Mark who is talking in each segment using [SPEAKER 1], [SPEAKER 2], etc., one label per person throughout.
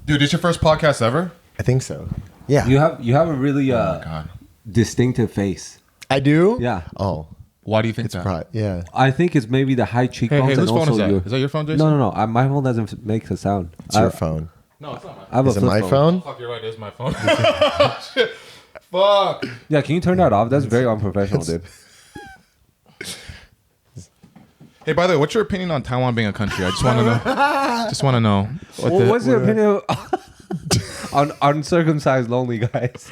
[SPEAKER 1] Dude, this your first podcast ever?
[SPEAKER 2] I think so. Yeah.
[SPEAKER 3] You have a really
[SPEAKER 1] God.
[SPEAKER 3] distinctive face.
[SPEAKER 2] I do?
[SPEAKER 3] Yeah.
[SPEAKER 2] Oh.
[SPEAKER 1] Why do you think that?
[SPEAKER 2] Yeah.
[SPEAKER 3] I think it's maybe the high cheekbones.
[SPEAKER 1] Hey, whose
[SPEAKER 3] and
[SPEAKER 1] phone is
[SPEAKER 3] also
[SPEAKER 1] that? Is that your phone, Jason?
[SPEAKER 3] No. My phone doesn't make a sound.
[SPEAKER 2] It's your phone.
[SPEAKER 1] No, it's not my phone.
[SPEAKER 3] I have
[SPEAKER 2] Is
[SPEAKER 3] a
[SPEAKER 2] it
[SPEAKER 3] flip
[SPEAKER 2] my phone?
[SPEAKER 1] Fuck, you're right. It is my phone. Shit. Fuck.
[SPEAKER 3] Yeah, can you turn that off? That's very unprofessional, dude.
[SPEAKER 1] Hey, by the way, what's your opinion on Taiwan being a country? I just want to know.
[SPEAKER 3] What's your opinion on uncircumcised lonely guys?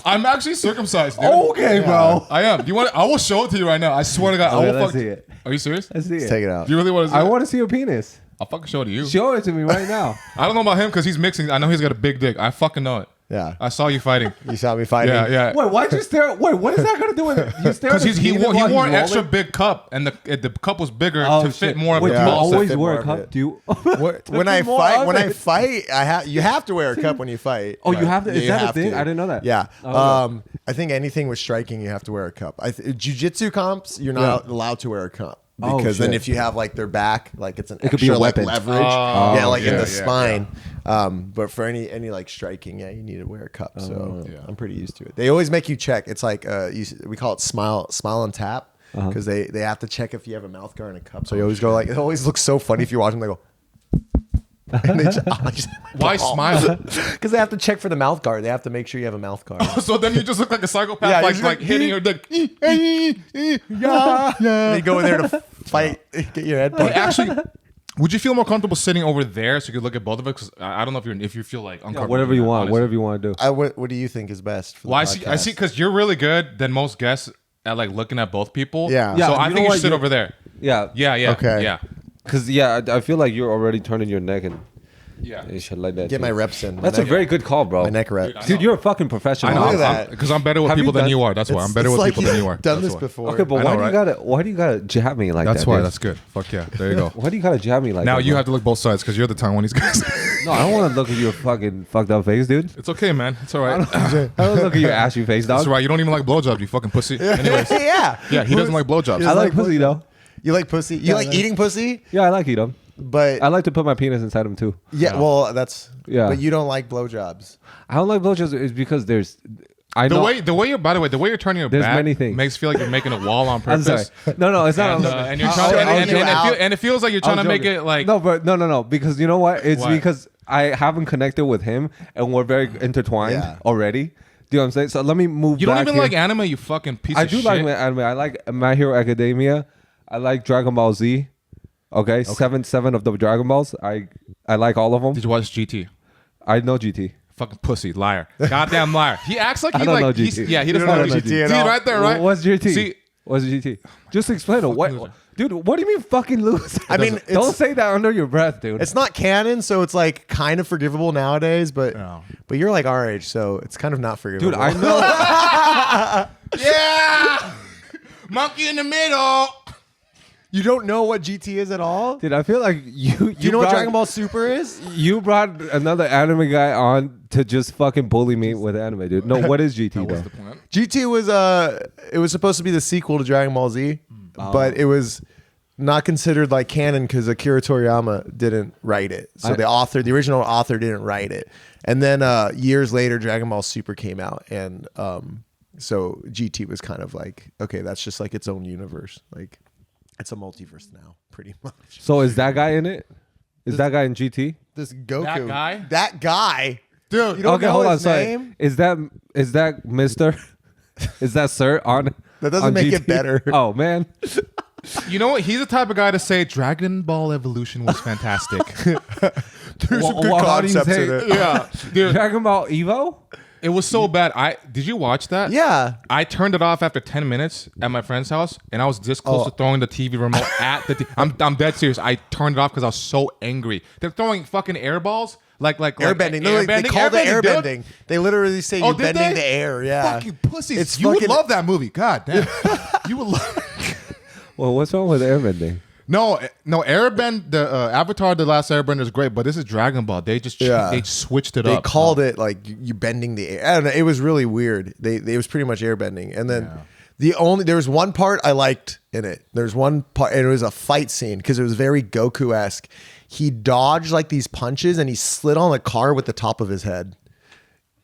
[SPEAKER 1] I'm actually circumcised, dude.
[SPEAKER 3] Okay, bro.
[SPEAKER 1] I am. Do you want? I will show it to you right now. I swear to God. I will
[SPEAKER 3] let's
[SPEAKER 1] fuck.
[SPEAKER 3] see it.
[SPEAKER 1] Are you serious?
[SPEAKER 3] Let's see
[SPEAKER 2] Let's
[SPEAKER 3] it.
[SPEAKER 2] take it out.
[SPEAKER 1] Do you really want to see
[SPEAKER 3] I
[SPEAKER 1] it?
[SPEAKER 3] want to see your penis.
[SPEAKER 1] I'll fucking show it to you.
[SPEAKER 3] Show it to me right now.
[SPEAKER 1] I don't know about him because he's mixing. I know he's got a big dick. I fucking know it.
[SPEAKER 2] Yeah.
[SPEAKER 1] I saw you fighting.
[SPEAKER 2] You saw me fighting?
[SPEAKER 1] Yeah.
[SPEAKER 3] Wait, why'd you stare? Wait, what is that gonna do with it? You stare at
[SPEAKER 1] Because
[SPEAKER 3] his
[SPEAKER 1] he
[SPEAKER 3] penis
[SPEAKER 1] wore
[SPEAKER 3] while
[SPEAKER 1] an
[SPEAKER 3] he's
[SPEAKER 1] extra
[SPEAKER 3] rolling?
[SPEAKER 1] big cup, and the cup was bigger
[SPEAKER 3] Oh,
[SPEAKER 1] to
[SPEAKER 3] shit.
[SPEAKER 1] fit more of
[SPEAKER 3] Wait,
[SPEAKER 1] the
[SPEAKER 3] do you
[SPEAKER 2] Yeah,
[SPEAKER 1] balls.
[SPEAKER 2] to
[SPEAKER 3] always
[SPEAKER 2] fit
[SPEAKER 3] wear
[SPEAKER 2] more
[SPEAKER 3] a
[SPEAKER 2] of
[SPEAKER 3] cup?
[SPEAKER 2] it.
[SPEAKER 3] Do you?
[SPEAKER 2] When I
[SPEAKER 3] more
[SPEAKER 2] fight,
[SPEAKER 3] of it.
[SPEAKER 2] you have to wear a cup when you fight.
[SPEAKER 3] Oh, you have to. Is
[SPEAKER 2] You
[SPEAKER 3] that a
[SPEAKER 2] have
[SPEAKER 3] thing?
[SPEAKER 2] to.
[SPEAKER 3] I didn't know that.
[SPEAKER 2] Yeah.
[SPEAKER 3] Oh,
[SPEAKER 1] Uh,
[SPEAKER 2] I think anything with striking, you have to wear a cup. Jiu-jitsu comps, you're not allowed to wear a cup.
[SPEAKER 3] Oh,
[SPEAKER 2] Because then
[SPEAKER 3] shit.
[SPEAKER 2] if you have like their back, like it's an
[SPEAKER 3] It could be
[SPEAKER 2] extra
[SPEAKER 3] a
[SPEAKER 2] like
[SPEAKER 3] weapon.
[SPEAKER 2] leverage. In the spine. But for any like striking, you need to wear a cup. So I'm pretty used to it. They always make you check. It's like we call it smile and tap because they have to check if you have a mouth guard and a cup. So you always go like, it always looks so funny if you watch them. They go. And they just
[SPEAKER 1] Why smile?
[SPEAKER 2] Because they have to check for the mouth guard. They have to make sure you have a mouth guard.
[SPEAKER 1] So then you just look like a psychopath,
[SPEAKER 2] Yeah,
[SPEAKER 1] like hitting your dick.
[SPEAKER 2] They go in there to fight, get your head
[SPEAKER 1] Hey,
[SPEAKER 2] punched.
[SPEAKER 1] actually, would you feel more comfortable sitting over there so you could look at both of it? Because I don't know if you feel like uncomfortable.
[SPEAKER 3] Whatever you want.
[SPEAKER 1] honestly.
[SPEAKER 3] Whatever you want to do.
[SPEAKER 2] What do you think is best for the
[SPEAKER 1] Well,
[SPEAKER 2] podcast?
[SPEAKER 1] I see, because you're really good than most guests at like looking at both people.
[SPEAKER 2] Yeah.
[SPEAKER 1] So
[SPEAKER 3] Yeah,
[SPEAKER 1] I
[SPEAKER 3] you
[SPEAKER 1] think
[SPEAKER 3] know
[SPEAKER 1] you
[SPEAKER 3] what?
[SPEAKER 1] should sit
[SPEAKER 3] You-
[SPEAKER 1] over there.
[SPEAKER 3] Yeah.
[SPEAKER 1] Yeah.
[SPEAKER 2] Okay.
[SPEAKER 1] Yeah.
[SPEAKER 3] Because I feel like you're already turning your neck and
[SPEAKER 1] Yeah.
[SPEAKER 3] shit like that.
[SPEAKER 2] Get
[SPEAKER 3] too.
[SPEAKER 2] my reps in.
[SPEAKER 3] That's a very good call, bro.
[SPEAKER 2] my neck reps.
[SPEAKER 3] Dude, you're a fucking professional.
[SPEAKER 1] I know.
[SPEAKER 2] Look at that.
[SPEAKER 1] Because I'm better with
[SPEAKER 3] Have you
[SPEAKER 1] people than
[SPEAKER 3] done-
[SPEAKER 1] you are. That's why I'm better with people than you are.
[SPEAKER 2] Done
[SPEAKER 1] That's
[SPEAKER 2] this
[SPEAKER 1] why.
[SPEAKER 2] before.
[SPEAKER 3] Okay, but
[SPEAKER 1] I know,
[SPEAKER 3] why do you gotta jab me like
[SPEAKER 1] That's
[SPEAKER 3] that?
[SPEAKER 1] why.
[SPEAKER 3] dude?
[SPEAKER 1] That's good. Fuck yeah. There you go.
[SPEAKER 3] Why do you gotta jab me like
[SPEAKER 1] Now
[SPEAKER 3] that?
[SPEAKER 1] you
[SPEAKER 3] bro?
[SPEAKER 1] have to look both sides because you're the Taiwanese guys.
[SPEAKER 3] No, I don't want to look at your fucking fucked up face, dude.
[SPEAKER 1] It's okay, man. It's all right.
[SPEAKER 3] I don't look at your ashy face, dog.
[SPEAKER 1] That's right. You don't even like blowjobs, you fucking pussy. Anyways.
[SPEAKER 2] Yeah.
[SPEAKER 1] Yeah, he doesn't like blowjobs.
[SPEAKER 3] I like
[SPEAKER 2] like
[SPEAKER 3] pussy though.
[SPEAKER 2] You like pussy? You like eating pussy?
[SPEAKER 3] Yeah, I like eat them.
[SPEAKER 2] But
[SPEAKER 3] I like to put my penis inside them too.
[SPEAKER 2] yeah, well, that's
[SPEAKER 3] Yeah.
[SPEAKER 2] But you don't like blowjobs.
[SPEAKER 3] I don't like blowjobs is because there's. I
[SPEAKER 1] The
[SPEAKER 3] know.
[SPEAKER 1] way you're, by the way, the way you're turning your
[SPEAKER 3] There's
[SPEAKER 1] back
[SPEAKER 3] many things.
[SPEAKER 1] makes it feel like you're making a wall on
[SPEAKER 3] I'm
[SPEAKER 1] purpose.
[SPEAKER 3] sorry. No, it's not.
[SPEAKER 1] And you're
[SPEAKER 3] I-
[SPEAKER 1] trying,
[SPEAKER 3] I was
[SPEAKER 1] and,
[SPEAKER 3] joking.
[SPEAKER 1] and it feels like you're trying to make
[SPEAKER 3] joking.
[SPEAKER 1] it like
[SPEAKER 3] no, but no, because you know what? It's
[SPEAKER 1] What?
[SPEAKER 3] because I haven't connected with him, and we're very intertwined
[SPEAKER 2] Yeah.
[SPEAKER 3] already. Do you know what I'm saying? So let me move.
[SPEAKER 1] you don't
[SPEAKER 3] back
[SPEAKER 1] even
[SPEAKER 3] here.
[SPEAKER 1] like anime, you fucking piece
[SPEAKER 3] I
[SPEAKER 1] of
[SPEAKER 3] do
[SPEAKER 1] shit.
[SPEAKER 3] like anime. I like My Hero Academia. I like Dragon Ball Z. Okay, seven of the Dragon Balls. I like all of them.
[SPEAKER 1] Did you watch GT?
[SPEAKER 3] I know GT.
[SPEAKER 1] Fucking pussy, liar, goddamn liar. He acts like
[SPEAKER 3] I
[SPEAKER 1] he
[SPEAKER 3] don't
[SPEAKER 1] like
[SPEAKER 3] know
[SPEAKER 1] he's,
[SPEAKER 3] GT.
[SPEAKER 1] yeah he
[SPEAKER 3] You
[SPEAKER 1] doesn't
[SPEAKER 3] don't
[SPEAKER 1] know
[SPEAKER 3] know
[SPEAKER 1] GT.
[SPEAKER 3] GT
[SPEAKER 2] at
[SPEAKER 1] See
[SPEAKER 2] all.
[SPEAKER 1] right there, right?
[SPEAKER 3] What's GT?
[SPEAKER 1] See,
[SPEAKER 3] What's GT? Just explain it. What,
[SPEAKER 1] loser.
[SPEAKER 3] dude? What do you mean fucking lose?
[SPEAKER 2] I mean,
[SPEAKER 3] don't
[SPEAKER 2] it's,
[SPEAKER 3] say that under your breath, dude.
[SPEAKER 2] it's not canon, so it's like kind of forgivable nowadays. But
[SPEAKER 1] No.
[SPEAKER 2] but you're like our age, so it's kind of not forgivable.
[SPEAKER 3] Dude, I know.
[SPEAKER 1] yeah, monkey in the middle.
[SPEAKER 2] You don't know what GT is at all.
[SPEAKER 3] Dude, I feel like you.
[SPEAKER 2] Do you know what Dragon Ball Super is?
[SPEAKER 3] You brought another anime guy on to just fucking bully me with anime, dude. No, what is GT
[SPEAKER 1] What's
[SPEAKER 3] though?
[SPEAKER 1] the point?
[SPEAKER 2] GT was it was supposed to be the sequel to Dragon Ball Z, but it was not considered like canon because Akira Toriyama didn't write it. So the original author didn't write it. And then years later, Dragon Ball Super came out, and so GT was kind of like, okay, that's just like its own universe. Like it's a multiverse now, pretty much.
[SPEAKER 3] So is that guy in it? Is that guy in GT?
[SPEAKER 2] This Goku,
[SPEAKER 1] guy?
[SPEAKER 2] that guy, dude. You don't
[SPEAKER 3] Okay,
[SPEAKER 2] know
[SPEAKER 3] hold on.
[SPEAKER 2] his
[SPEAKER 3] Sorry.
[SPEAKER 2] name?
[SPEAKER 3] Is that Mister? Is that Sir on?
[SPEAKER 2] That doesn't
[SPEAKER 3] on
[SPEAKER 2] make
[SPEAKER 3] GT?
[SPEAKER 2] it better.
[SPEAKER 3] Oh man.
[SPEAKER 1] You know what? He's the type of guy to say Dragon Ball Evolution was fantastic.
[SPEAKER 2] There's some good
[SPEAKER 3] How do you
[SPEAKER 2] concepts
[SPEAKER 3] say-
[SPEAKER 2] in it.
[SPEAKER 1] yeah, dude,
[SPEAKER 3] Dragon Ball Evo?
[SPEAKER 1] it was so bad. Did you watch that?
[SPEAKER 2] Yeah.
[SPEAKER 1] I turned it off after 10 minutes at my friend's house, and I was this close to throwing the TV remote at the. I'm dead serious. I turned it off because I was so angry. They're throwing fucking air balls, like
[SPEAKER 2] Airbending. No, they call it airbending. They literally say you're
[SPEAKER 1] Oh, did
[SPEAKER 2] bending
[SPEAKER 1] they?
[SPEAKER 2] the air. Yeah.
[SPEAKER 1] Fucking pussies.
[SPEAKER 2] It's
[SPEAKER 1] You would
[SPEAKER 2] fucking-
[SPEAKER 1] love that movie. God damn. You would love.
[SPEAKER 3] Well, what's wrong with airbending?
[SPEAKER 1] No, Airbend. The Avatar: The Last Airbender is great, but this is Dragon Ball. They just they switched it
[SPEAKER 2] They
[SPEAKER 1] up.
[SPEAKER 2] called it like you bending the air. I don't know. It was really weird. It was pretty much airbending. And then There was one part I liked in it. There's one part, and it was a fight scene because it was very Goku-esque. He dodged like these punches and he slid on a car with the top of his head.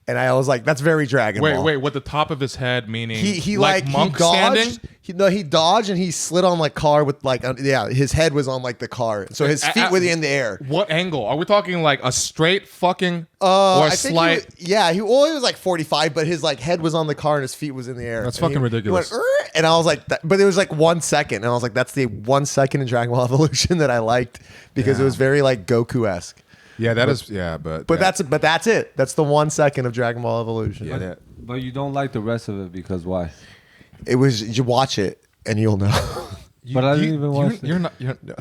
[SPEAKER 2] And I was like, that's very Dragon Ball.
[SPEAKER 1] Wait, with the top of his head, meaning
[SPEAKER 2] he
[SPEAKER 1] like monk standing?
[SPEAKER 2] He dodged and he slid on like car with like, his head was on like the car. So his feet were in the air.
[SPEAKER 1] What angle? Are we talking like a straight fucking or a slight?
[SPEAKER 2] He was like 45, but his like head was on the car and his feet was in the air.
[SPEAKER 1] That's fucking ridiculous.
[SPEAKER 2] He went, and I was like, but it was like 1 second. And I was like, that's the 1 second in Dragon Ball Evolution that I liked because it was very like Goku-esque.
[SPEAKER 1] Yeah, that's
[SPEAKER 2] it. That's the 1 second of Dragon Ball Evolution.
[SPEAKER 1] Yeah,
[SPEAKER 3] But you don't like the rest of it because why?
[SPEAKER 2] It was, you watch it and you'll know.
[SPEAKER 3] But I didn't even watch it.
[SPEAKER 1] You're not.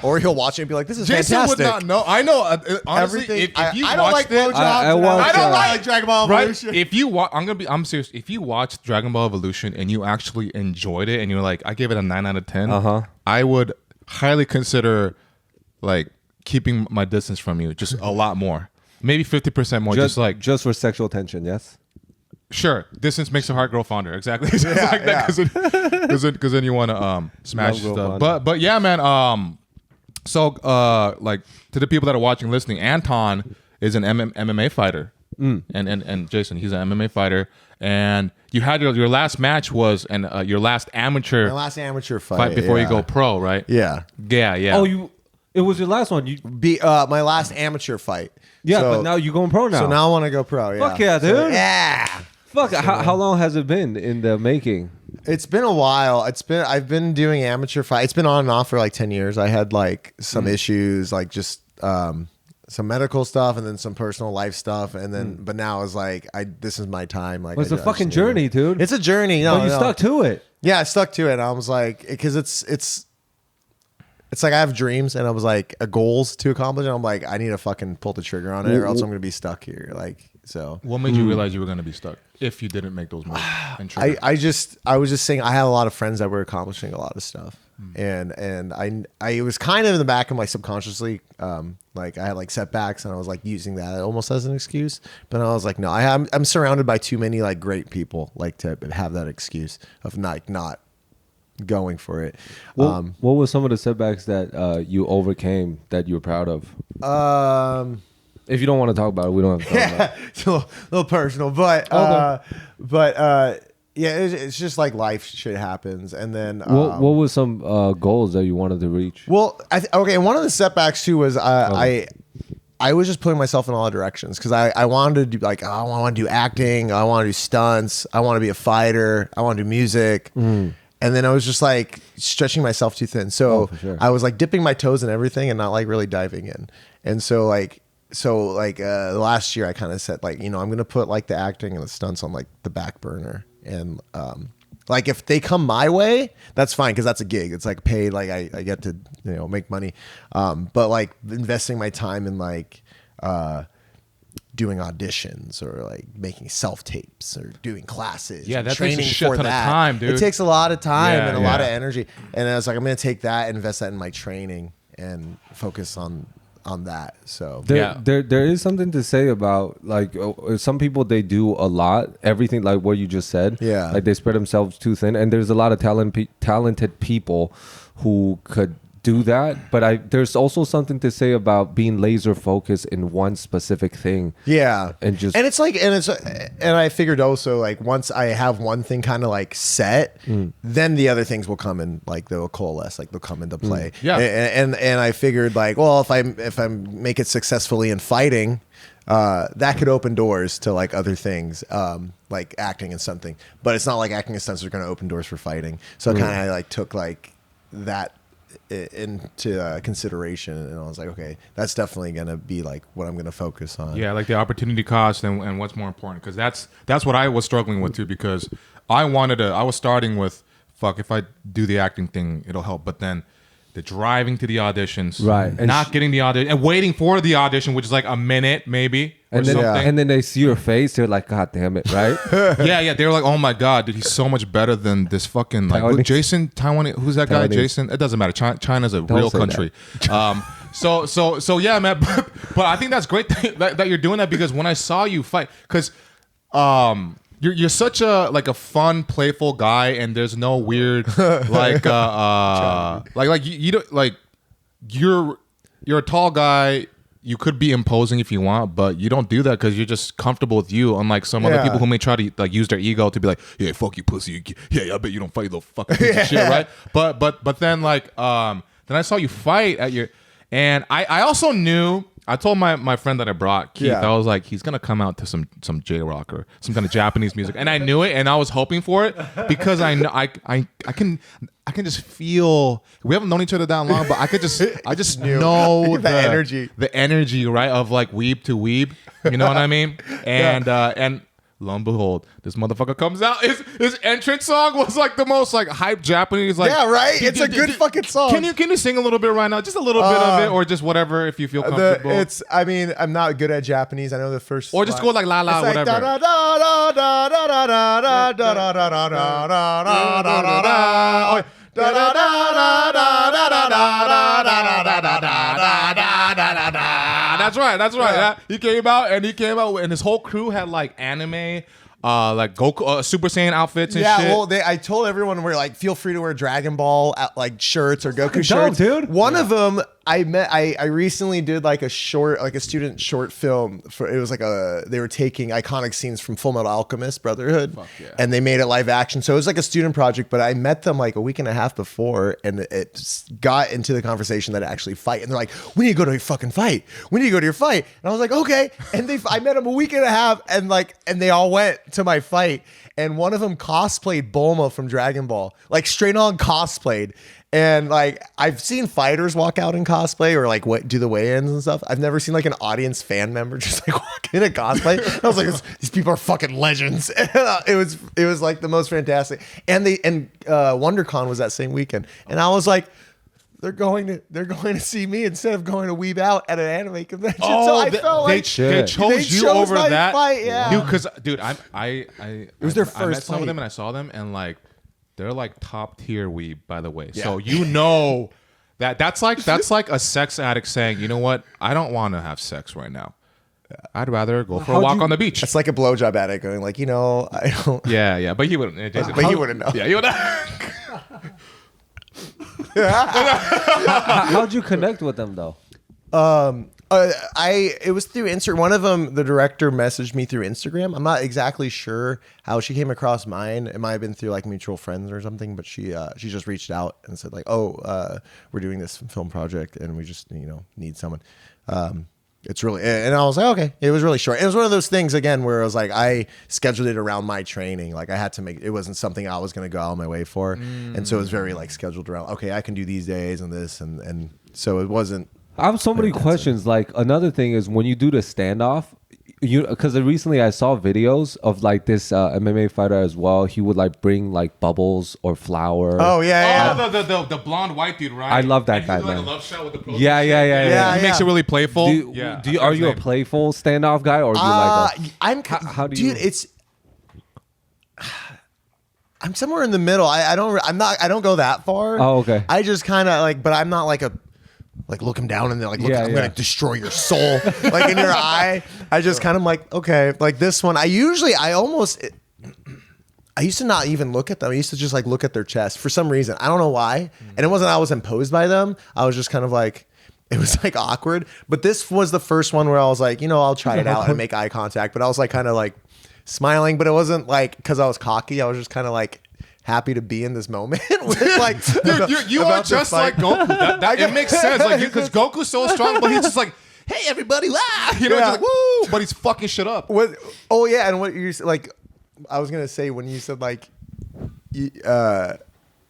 [SPEAKER 2] Or he'll watch it and be like, this is
[SPEAKER 1] Jason
[SPEAKER 2] fantastic.
[SPEAKER 1] would not know. I know. Honestly,
[SPEAKER 2] Everything.
[SPEAKER 1] if you
[SPEAKER 2] I don't like
[SPEAKER 1] watched it,
[SPEAKER 2] blowjobs.
[SPEAKER 3] I
[SPEAKER 2] don't like Dragon Ball Evolution.
[SPEAKER 1] right? If you I'm serious. If you watched Dragon Ball Evolution and you actually enjoyed it and you're like, I gave it a 9 out of 10, I would highly consider like keeping my distance from you just a lot more. Maybe 50% more.
[SPEAKER 3] Just for sexual tension, yes.
[SPEAKER 1] Sure, distance makes the heart grow fonder. Exactly, like that. Because then you want to smash stuff. But yeah, man. So like to the people that are watching, listening, Anton is an MMA fighter, and Jason, he's an MMA fighter. And you had your last match was your last amateur.
[SPEAKER 2] My last amateur fight
[SPEAKER 1] before you go pro, right?
[SPEAKER 2] Yeah.
[SPEAKER 3] Oh, it was your last one.
[SPEAKER 2] My last amateur fight.
[SPEAKER 3] Yeah, but now you're going pro now.
[SPEAKER 2] So now I want to go pro. Yeah.
[SPEAKER 3] Fuck yeah, dude.
[SPEAKER 2] Yeah.
[SPEAKER 3] Fuck. How long has it been in the making?
[SPEAKER 2] It's been a while. I've been doing amateur fight. It's been on and off for like 10 years. I had like some issues, like just some medical stuff, and then some personal life stuff, and then but now it's like this is my time. Like
[SPEAKER 3] it's a fucking journey, dude.
[SPEAKER 2] It's a journey.
[SPEAKER 3] No, but you stuck to it.
[SPEAKER 2] Yeah, I stuck to it. I was like, because it's like I have dreams and I was like goals to accomplish. And I'm like, I need to fucking pull the trigger on it, or else I'm gonna be stuck here. Like, so.
[SPEAKER 1] What made you realize you were gonna be stuck if you didn't make those moves?
[SPEAKER 2] I was just saying, I had a lot of friends that were accomplishing a lot of stuff, and I was kind of in the back of my subconsciously, like I had like setbacks, and I was like using that almost as an excuse. But I was like, no, I'm surrounded by too many like great people like to have that excuse of not going for it.
[SPEAKER 3] What were some of the setbacks that you overcame that you were proud of? If you don't want to talk about it, we don't have to talk about it.
[SPEAKER 2] It's a little personal, but yeah, it's just like life shit happens. And then
[SPEAKER 3] what were some goals that you wanted to reach?
[SPEAKER 2] Well, one of the setbacks too was I was just putting myself in all directions because I wanted to do like, I want to do acting, I want to do stunts, I want to be a fighter, I want to do music. And then I was just like stretching myself too thin. So I was like dipping my toes in everything and not like really diving in. And so last year I kind of said like, I'm going to put like the acting and the stunts on like the back burner. And like if they come my way, that's fine because that's a gig. It's like paid, like I get to, make money. But like investing my time in like doing auditions or like making self-tapes or doing classes.
[SPEAKER 1] Yeah, that
[SPEAKER 2] training
[SPEAKER 1] takes a shit ton of time, dude.
[SPEAKER 2] It takes a lot of time and a lot of energy. And I was like, I'm going to take that and invest that in my training and focus on that. So
[SPEAKER 3] there is something to say about like some people, they do a lot, everything like what you just said.
[SPEAKER 2] Yeah.
[SPEAKER 3] Like they spread themselves too thin, and there's a lot of talented people who could do that, but there's also something to say about being laser focused in one specific thing.
[SPEAKER 2] Yeah.
[SPEAKER 3] And
[SPEAKER 2] I figured also like once I have one thing kind of like set, then the other things will come in, like they'll coalesce, like they'll come into play.
[SPEAKER 1] Yeah.
[SPEAKER 2] And I figured like, well, if I make it successfully in fighting, that could open doors to like other things, like acting and something. But it's not like acting and stunts are going to open doors for fighting. So I kind of like took like that into consideration, and I was like, okay, that's definitely gonna be like what I'm gonna focus on.
[SPEAKER 1] Yeah, like the opportunity cost and what's more important, because that's what I was struggling with too, because I was starting with, fuck, if I do the acting thing it'll help, but then the driving to the auditions,
[SPEAKER 3] right,
[SPEAKER 1] and not getting the audition and waiting for the audition, which is like a minute maybe,
[SPEAKER 3] and then they see your face, they're like, God damn it, right?
[SPEAKER 1] yeah, they're like, oh my God, dude, he's so much better than this fucking like Jason Taiwan. Who's that guy? Jason? It doesn't matter. China's a real country. So yeah, man. But I think that's great that you're doing that, because when I saw you fight, because you're such a fun, playful guy, and there's no weird like you don't like you're a tall guy. You could be imposing if you want, but you don't do that because you're just comfortable with you. Unlike some other people who may try to like use their ego to be like, "Yeah, fuck you, pussy. Yeah, I bet you don't fight, you little fucking piece of shit, right?" But then like then I saw you fight at your, and I also knew. I told my friend that I brought, Keith, I was like, he's gonna come out to some J-rock or some kind of Japanese music, and I knew it, and I was hoping for it because I know I can just feel. We haven't known each other that long, but I just know the energy, right, of like weeb to weeb, you know what I mean? And and lo and behold, this motherfucker comes out. His entrance song was like the most like hype Japanese. Like,
[SPEAKER 2] yeah, right. It's a good fucking song.
[SPEAKER 1] Can you sing a little bit right now? Just a little bit of it, or just whatever if you feel comfortable.
[SPEAKER 2] I mean, I'm not good at Japanese. I know the first.
[SPEAKER 1] Or just go like la la whatever. That's right. Yeah. He came out and his whole crew had like anime, like Goku, Super Saiyan outfits and shit.
[SPEAKER 2] Yeah, well, I told everyone we're like, feel free to wear Dragon Ball like shirts or Goku shirts,
[SPEAKER 3] dude.
[SPEAKER 2] One of them I recently did like a student short film for. It was like they were taking iconic scenes from Full Metal Alchemist Brotherhood, and they made it live action. So it was like a student project. But I met them like a week and a half before, and it got into the conversation that I actually fight. And they're like, "We need to go to your fucking fight. We need to go to your fight." And I was like, "Okay." And I met them a week and a half, and they all went to my fight. And one of them cosplayed Bulma from Dragon Ball, like straight on cosplayed. And like I've seen fighters walk out in cosplay or like do the weigh-ins and stuff. I've never seen like an audience fan member just like walk in a cosplay. I was like, these people are fucking legends. It was like the most fantastic. And WonderCon was that same weekend, and I was like, they're going to see me instead of going to weeb out at an anime convention.
[SPEAKER 1] Oh,
[SPEAKER 2] so I felt like
[SPEAKER 1] they chose you over that
[SPEAKER 2] fight, yeah.
[SPEAKER 1] Dude, because it
[SPEAKER 2] was their
[SPEAKER 1] I
[SPEAKER 2] first
[SPEAKER 1] met some
[SPEAKER 2] fight.
[SPEAKER 1] of them and I saw them and like they're like top tier weeb, by the way. Yeah. So you know that's like a sex addict saying, you know what, I don't want to have sex right now. I'd rather go for a walk on the beach.
[SPEAKER 2] It's like a blowjob addict going like, I don't.
[SPEAKER 1] Yeah, but he wouldn't.
[SPEAKER 2] But he wouldn't know.
[SPEAKER 1] Yeah, he wouldn't.
[SPEAKER 3] How'd you connect with them though?
[SPEAKER 2] It was through Instagram. One of them, the director, messaged me through Instagram. I'm not exactly sure how she came across mine. It might have been through like mutual friends or something. But she just reached out and said like, "Oh, we're doing this film project and we just need someone." It's really, and I was like, okay. It was really short. It was one of those things again where I was like, I scheduled it around my training. Like I had to it wasn't something I was going to go out of my way for, and so it was very like scheduled around. Okay, I can do these days and this, and so it wasn't.
[SPEAKER 3] I have so many questions. Like another thing is when you do the standoff, because recently I saw videos of like this MMA fighter as well. He would like bring like bubbles or flour.
[SPEAKER 2] Oh yeah.
[SPEAKER 1] Oh, the blonde white dude, right?
[SPEAKER 3] I love that guy,
[SPEAKER 1] like
[SPEAKER 3] man.
[SPEAKER 1] A love shot with the
[SPEAKER 3] yeah.
[SPEAKER 1] He makes it really playful.
[SPEAKER 3] Are you a playful standoff guy or do you like?
[SPEAKER 2] How do you? It's. I'm somewhere in the middle. I don't go that far.
[SPEAKER 3] Oh, okay.
[SPEAKER 2] I just kind of like, but I'm not like look him down and they're like, look, I'm gonna destroy your soul, like in your eye. I just kind of like, okay, like this one. I used to not even look at them. I used to just like look at their chest for some reason. I don't know why. And it wasn't I was imposed by them. I was just kind of like, it was like awkward. But this was the first one where I was like, I'll try it out and make eye contact. But I was like kind of like smiling, but it wasn't like because I was cocky. I was just kind of like happy to be in this moment. With, like,
[SPEAKER 1] dude, you are just like Goku. It makes sense, like because Goku's so strong, but he's just like, hey everybody, just like woo, but he's fucking shit up.
[SPEAKER 2] And what you like, I was gonna say when you said like,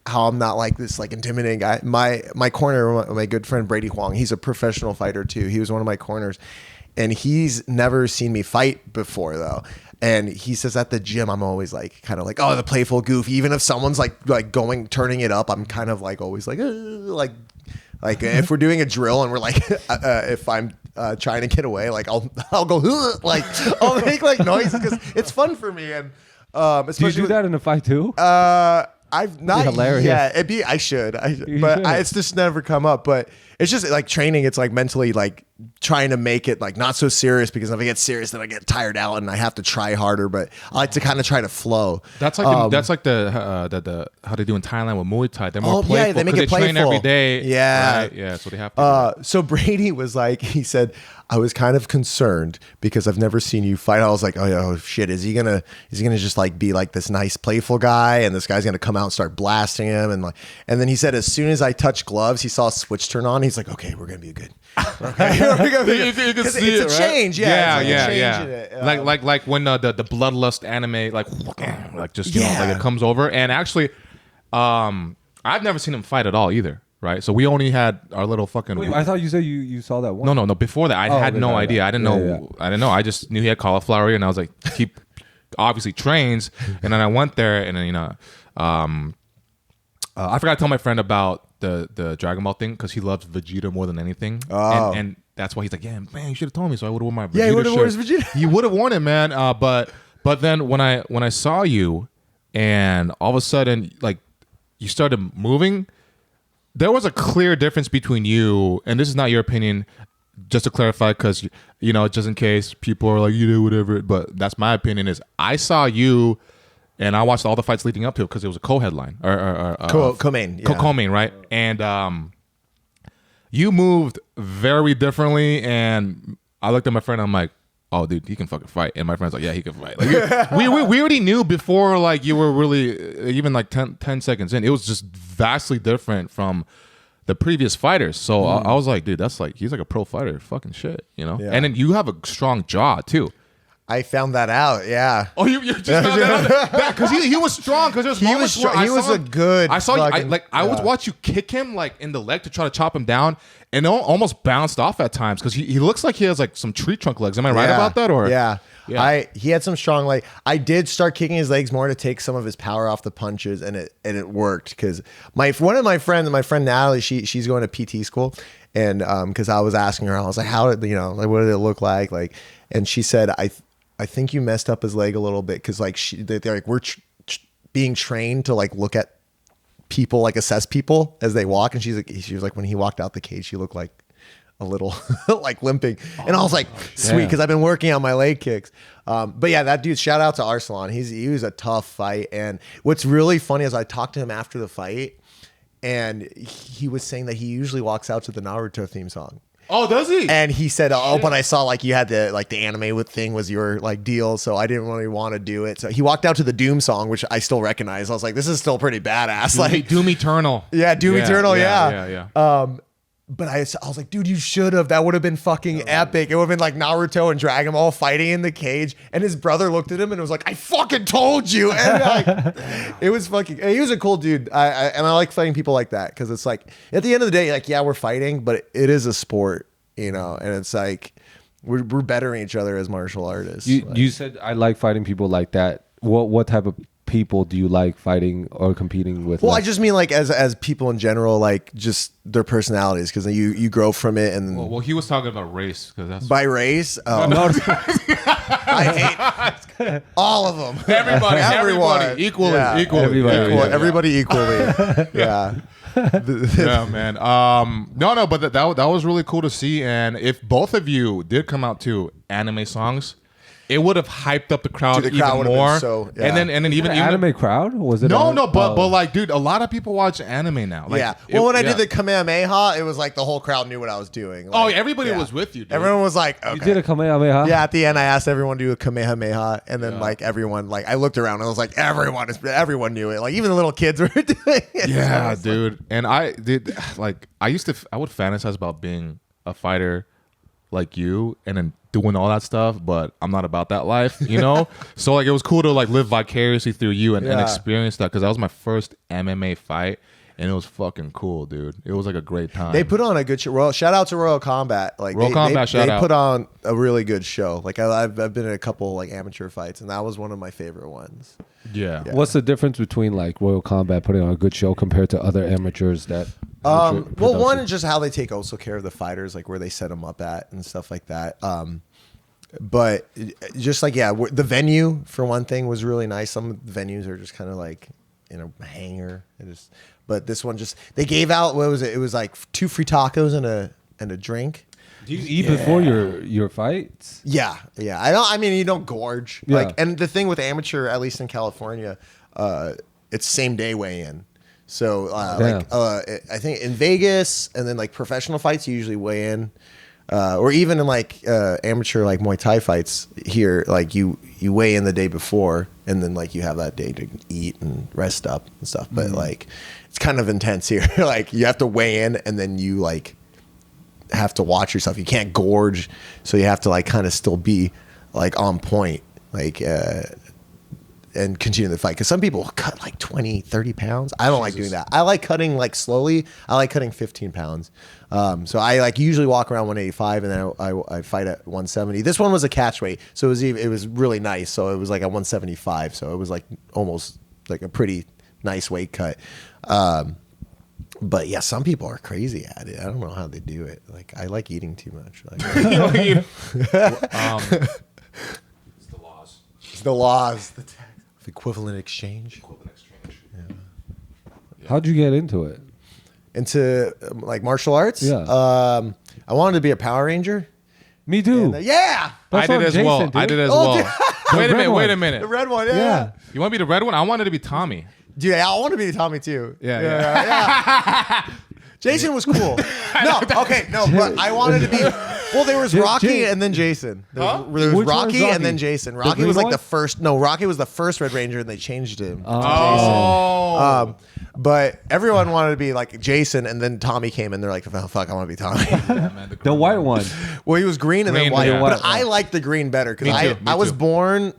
[SPEAKER 2] how I'm not like this like intimidating guy. My corner, my good friend Brady Huang, he's a professional fighter too. He was one of my corners, and he's never seen me fight before though. And he says at the gym, I'm always like, kind of like, oh, the playful goof. Even if someone's like turning it up, I'm kind of like always like if we're doing a drill and we're like, if I'm trying to get away, like I'll go like I'll make like noises because it's fun for me. And
[SPEAKER 3] do you do that in a fight too?
[SPEAKER 2] I've not
[SPEAKER 3] hilarious.
[SPEAKER 2] yet. I should, but it's just never come up. But it's just like training. It's like mentally like trying to make it like not so serious, because if I get serious, then I get tired out and I have to try harder. But I like to kind of try to flow.
[SPEAKER 1] That's like the how they do in Thailand with Muay Thai. They're more playful.
[SPEAKER 2] Yeah, they make it playful.
[SPEAKER 1] Train every day.
[SPEAKER 2] Yeah,
[SPEAKER 1] right? Yeah. So they have to.
[SPEAKER 2] So Brady was like, he said, I was kind of concerned because I've never seen you fight. I was like, oh shit, is he gonna just like be like this nice playful guy, and this guy's gonna come out and start blasting him, and then he said as soon as I touched gloves, he saw a switch turn on. He's like, okay, we're gonna be good. Okay, we're gonna be good.
[SPEAKER 1] You can see
[SPEAKER 2] it's
[SPEAKER 1] it,
[SPEAKER 2] a
[SPEAKER 1] right?
[SPEAKER 2] change,
[SPEAKER 1] Like when the bloodlust anime like just like it comes over, and actually, I've never seen him fight at all either. Right, so we only had our little fucking.
[SPEAKER 3] Wait, I thought you said you saw that one.
[SPEAKER 1] No. Before that, I had no idea. I didn't know.
[SPEAKER 3] Yeah.
[SPEAKER 1] I didn't know. I just knew he had cauliflower ear, and I was like, he obviously trains. And then I went there, and then I forgot to tell my friend about the Dragon Ball thing because he loves Vegeta more than anything.
[SPEAKER 2] Oh.
[SPEAKER 1] And that's why he's like, yeah, man, you should have told me, so I would have worn my Vegeta
[SPEAKER 2] Yeah, he would have worn his
[SPEAKER 1] shirt.
[SPEAKER 2] Vegeta.
[SPEAKER 1] He would have worn it, man. But then when I saw you, and all of a sudden like you started moving. There was a clear difference between you, and this is not your opinion, just to clarify, because, just in case people are like, whatever, but that's my opinion, is I saw you, and I watched all the fights leading up to it, because it was a co-headline.
[SPEAKER 2] Co-main. Yeah.
[SPEAKER 1] Co-main, right? And you moved very differently, and I looked at my friend, and I'm like, oh, dude, he can fucking fight. And my friend's like, yeah, he can fight. Like, we already knew before, like, you were really, even like 10 seconds in, it was just vastly different from the previous fighters. So I was like, dude, that's like, he's like a pro fighter. Fucking shit,
[SPEAKER 2] Yeah.
[SPEAKER 1] And then you have a strong jaw, too.
[SPEAKER 2] I found that out. Yeah.
[SPEAKER 1] Oh, you just found that out? Because he was strong. Because there's moments where
[SPEAKER 2] he was a good.
[SPEAKER 1] I saw you. I would watch you kick him like in the leg to try to chop him down, and it almost bounced off at times because he looks like he has like some tree trunk legs. Am I right about that? Or
[SPEAKER 2] yeah. He had some strong leg. I did start kicking his legs more to take some of his power off the punches, and it worked because one of my friends, my friend Natalie, she's going to PT school, and because I was asking her, I was like, how did like what did it look like, and she said I think you messed up his leg a little bit because like they're like we're being trained to like look at people, like assess people as they walk, and she was like when he walked out the cage, he looked like a little like limping, and I was like sweet because I've been working on my leg kicks. But yeah, that dude, shout out to Arsalan. He was a tough fight, and what's really funny is I talked to him after the fight, and he was saying that he usually walks out to the Naruto theme song.
[SPEAKER 1] Oh, does he?
[SPEAKER 2] And he said, "Oh, but I saw like you had the anime thing was your like deal, so I didn't really want to do it." So he walked out to the Doom song, which I still recognize. I was like, "This is still pretty badass." Like
[SPEAKER 1] Doom Eternal.
[SPEAKER 2] Yeah, Doom Eternal. Yeah.
[SPEAKER 1] Yeah.
[SPEAKER 2] But I was like, dude, you should have. That would have been fucking epic. It would have been like Naruto and Dragon Ball fighting in the cage. And his brother looked at him and was like, I fucking told you. And like, it was fucking, he was a cool dude. And I like fighting people like that because it's like, at the end of the day, like, yeah, we're fighting, but it is a sport, and it's like, we're bettering each other as martial artists.
[SPEAKER 3] You said I like fighting people like that. What type of people do you like fighting or competing with?
[SPEAKER 2] Well, I just mean like as people in general, like just their personalities, because you grow from it. And
[SPEAKER 1] well, he was talking about race because that's
[SPEAKER 2] by race. Oh. No, I hate all of them.
[SPEAKER 1] Everybody equally,
[SPEAKER 2] yeah. Everybody equally. Yeah.
[SPEAKER 1] Yeah, man. No, but that was really cool to see. And if both of you did come out to anime songs, it would have hyped up the crowd even more. And then even
[SPEAKER 3] anime crowd was it?
[SPEAKER 1] But like, dude, a lot of people watch anime now. Like,
[SPEAKER 2] yeah. Well, when I did the kamehameha, it was like the whole crowd knew what I was doing. Like,
[SPEAKER 1] everybody was with you, dude.
[SPEAKER 2] Everyone was like, okay.
[SPEAKER 3] You did a kamehameha?
[SPEAKER 2] Yeah. At the end, I asked everyone to do a kamehameha, and then like everyone, like I looked around and I was like, everyone knew it. Like even the little kids were doing it.
[SPEAKER 1] Yeah, so dude. And I did like I would fantasize about being a fighter like you, and then doing all that stuff, but I'm not about that life, So like it was cool to like live vicariously through you and experience that, because that was my first MMA fight, and it was fucking cool, dude. It was like a great time.
[SPEAKER 2] They put on a good show. Shout out to Royal Combat. Like they put on a really good show. Like I've been in a couple like amateur fights, and that was one of my favorite ones.
[SPEAKER 1] Yeah.
[SPEAKER 3] What's the difference between like Royal Combat putting on a good show compared to other amateurs that?
[SPEAKER 2] Well, one is just how they take also care of the fighters, like where they set them up at and stuff like that. But just like the venue for one thing was really nice. Some venues are just kind of like in a hanger. But this one they gave out, what was it? It was like 2 free tacos and a drink.
[SPEAKER 3] Do you eat before your fights?
[SPEAKER 2] Yeah. I mean, you don't gorge.
[SPEAKER 3] Yeah.
[SPEAKER 2] Like, and the thing with amateur, at least in California, it's same day weigh-in. So I think in Vegas and then like professional fights, you usually weigh in, or even in like amateur like Muay Thai fights here, like you weigh in the day before and then like you have that day to eat and rest up and stuff. But like it's kind of intense here. Like you have to weigh in and then you like have to watch yourself. You can't gorge, so you have to like kind of still be like on point, like and continue the fight. Because some people cut like 20, 30 pounds. I don't like doing that. I like cutting like slowly. I like cutting 15 pounds. So I like usually walk around 185 and then I fight at 170. This one was a catch weight, so it was really nice. So it was like at 175. So it was like almost like a pretty nice weight cut. But yeah, some people are crazy at it. I don't know how they do it. Like I like eating too much. Like,
[SPEAKER 1] It's the laws.
[SPEAKER 2] It's the laws. The equivalent exchange.
[SPEAKER 1] Yeah.
[SPEAKER 3] How'd you get into it?
[SPEAKER 2] Into like martial arts?
[SPEAKER 3] Yeah.
[SPEAKER 2] I wanted to be a Power Ranger.
[SPEAKER 3] Me too.
[SPEAKER 2] And, yeah.
[SPEAKER 3] That's
[SPEAKER 1] I
[SPEAKER 3] what
[SPEAKER 1] did as
[SPEAKER 3] Jason
[SPEAKER 1] well.
[SPEAKER 3] did.
[SPEAKER 1] I did as
[SPEAKER 2] Oh,
[SPEAKER 1] well.
[SPEAKER 2] dude.
[SPEAKER 1] Wait a minute. Wait a
[SPEAKER 2] The
[SPEAKER 1] minute.
[SPEAKER 2] red one, yeah.
[SPEAKER 3] Yeah.
[SPEAKER 1] You want to be the red one? I wanted to be Tommy.
[SPEAKER 2] Dude, I want to be Tommy too.
[SPEAKER 1] Yeah.
[SPEAKER 2] Jason was cool. But I wanted to be. Well, there was Rocky and then Jason. There was
[SPEAKER 3] Which
[SPEAKER 2] Rocky,
[SPEAKER 3] one's
[SPEAKER 2] and then
[SPEAKER 3] Rocky?
[SPEAKER 2] Jason.
[SPEAKER 3] The
[SPEAKER 2] Rocky
[SPEAKER 3] green
[SPEAKER 2] was like
[SPEAKER 3] one?
[SPEAKER 2] the first. No, Rocky was the first Red Ranger, and they changed him.
[SPEAKER 1] Oh.
[SPEAKER 2] But everyone wanted to be like Jason, and then Tommy came, and they're like, "Oh, fuck, I want to be Tommy."
[SPEAKER 1] Yeah, man,
[SPEAKER 3] The white one.
[SPEAKER 2] Well, he was green and then
[SPEAKER 1] Green,
[SPEAKER 2] white.
[SPEAKER 1] yeah.
[SPEAKER 2] But I like the green better because
[SPEAKER 1] Me too,
[SPEAKER 2] I was
[SPEAKER 1] too.
[SPEAKER 2] born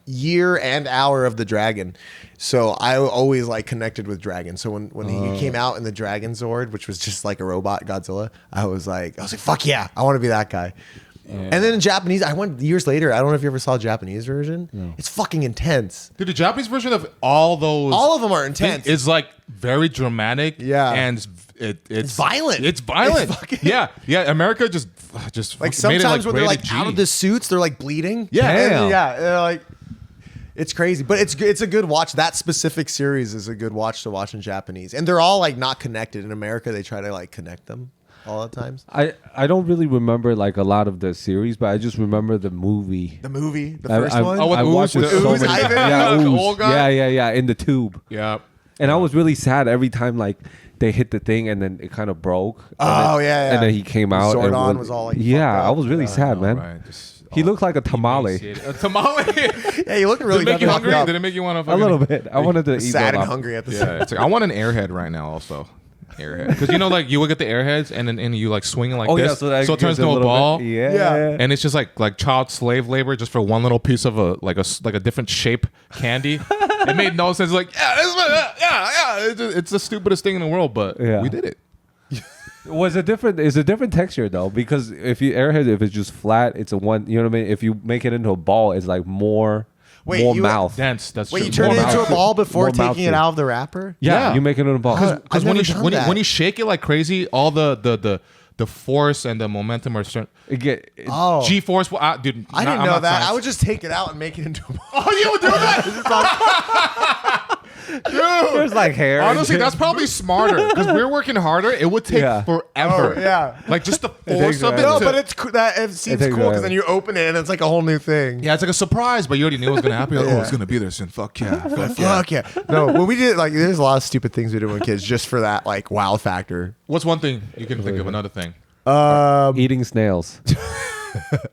[SPEAKER 2] year and hour of the dragon. So I always like connected with dragons. So when he came out in the Dragon Zord, which was just like a robot Godzilla, I was like, fuck yeah, I want to be that guy. Yeah. And then in Japanese, I went years later. I don't know if you ever saw a Japanese version. No. It's fucking intense.
[SPEAKER 1] Dude, the Japanese version of all
[SPEAKER 2] of them are intense.
[SPEAKER 1] It's like very dramatic.
[SPEAKER 2] Yeah.
[SPEAKER 1] And it's
[SPEAKER 2] violent.
[SPEAKER 1] It's violent.
[SPEAKER 2] It's fucking-
[SPEAKER 1] yeah. America just
[SPEAKER 2] like
[SPEAKER 1] made it
[SPEAKER 2] sometimes when they're
[SPEAKER 1] rated
[SPEAKER 2] like
[SPEAKER 1] G.
[SPEAKER 2] out of the suits, they're like bleeding.
[SPEAKER 1] Yeah.
[SPEAKER 3] Damn.
[SPEAKER 2] Yeah. They're like. It's crazy, but it's a good watch. That specific series is a good watch to watch in Japanese, and they're all like not connected. In America, they try to like connect them all the times.
[SPEAKER 3] I don't really remember like a lot of the series, but I just remember the movie.
[SPEAKER 2] The movie, the first one.
[SPEAKER 1] Oh, with
[SPEAKER 3] I watched it
[SPEAKER 1] Ooze?
[SPEAKER 3] so
[SPEAKER 2] Ooze,
[SPEAKER 3] many
[SPEAKER 2] Ivan?
[SPEAKER 3] Yeah,
[SPEAKER 1] The
[SPEAKER 3] Ooze.
[SPEAKER 1] old guy?
[SPEAKER 3] Yeah, in the tube.
[SPEAKER 1] Yeah.
[SPEAKER 3] And I was really sad every time like they hit the thing and then it kind of broke.
[SPEAKER 2] Oh, yeah.
[SPEAKER 3] And then he came out. and
[SPEAKER 2] Zordon was all like,
[SPEAKER 3] yeah,
[SPEAKER 2] fucked
[SPEAKER 3] I
[SPEAKER 2] up.
[SPEAKER 3] was really sad, man.
[SPEAKER 1] Right.
[SPEAKER 3] He looked like a tamale.
[SPEAKER 1] A tamale.
[SPEAKER 2] Yeah, you look really
[SPEAKER 1] Did it make you
[SPEAKER 2] fucked
[SPEAKER 1] hungry?
[SPEAKER 2] up.
[SPEAKER 1] Did it make you want to
[SPEAKER 3] A little bit. I wanted to eat
[SPEAKER 2] Sad
[SPEAKER 3] that
[SPEAKER 2] and
[SPEAKER 3] up.
[SPEAKER 2] hungry at the same.
[SPEAKER 1] Yeah, it's like, I want an Airhead right now also. Airhead. Because you know, like you look at the Airheads and you like swing it like this.
[SPEAKER 3] so that
[SPEAKER 1] so it turns
[SPEAKER 3] gives a
[SPEAKER 1] into a
[SPEAKER 3] little
[SPEAKER 1] ball.
[SPEAKER 3] bit- Yeah.
[SPEAKER 2] Yeah.
[SPEAKER 1] And it's just like child slave labor just for one little piece of a different shape candy. It made no sense. Like it's the stupidest thing in the world, but
[SPEAKER 3] Yeah.
[SPEAKER 1] we did it.
[SPEAKER 3] It's a different texture though, because if it's just flat, it's a one. You know what I mean? If you make it into a ball, it's like more mouth.
[SPEAKER 1] Dense. That's
[SPEAKER 2] Wait,
[SPEAKER 1] true.
[SPEAKER 2] you turn
[SPEAKER 1] More
[SPEAKER 2] it into
[SPEAKER 1] mouth.
[SPEAKER 2] a ball before
[SPEAKER 3] More
[SPEAKER 2] taking it
[SPEAKER 3] mouthful.
[SPEAKER 2] out of the wrapper?
[SPEAKER 3] Yeah, you make it into a ball.
[SPEAKER 1] Because
[SPEAKER 2] I've
[SPEAKER 1] when
[SPEAKER 2] never done that.
[SPEAKER 1] you shake it like crazy, all the force and the momentum are certain. G-force. Well, dude,
[SPEAKER 2] I didn't know that. I would just take it out and make it into a ball.
[SPEAKER 1] Oh, you would do that? Dude,
[SPEAKER 3] There's like hair. and
[SPEAKER 1] honestly,
[SPEAKER 3] shit.
[SPEAKER 1] that's probably smarter because we're working harder. It would take forever.
[SPEAKER 2] Oh, yeah.
[SPEAKER 1] Like just the
[SPEAKER 3] takes
[SPEAKER 1] force of it.
[SPEAKER 3] forever.
[SPEAKER 2] No, but it's it seems
[SPEAKER 3] takes
[SPEAKER 2] cool because
[SPEAKER 3] forever.
[SPEAKER 2] then you open it and it's like a whole new thing.
[SPEAKER 1] Yeah, it's like a surprise, but you already knew it was gonna happen. You're like,
[SPEAKER 2] Yeah.
[SPEAKER 1] oh, it's gonna be there soon. Fuck yeah.
[SPEAKER 2] Fuck yeah. No, when we did, like, there's a lot of stupid things we did when kids just for that, like, wow factor.
[SPEAKER 1] What's one thing you can think of? Another thing.
[SPEAKER 3] Eating snails.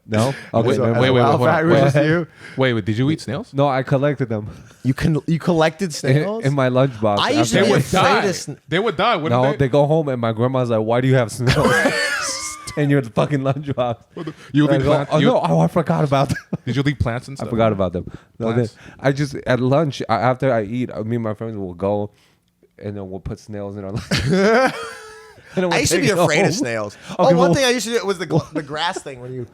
[SPEAKER 3] No. Okay.
[SPEAKER 1] Wait,
[SPEAKER 3] never
[SPEAKER 1] wait,
[SPEAKER 3] mind.
[SPEAKER 1] wait,
[SPEAKER 2] Wow
[SPEAKER 1] hold on.
[SPEAKER 2] factor was just you.
[SPEAKER 1] Wait, did you eat snails?
[SPEAKER 3] No, I collected them
[SPEAKER 2] You collected snails?
[SPEAKER 3] in my lunchbox.
[SPEAKER 2] I
[SPEAKER 3] after-
[SPEAKER 2] usually
[SPEAKER 1] They would
[SPEAKER 2] afraid
[SPEAKER 1] die.
[SPEAKER 2] of
[SPEAKER 1] They would die, wouldn't
[SPEAKER 3] No,
[SPEAKER 1] they?
[SPEAKER 3] they go home and my grandma's like, "Why do you have snails in your fucking lunchbox?"
[SPEAKER 1] You
[SPEAKER 3] I
[SPEAKER 1] leave
[SPEAKER 3] go,
[SPEAKER 1] plants?
[SPEAKER 3] oh no! Oh, I forgot about them.
[SPEAKER 1] Did you leave plants and
[SPEAKER 3] I
[SPEAKER 1] stuff?
[SPEAKER 3] forgot about them. No,
[SPEAKER 1] Plants.
[SPEAKER 3] I just at lunch after I eat, me and my friends will go, and then we'll put snails in our lunch.
[SPEAKER 2] I used to be afraid of snails.
[SPEAKER 3] Okay,
[SPEAKER 2] One
[SPEAKER 3] well-
[SPEAKER 2] thing I used to do was the grass thing when you.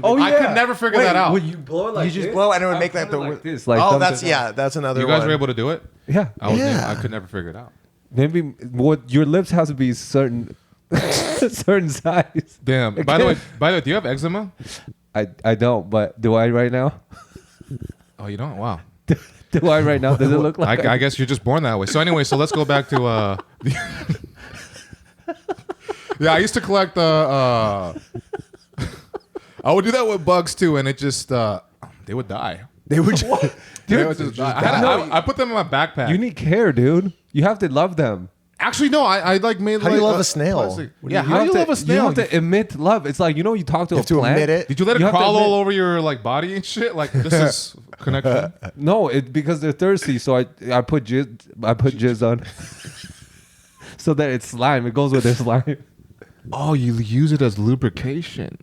[SPEAKER 3] Oh yeah,
[SPEAKER 1] I could never figure that out.
[SPEAKER 3] When you blow it like
[SPEAKER 2] You just
[SPEAKER 3] this,
[SPEAKER 2] blow and it would
[SPEAKER 3] I
[SPEAKER 2] make that
[SPEAKER 3] put it
[SPEAKER 2] the
[SPEAKER 3] like this. Like
[SPEAKER 2] oh,
[SPEAKER 3] thumbs
[SPEAKER 2] that's
[SPEAKER 3] it
[SPEAKER 2] that's another.
[SPEAKER 1] You guys
[SPEAKER 2] one.
[SPEAKER 1] were able to do it?
[SPEAKER 3] Yeah,
[SPEAKER 1] I could never figure it out.
[SPEAKER 3] maybe what your lips has to be certain certain size.
[SPEAKER 1] Damn. By the way, do you have eczema?
[SPEAKER 3] I don't, but do I right now?
[SPEAKER 1] Oh, you don't? Wow.
[SPEAKER 3] Do I right now? Does it look like?
[SPEAKER 1] I guess you're just born that way. So anyway, so let's go back to. Yeah, I used to collect I would do that with bugs too, and it just they would die.
[SPEAKER 2] They would
[SPEAKER 1] They would just die. I put them in my backpack.
[SPEAKER 3] You need care, dude. You have to love them.
[SPEAKER 1] Actually, no. I like made.
[SPEAKER 2] How do you love a snail?
[SPEAKER 1] Yeah, how do you love a snail?
[SPEAKER 3] You have to emit love. It's like, you talk to
[SPEAKER 2] You
[SPEAKER 3] a
[SPEAKER 2] have to
[SPEAKER 3] plant.
[SPEAKER 2] emit it.
[SPEAKER 1] Did you let it crawl all over your like body and shit? Like this is connection.
[SPEAKER 3] No, because they're thirsty. So I put jizz on, so that it's slime. It goes with their slime.
[SPEAKER 1] Oh, you use it as lubrication.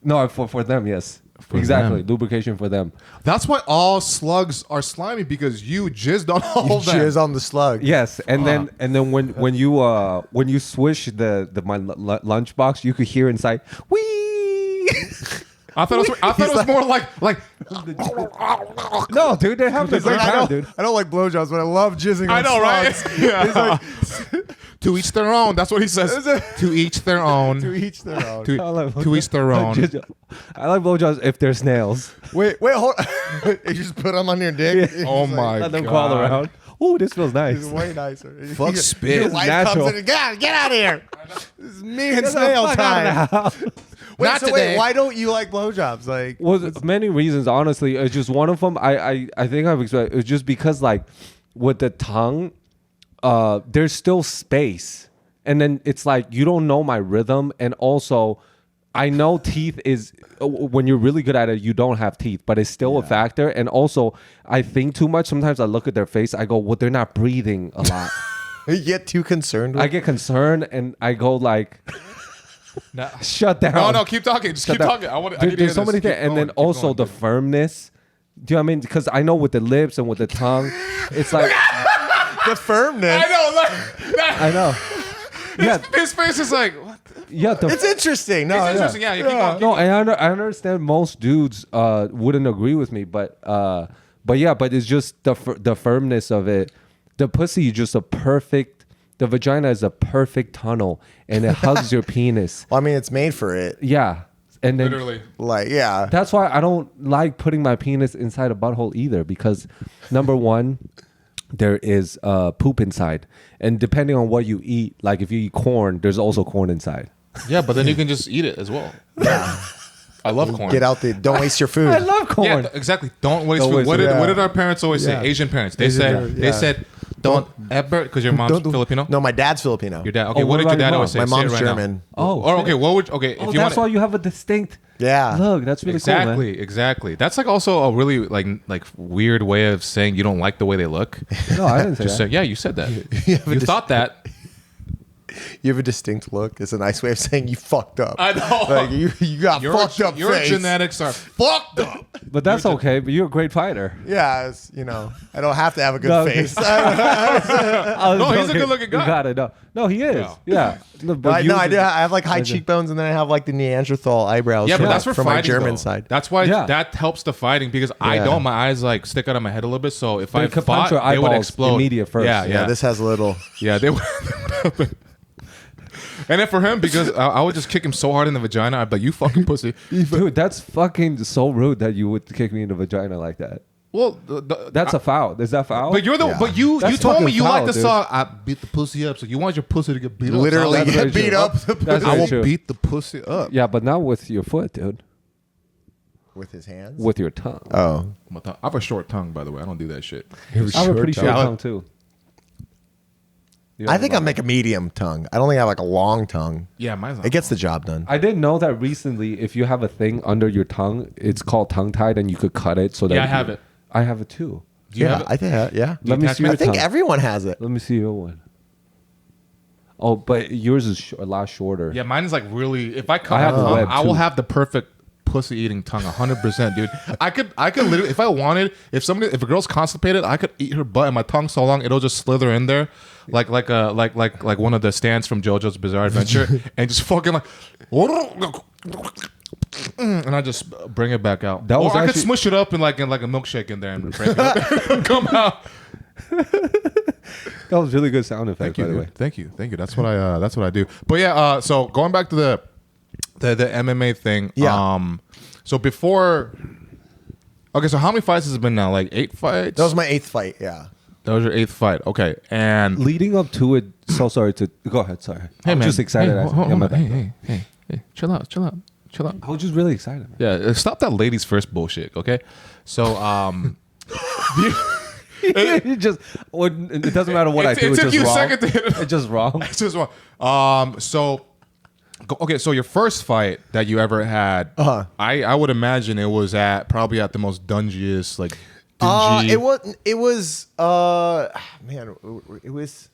[SPEAKER 3] No, for them, yes.
[SPEAKER 1] For
[SPEAKER 3] exactly,
[SPEAKER 1] them.
[SPEAKER 3] lubrication for them.
[SPEAKER 1] That's why all slugs are slimy, because you jizzed on all
[SPEAKER 2] You
[SPEAKER 1] of them.
[SPEAKER 2] jizz on the slug.
[SPEAKER 3] Yes, and then when you swish my lunchbox, you could hear inside wee.
[SPEAKER 1] I thought it was more like
[SPEAKER 3] No, dude, they have the great time, dude.
[SPEAKER 2] I don't like blowjobs, but I love jizzing on
[SPEAKER 1] I know, right?
[SPEAKER 2] slugs.
[SPEAKER 1] Yeah. To each their own. That's what he says. To each their own.
[SPEAKER 2] To each their own.
[SPEAKER 1] To each their own.
[SPEAKER 3] I like blowjobs if they're snails.
[SPEAKER 2] Wait, hold on. You just put them on your dick?
[SPEAKER 3] Yeah.
[SPEAKER 1] Oh my
[SPEAKER 3] Let them
[SPEAKER 1] god.
[SPEAKER 3] crawl around. Ooh, this feels nice.
[SPEAKER 2] It's way nicer.
[SPEAKER 1] Fuck spit.
[SPEAKER 2] Your wife
[SPEAKER 3] natural.
[SPEAKER 2] comes in and get out of here. This is me and snail time.
[SPEAKER 1] Not today.
[SPEAKER 2] Why don't you like blowjobs? Like,
[SPEAKER 3] Well, there's many reasons, honestly. It's just one of them. I think I've explained. It's just because, like, with the tongue, there's still space, and then it's like you don't know my rhythm, and also I know teeth is when you're really good at it, you don't have teeth, but it's still a factor. And also, I think too much. Sometimes I look at their face, I go, "Well, they're not breathing a lot."
[SPEAKER 2] you get too concerned with
[SPEAKER 3] I get concerned, and I go like.
[SPEAKER 1] No.
[SPEAKER 3] Shut down.
[SPEAKER 1] No, keep talking. Just keep talking. I need to hear
[SPEAKER 3] There's so
[SPEAKER 1] this.
[SPEAKER 3] many things,
[SPEAKER 1] Keep
[SPEAKER 3] and then
[SPEAKER 1] going, keep
[SPEAKER 3] also
[SPEAKER 1] going,
[SPEAKER 3] the
[SPEAKER 1] dude.
[SPEAKER 3] firmness. Do you know what I mean? Because I know with the lips and with the tongue, it's like
[SPEAKER 2] the firmness.
[SPEAKER 1] I know. Like,
[SPEAKER 3] I know. Yeah,
[SPEAKER 1] his face is like. What?
[SPEAKER 3] yeah.
[SPEAKER 2] It's interesting. No,
[SPEAKER 1] It's interesting. Yeah, keep going.
[SPEAKER 3] No, and I understand most dudes wouldn't agree with me, but it's just the firmness of it. The pussy is just a perfect. The vagina is a perfect tunnel, and it hugs your penis.
[SPEAKER 2] Well, I mean, it's made for it.
[SPEAKER 3] Yeah, and then
[SPEAKER 1] Literally.
[SPEAKER 2] Like, yeah.
[SPEAKER 3] that's why I don't like putting my penis inside a butthole either, because number one, there is poop inside, and depending on what you eat, like if you eat corn, there's also corn inside.
[SPEAKER 1] Yeah, but then you can just eat it as well.
[SPEAKER 2] Yeah.
[SPEAKER 1] I love corn.
[SPEAKER 2] Get out there. Don't waste your food.
[SPEAKER 3] I love corn.
[SPEAKER 1] Yeah, exactly. Don't waste
[SPEAKER 3] Don't
[SPEAKER 1] food.
[SPEAKER 3] waste
[SPEAKER 1] What
[SPEAKER 3] food.
[SPEAKER 1] did our parents always say?
[SPEAKER 2] Yeah.
[SPEAKER 1] Asian parents. They
[SPEAKER 2] Asian
[SPEAKER 1] said don't ever, because your mom's Filipino.
[SPEAKER 2] No, my dad's Filipino.
[SPEAKER 1] Your dad. Okay,
[SPEAKER 3] Oh,
[SPEAKER 1] what
[SPEAKER 3] what
[SPEAKER 1] did your
[SPEAKER 3] about
[SPEAKER 1] dad
[SPEAKER 3] your
[SPEAKER 1] always say?
[SPEAKER 2] My
[SPEAKER 1] Say it
[SPEAKER 2] mom's
[SPEAKER 1] right now.
[SPEAKER 2] German.
[SPEAKER 3] Oh,
[SPEAKER 1] Or okay, what would if
[SPEAKER 3] oh,
[SPEAKER 1] you
[SPEAKER 3] that's
[SPEAKER 1] want?
[SPEAKER 3] why you have a distinct.
[SPEAKER 2] Yeah.
[SPEAKER 3] Look, that's really cool, man.
[SPEAKER 1] Exactly. That's like also a really like weird way of saying you don't like the way they look.
[SPEAKER 3] No, I didn't say
[SPEAKER 1] Just
[SPEAKER 3] that.
[SPEAKER 1] say, yeah, you said that. You thought that.
[SPEAKER 2] You have a distinct look. It's a nice way of saying you fucked up.
[SPEAKER 1] I know.
[SPEAKER 2] Like you got fucked up
[SPEAKER 1] Your
[SPEAKER 2] face.
[SPEAKER 1] genetics are fucked up.
[SPEAKER 3] But that's okay. But you're a great fighter.
[SPEAKER 2] Yeah, I don't have to have a good
[SPEAKER 3] No,
[SPEAKER 2] face.
[SPEAKER 1] No, he's a good-looking guy.
[SPEAKER 3] You got it. No, he is.
[SPEAKER 1] Yeah.
[SPEAKER 3] No,
[SPEAKER 2] I have like high cheekbones, and then I have like the Neanderthal eyebrows.
[SPEAKER 1] Yeah, but that's for
[SPEAKER 2] from
[SPEAKER 1] fighting,
[SPEAKER 2] my German
[SPEAKER 1] though.
[SPEAKER 2] side.
[SPEAKER 1] That's why
[SPEAKER 3] Yeah.
[SPEAKER 1] that helps the fighting, because I
[SPEAKER 2] Yeah.
[SPEAKER 1] don't. My eyes like stick out of my head a little bit. So if
[SPEAKER 3] They
[SPEAKER 1] I
[SPEAKER 3] could
[SPEAKER 1] fought,
[SPEAKER 3] punch your
[SPEAKER 1] they would
[SPEAKER 3] eyeballs
[SPEAKER 1] explode.
[SPEAKER 3] immediate first.
[SPEAKER 1] Yeah,
[SPEAKER 2] Yeah, this has a little.
[SPEAKER 1] Yeah, they would. And then for him, because I would just kick him so hard in the vagina, I'd be like, "You fucking pussy."
[SPEAKER 3] Dude, that's fucking so rude that you would kick me in the vagina like that.
[SPEAKER 1] Well,
[SPEAKER 3] That's a foul. Is that foul?
[SPEAKER 1] But you're the.
[SPEAKER 2] Yeah.
[SPEAKER 1] But you
[SPEAKER 3] That's
[SPEAKER 1] told me
[SPEAKER 3] fucking
[SPEAKER 1] you like
[SPEAKER 3] foul,
[SPEAKER 1] the
[SPEAKER 3] dude.
[SPEAKER 1] song. I beat the pussy up. So you want your pussy to get beat up.
[SPEAKER 2] Literally
[SPEAKER 1] So
[SPEAKER 3] That's very
[SPEAKER 2] beat
[SPEAKER 3] true.
[SPEAKER 2] up the
[SPEAKER 3] That's
[SPEAKER 1] I
[SPEAKER 3] very
[SPEAKER 1] will
[SPEAKER 3] true.
[SPEAKER 1] beat the pussy up.
[SPEAKER 3] Yeah, but not with your foot, dude.
[SPEAKER 2] with his hands.
[SPEAKER 3] With your tongue.
[SPEAKER 2] Oh,
[SPEAKER 1] I have a short tongue, by the way. I don't do that shit.
[SPEAKER 3] I have a pretty short
[SPEAKER 1] tongue.
[SPEAKER 3] tongue too.
[SPEAKER 2] I think I make a medium tongue. I don't think I have like a long tongue.
[SPEAKER 1] Yeah, mine's not.
[SPEAKER 2] It gets the job done.
[SPEAKER 3] I didn't know that recently. If you have a thing under your tongue, it's called tongue tied, and you could cut it so that.
[SPEAKER 1] Yeah, I have it.
[SPEAKER 3] I have it too.
[SPEAKER 1] Do you
[SPEAKER 2] Yeah,
[SPEAKER 1] have it?
[SPEAKER 2] I think. Yeah.
[SPEAKER 3] Let me
[SPEAKER 1] attach
[SPEAKER 3] see
[SPEAKER 1] my-
[SPEAKER 3] your
[SPEAKER 2] I think
[SPEAKER 3] tongue.
[SPEAKER 2] everyone has it.
[SPEAKER 3] Let me see your one. Oh, but yours is a lot shorter.
[SPEAKER 1] Yeah, mine is like really. If I cut
[SPEAKER 3] I have
[SPEAKER 1] my
[SPEAKER 3] a
[SPEAKER 1] tongue,
[SPEAKER 3] web,
[SPEAKER 1] I will
[SPEAKER 3] too.
[SPEAKER 1] have the perfect pussy eating tongue, 100%, dude. I could literally, if I wanted, if a girl's constipated, I could eat her butt, and my tongue's so long it'll just slither in there, like one of the stands from JoJo's Bizarre Adventure, and just fucking like, and I just bring it back out.
[SPEAKER 3] That was
[SPEAKER 1] or I could
[SPEAKER 3] actually-
[SPEAKER 1] smush it up in like a milkshake in there and break it up and come out.
[SPEAKER 3] That was really good sound effect,
[SPEAKER 1] Thank you,
[SPEAKER 3] by the
[SPEAKER 1] dude.
[SPEAKER 3] way.
[SPEAKER 1] Thank you. That's what I do. But yeah, so going back to the MMA thing.
[SPEAKER 2] Yeah.
[SPEAKER 1] So before Okay, so how many fights has it been now? Like 8 fights?
[SPEAKER 2] That was my 8th fight. Yeah.
[SPEAKER 1] That was your 8th fight. Okay, and
[SPEAKER 3] leading up to it. So sorry to go ahead. Sorry,
[SPEAKER 1] hey,
[SPEAKER 3] I'm
[SPEAKER 1] man.
[SPEAKER 3] just excited.
[SPEAKER 1] Hey, chill out.
[SPEAKER 3] I was just really excited. Man.
[SPEAKER 1] Yeah, stop that ladies first bullshit. Okay, so
[SPEAKER 3] it doesn't matter what I do. It's just wrong. It's just wrong.
[SPEAKER 1] It's just wrong. So your first fight that you ever had, I would imagine it was probably at the most dungiest, like dingy.
[SPEAKER 2] It was man, it was.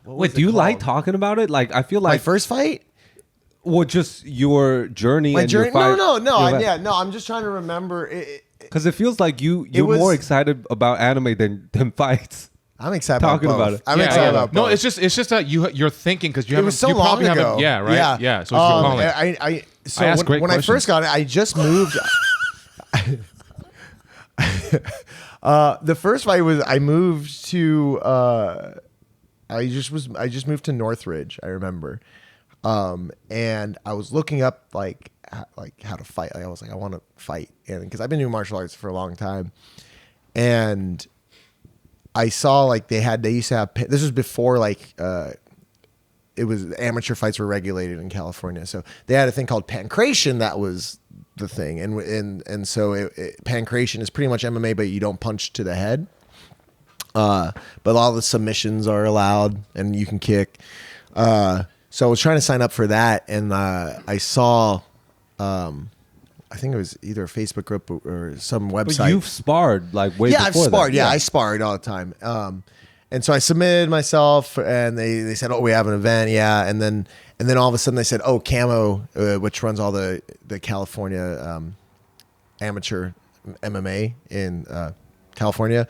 [SPEAKER 3] Wait, do you like talking about it? Like, I feel like
[SPEAKER 2] my first fight.
[SPEAKER 3] Well, just your journey.
[SPEAKER 2] My
[SPEAKER 3] and
[SPEAKER 2] journey.
[SPEAKER 3] Your fight,
[SPEAKER 2] No. I'm just trying to remember.
[SPEAKER 3] Because it feels like you're more excited about anime than fights.
[SPEAKER 2] I'm excited
[SPEAKER 3] talking
[SPEAKER 2] about
[SPEAKER 3] it.
[SPEAKER 2] I'm excited about both.
[SPEAKER 1] No, it's just that you're thinking because you haven't.
[SPEAKER 2] It was so
[SPEAKER 1] you
[SPEAKER 2] long ago.
[SPEAKER 1] Yeah, right. Yeah. So
[SPEAKER 2] I asked great when I first got it, I just moved. The first fight was I moved to. I just moved to Northridge. I remember, and I was looking up like how to fight. Like, I was like, I want to fight, and because I've been doing martial arts for a long time, and I saw like they used to have. This was before like it was amateur fights were regulated in California, so they had a thing called pancration that was the thing, and so pancration is pretty much MMA, but you don't punch to the head. But all the submissions are allowed and you can kick. So I was trying to sign up for that, and I saw, I think it was either a Facebook group or some website. But
[SPEAKER 3] you've sparred like way before
[SPEAKER 2] I've sparred.
[SPEAKER 3] that.
[SPEAKER 2] Yeah, I sparred all the time. And so I submitted myself, and they said, "Oh, we have an event." Yeah, and then all of a sudden they said, "Oh, Camo, which runs all the California amateur MMA in California."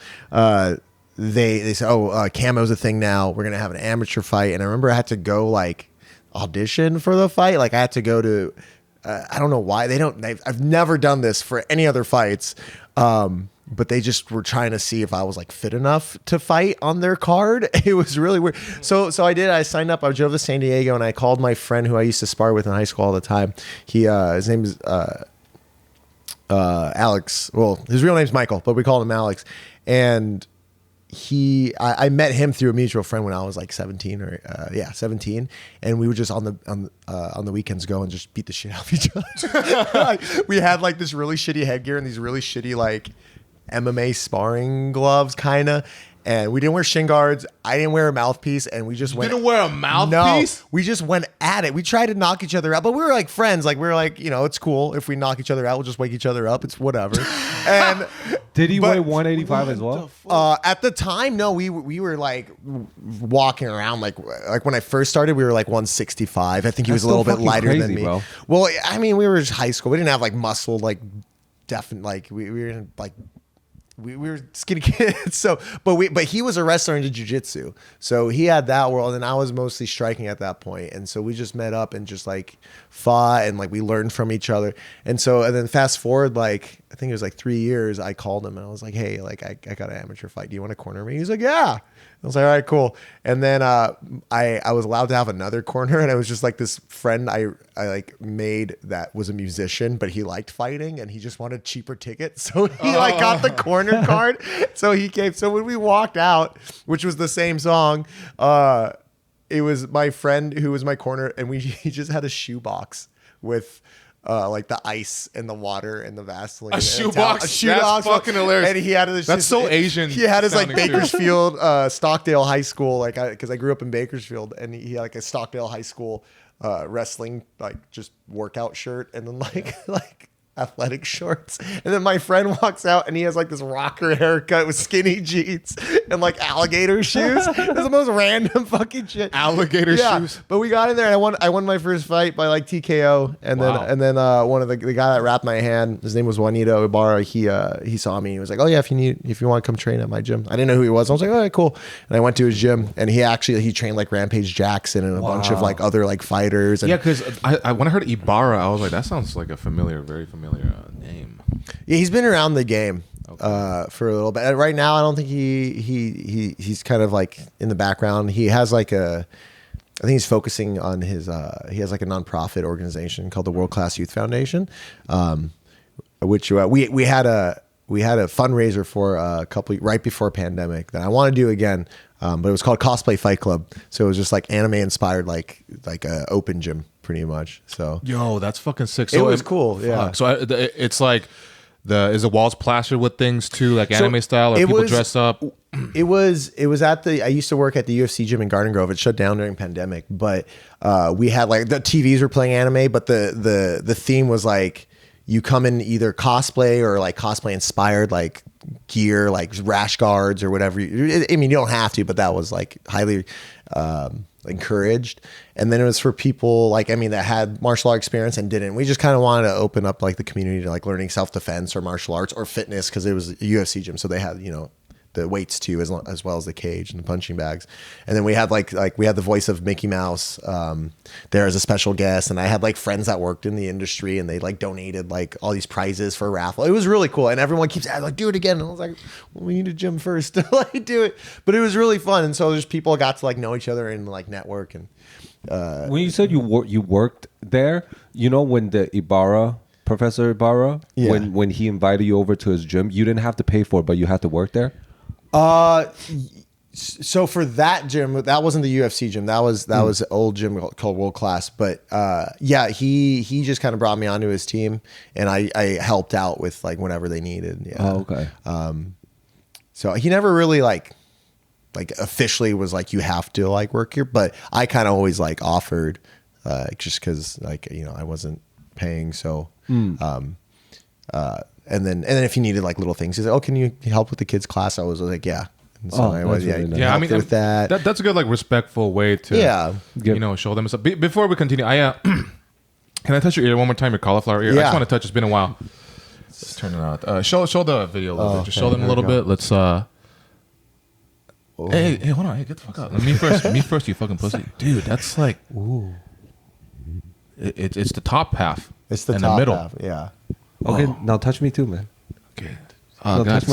[SPEAKER 2] They said, "Oh, Camo's a thing now. We're gonna have an amateur fight." And I remember I had to go like audition for the fight. Like I had to go to, I don't know why I've never done this for any other fights, but they just were trying to see if I was like fit enough to fight on their card. It was really weird. So I did. I signed up. I drove to San Diego, and I called my friend who I used to spar with in high school all the time. His name is Alex. Well, his real name's Michael, but we called him Alex, and I met him through a mutual friend when I was like 17 17, and we would just on the weekends go and just beat the shit out of each other. Like, we had like this really shitty headgear and these really shitty like MMA sparring gloves kind of, and we didn't wear shin guards. I didn't wear a mouthpiece, and we just
[SPEAKER 1] didn't wear a mouthpiece?
[SPEAKER 2] No, we just went at it. We tried to knock each other out, but we were like friends. Like we were like, it's cool if we knock each other out. We'll just wake each other up. It's whatever. And
[SPEAKER 3] did he weigh 185 as well?
[SPEAKER 2] At the time, no. We were like walking around like when I first started, we were like 165. I think he was a little bit lighter than me. Bro. Well, I mean, we were just high school. We didn't have like muscle, like definitely like we were like. We were skinny kids, but he was a wrestler into jujitsu, so he had that world, and I was mostly striking at that point, and so we just met up and just like fought, and like we learned from each other, and then fast forward like I think it was like 3 years, I called him and I was like, hey, like I got an amateur fight, do you want to corner me? He's like, yeah. I was like, all right, cool. And then I was allowed to have another corner, and it was just like this friend I like made that was a musician, but he liked fighting and he just wanted cheaper tickets. So he like got the corner card. So he came. So when we walked out, which was the same song, it was my friend who was my corner, and he just had a shoebox with like the ice and the water and the Vaseline.
[SPEAKER 1] A shoebox? That's fucking hilarious.
[SPEAKER 2] And he had his.
[SPEAKER 1] That's so Asian.
[SPEAKER 2] He had his like Bakersfield, Stockdale High School, like because I grew up in Bakersfield, and he had like a Stockdale High School wrestling like just workout shirt, and then like athletic shorts. And then my friend walks out, and he has like this rocker haircut with skinny jeans and like alligator shoes. It's the most random fucking shit.
[SPEAKER 1] Alligator shoes.
[SPEAKER 2] But we got in there, and I won my first fight by like TKO. And then one of the guy that wrapped my hand, his name was Juanito Ibarra. He saw me. He was like, oh yeah, if you want to come train at my gym. I didn't know who he was. I was like, all right, cool. And I went to his gym, and he trained like Rampage Jackson and a bunch of like other like fighters. And,
[SPEAKER 1] yeah, because when I heard Ibarra, I was like, that sounds like a very familiar name.
[SPEAKER 2] Yeah, he's been around the game for a little bit. Right now, I don't think he's kind of like in the background. He has like I think he's focusing on his. He has like a nonprofit organization called the World Class Youth Foundation, which we had a fundraiser for a couple right before pandemic that I want to do again, but it was called Cosplay Fight Club. So it was just like anime inspired, like a open gym pretty much. So
[SPEAKER 1] yo, that's fucking sick.
[SPEAKER 2] So it was cool. Yeah.
[SPEAKER 1] So it's like is the walls plastered with things too, like anime style, or people dress up?
[SPEAKER 2] It was at I used to work at the UFC gym in Garden Grove. It shut down during pandemic, but we had like the TVs were playing anime, but the theme was like you come in either cosplay or like cosplay inspired like gear, like rash guards or whatever. I mean, you don't have to, but that was like highly encouraged. And then it was for people like, I mean, that had martial art experience and didn't. We just kind of wanted to open up like the community to like learning self-defense or martial arts or fitness, because it was a UFC gym. So they had, the weights too, as well as the cage and the punching bags. And then we had like we had the voice of Mickey Mouse there as a special guest, and I had like friends that worked in the industry, and they like donated like all these prizes for a raffle. It was really cool, and everyone keeps asking like, do it again. And I was like, well, we need a gym first to like do it. But it was really fun, and so there's people got to like know each other and like network. And
[SPEAKER 3] when you said you worked there, when the Professor Ibarra, when he invited you over to his gym, you didn't have to pay for it, but you had to work there?
[SPEAKER 2] So for that gym, that wasn't the UFC gym. That was an old gym called World Class. But he just kind of brought me onto his team, and I helped out with like whenever they needed. Yeah.
[SPEAKER 3] Oh, okay.
[SPEAKER 2] So he never really like officially was like, you have to like work here, but I kind of always like offered, just because like I wasn't paying. So and then if he needed like little things, he's like, oh, can you help with the kids' class? I was like, yeah. And so I was,
[SPEAKER 3] really nice.
[SPEAKER 1] Yeah, I mean,
[SPEAKER 2] with
[SPEAKER 1] that's a good like respectful way to show them stuff. Before we continue, can I touch your ear one more time? Your cauliflower ear. I just want to touch. It's been a while. Let's turn it out. Show the video a little bit. Just show them a little bit. Let's. Hey, hold on. Hey, get the fuck out. Me first. You fucking pussy, dude. That's like. Ooh. It's the top half.
[SPEAKER 2] It's the
[SPEAKER 1] and
[SPEAKER 2] top
[SPEAKER 1] the middle.
[SPEAKER 2] half. Yeah.
[SPEAKER 3] Okay, now touch me too, man.
[SPEAKER 1] Okay.
[SPEAKER 3] No,
[SPEAKER 1] God,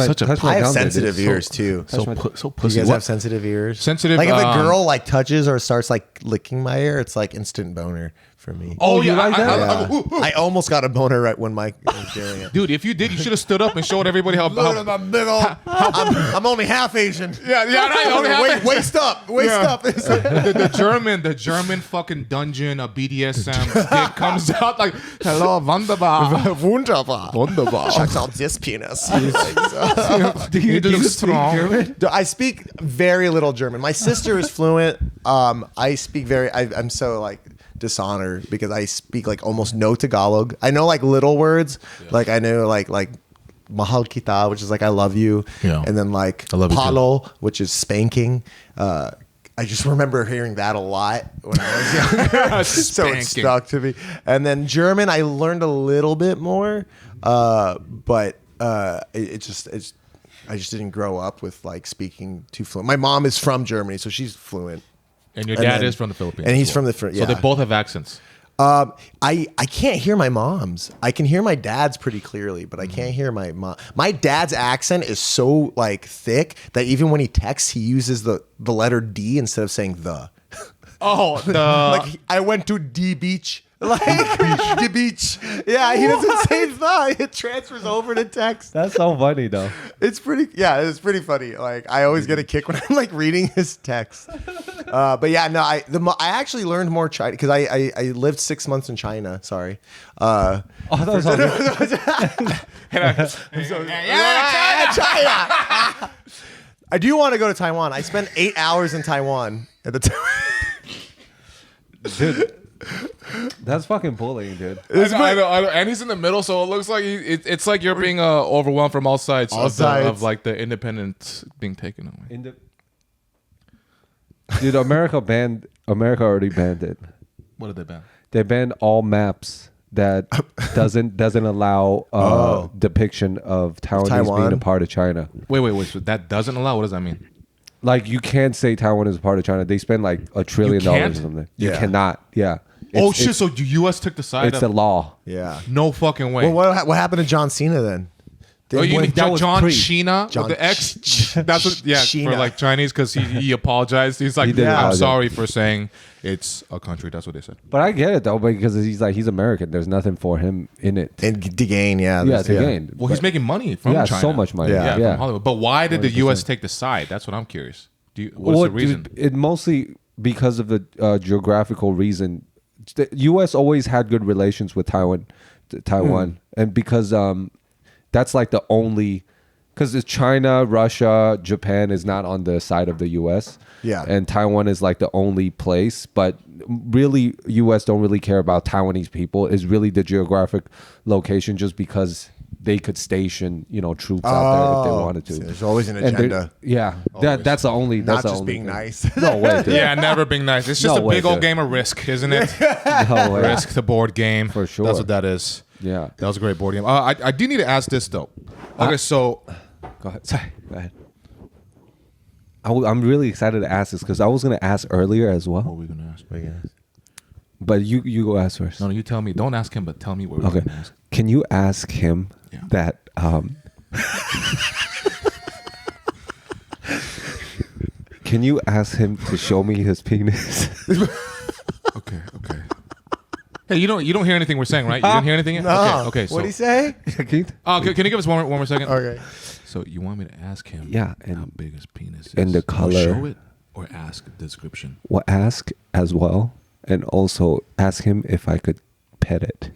[SPEAKER 2] I have sensitive ears too.
[SPEAKER 1] So pussy.
[SPEAKER 2] You guys have sensitive ears?
[SPEAKER 1] Sensitive.
[SPEAKER 2] Like if a girl like touches or starts like licking my ear, it's like instant boner for me.
[SPEAKER 1] Oh,
[SPEAKER 3] you like that?
[SPEAKER 2] I almost got a boner right when Mike was doing it.
[SPEAKER 1] Dude, if you did, you should have stood up and showed everybody how.
[SPEAKER 2] Look at my big old. I'm only half Asian.
[SPEAKER 1] Yeah, right. Only half Asian.
[SPEAKER 2] Waist up.
[SPEAKER 1] the German fucking dungeon of BDSM dick comes out like, hello, wunderbar.
[SPEAKER 2] Wunderbar. Checks out this penis.
[SPEAKER 3] Do you speak German?
[SPEAKER 2] I speak very little German. My sister is fluent. I speak I'm so like dishonored because I speak like almost no Tagalog. I know like little words. Yeah. Like I know like mahal kita, which is like I love you. Yeah. And then like palo, which is spanking. I just remember hearing that a lot when I was younger. So it stuck to me. And then German, I learned a little bit more. But I just didn't grow up with like speaking too fluent. My mom is from Germany, so she's fluent.
[SPEAKER 1] And your dad is from the Philippines.
[SPEAKER 2] And he's from the
[SPEAKER 1] So they both have accents.
[SPEAKER 2] I can't hear my mom's. I can hear my dad's pretty clearly, but I can't hear my mom. My dad's accent is so like thick that even when he texts, he uses the letter D instead of saying the.
[SPEAKER 1] Oh,
[SPEAKER 2] like I went to D beach. Like the beach. Yeah, he doesn't say the. It transfers over to text.
[SPEAKER 3] That's so funny though.
[SPEAKER 2] It's pretty funny. Like I always get a kick when I'm like reading his text. But yeah, no, I actually learned more Chinese because I lived 6 months in China. Sorry.
[SPEAKER 3] That was all
[SPEAKER 2] China. I do want to go to Taiwan. I spent 8 hours in Taiwan at the time.
[SPEAKER 3] Dude. That's fucking bullying, dude.
[SPEAKER 1] I know. And he's in the middle, so it looks like it's like you're being overwhelmed from all sides, of like the independence being taken away.
[SPEAKER 3] Dude, America already banned it.
[SPEAKER 1] What did they ban?
[SPEAKER 3] They banned all maps that doesn't allow depiction of Taiwan being a part of China.
[SPEAKER 1] Wait. So that doesn't allow? What does that mean?
[SPEAKER 3] Like you can't say Taiwan is a part of China. They spend like $1 trillion or something. You cannot. Yeah.
[SPEAKER 1] So the U.S. took the side.
[SPEAKER 3] It's the law.
[SPEAKER 2] Yeah.
[SPEAKER 1] No fucking way.
[SPEAKER 2] Well, what happened to John Cena then?
[SPEAKER 1] Oh, you mean
[SPEAKER 3] that was
[SPEAKER 1] John
[SPEAKER 3] pre.
[SPEAKER 1] Cena
[SPEAKER 2] John
[SPEAKER 1] with the X? That's what, yeah,
[SPEAKER 2] Cena.
[SPEAKER 1] for like Chinese because he apologized. He's like,
[SPEAKER 3] He did
[SPEAKER 1] I'm
[SPEAKER 3] apologize.
[SPEAKER 1] sorry for saying it's a country. That's what they said.
[SPEAKER 3] But I get it though, because he's American. There's nothing for him in it.
[SPEAKER 2] And to gain,
[SPEAKER 3] Yeah,
[SPEAKER 2] there's-
[SPEAKER 3] to gain.
[SPEAKER 1] Well, he's making money from China.
[SPEAKER 3] so much money.
[SPEAKER 2] Yeah.
[SPEAKER 1] From Hollywood. But why did the
[SPEAKER 3] 100%.
[SPEAKER 1] U.S. take the side? That's what I'm curious. What's the reason?
[SPEAKER 3] It mostly because of the geographical reason. The U.S. always had good relations with Taiwan, and because that's like the only. Because it's China, Russia, Japan is not on the side of the U.S.
[SPEAKER 2] Yeah.
[SPEAKER 3] And Taiwan is like the only place. But really, U.S. don't really care about Taiwanese people. It's really the geographic location just because they could station, troops out there if they wanted to.
[SPEAKER 2] So there's always an
[SPEAKER 3] And there-
[SPEAKER 2] agenda.
[SPEAKER 3] Yeah. That's the only.
[SPEAKER 2] Not
[SPEAKER 3] That's the
[SPEAKER 2] just
[SPEAKER 3] only
[SPEAKER 2] being
[SPEAKER 3] thing.
[SPEAKER 2] nice.
[SPEAKER 3] No way, dude.
[SPEAKER 1] Yeah, never being nice. It's just
[SPEAKER 3] No
[SPEAKER 1] a
[SPEAKER 3] way,
[SPEAKER 1] big old
[SPEAKER 3] dude.
[SPEAKER 1] game of Risk, isn't it?
[SPEAKER 3] No way.
[SPEAKER 1] Risk, the board game.
[SPEAKER 3] For sure.
[SPEAKER 1] That's what that is.
[SPEAKER 3] Yeah.
[SPEAKER 1] That was a great board game. I do need to ask this, though. Okay, so...
[SPEAKER 3] Go ahead. Sorry. Go ahead. I'm really excited to ask this because I was going to ask earlier as
[SPEAKER 1] What
[SPEAKER 3] well.
[SPEAKER 1] are we going to ask?
[SPEAKER 3] But you go ask first.
[SPEAKER 1] No, you tell me. Don't ask him, but tell me what we're
[SPEAKER 3] Okay.
[SPEAKER 1] going to ask.
[SPEAKER 3] Can you ask him
[SPEAKER 1] Yeah.
[SPEAKER 3] that? Can you ask him to show me his penis?
[SPEAKER 1] Okay. Hey, you don't hear anything we're saying, right? You didn't hear anything yet?
[SPEAKER 2] No.
[SPEAKER 1] Okay. So,
[SPEAKER 2] What'd he say?
[SPEAKER 3] Can you-
[SPEAKER 1] can you give us one more second?
[SPEAKER 2] Okay.
[SPEAKER 1] So you want me to ask him
[SPEAKER 3] Yeah,
[SPEAKER 1] how big his penis is?
[SPEAKER 3] and the
[SPEAKER 1] Or
[SPEAKER 3] color.
[SPEAKER 1] show it or ask the description?
[SPEAKER 3] Well, ask as well, and also ask him if I could pet it.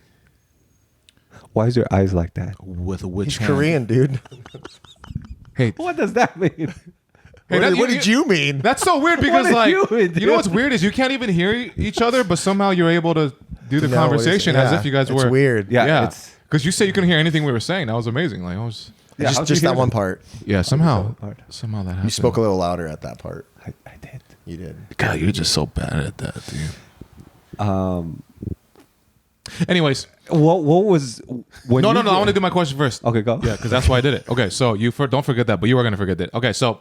[SPEAKER 3] Why is your eyes like that?
[SPEAKER 1] With which
[SPEAKER 2] He's
[SPEAKER 1] hand?
[SPEAKER 2] Korean, dude.
[SPEAKER 1] Hey,
[SPEAKER 3] What does that mean?
[SPEAKER 2] What did you mean?
[SPEAKER 1] That's so weird because
[SPEAKER 3] did
[SPEAKER 1] like
[SPEAKER 3] you mean,
[SPEAKER 1] you know what's
[SPEAKER 3] dude?
[SPEAKER 1] weird is you can't even hear each other, but somehow you're able to do the
[SPEAKER 2] To know what
[SPEAKER 1] conversation
[SPEAKER 2] it's-
[SPEAKER 1] as
[SPEAKER 2] yeah,
[SPEAKER 1] if you guys
[SPEAKER 2] it's
[SPEAKER 1] were
[SPEAKER 2] weird.
[SPEAKER 3] Yeah,
[SPEAKER 1] Yeah,
[SPEAKER 3] it's-
[SPEAKER 1] because you said you couldn't hear anything we were saying. That was amazing. Like I was,
[SPEAKER 3] Yeah, how'd you
[SPEAKER 2] just
[SPEAKER 3] hear
[SPEAKER 2] that one
[SPEAKER 3] that?
[SPEAKER 2] part.
[SPEAKER 1] yeah. Somehow
[SPEAKER 3] hard.
[SPEAKER 1] that happened.
[SPEAKER 2] You spoke a little louder at that part.
[SPEAKER 3] I did.
[SPEAKER 2] You did.
[SPEAKER 1] God, you're just so bad at that, dude. Anyways,
[SPEAKER 3] What was when?
[SPEAKER 1] no.
[SPEAKER 3] you
[SPEAKER 1] I want to do my question first.
[SPEAKER 3] Okay, go.
[SPEAKER 1] Yeah, because that's why I did it. Okay, so don't forget that, but you were gonna forget that. Okay, so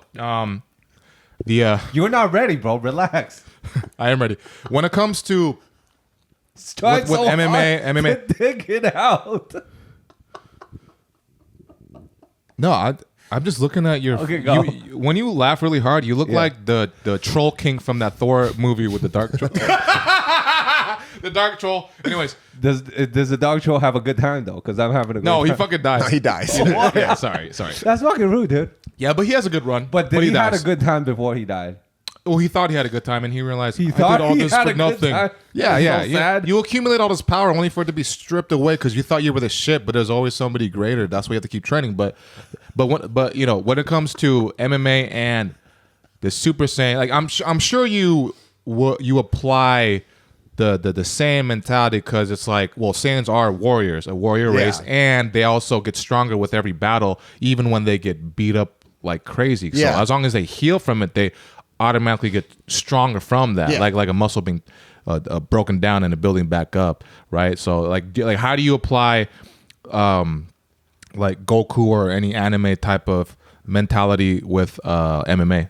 [SPEAKER 3] You're not ready, bro. Relax.
[SPEAKER 1] I am ready. When it comes to
[SPEAKER 3] Start
[SPEAKER 1] with MMA,
[SPEAKER 3] to dig it out.
[SPEAKER 1] no, I'm just looking at your.
[SPEAKER 3] Okay, go.
[SPEAKER 1] When you laugh really hard, you look
[SPEAKER 3] Yeah.
[SPEAKER 1] like the troll king from that Thor movie with the dark troll. The dark troll. Anyways,
[SPEAKER 3] Does the dog troll have a good time though? Because I'm having a good
[SPEAKER 1] no,
[SPEAKER 3] time.
[SPEAKER 1] he fucking dies.
[SPEAKER 2] No, he dies.
[SPEAKER 1] Yeah, sorry.
[SPEAKER 3] That's fucking rude, dude.
[SPEAKER 1] Yeah, but he has a good run.
[SPEAKER 3] But he had
[SPEAKER 1] dies.
[SPEAKER 3] a good time before he died.
[SPEAKER 1] Well, he thought he had a good time, and he realized
[SPEAKER 3] He
[SPEAKER 1] I
[SPEAKER 3] thought
[SPEAKER 1] did all
[SPEAKER 3] he
[SPEAKER 1] this
[SPEAKER 3] had
[SPEAKER 1] for
[SPEAKER 3] a good
[SPEAKER 1] nothing.
[SPEAKER 3] time.
[SPEAKER 1] Yeah,
[SPEAKER 3] That's so
[SPEAKER 1] yeah.
[SPEAKER 3] sad.
[SPEAKER 1] You accumulate all this power only for it to be stripped away because you thought you were the shit, but there's always somebody greater. That's why you have to keep training. But when it comes to MMA and the Super Saiyan, like I'm sure you apply the same mentality because it's like, well, Saiyans are warriors, a warrior race, and they also get stronger with every battle, even when they get beat up like crazy. So
[SPEAKER 2] Yeah.
[SPEAKER 1] as long as they heal from it, they automatically get stronger from that,
[SPEAKER 2] Yeah.
[SPEAKER 1] like a muscle being broken down and a building back up, right? So like how do you apply like Goku or any anime type of mentality with MMA?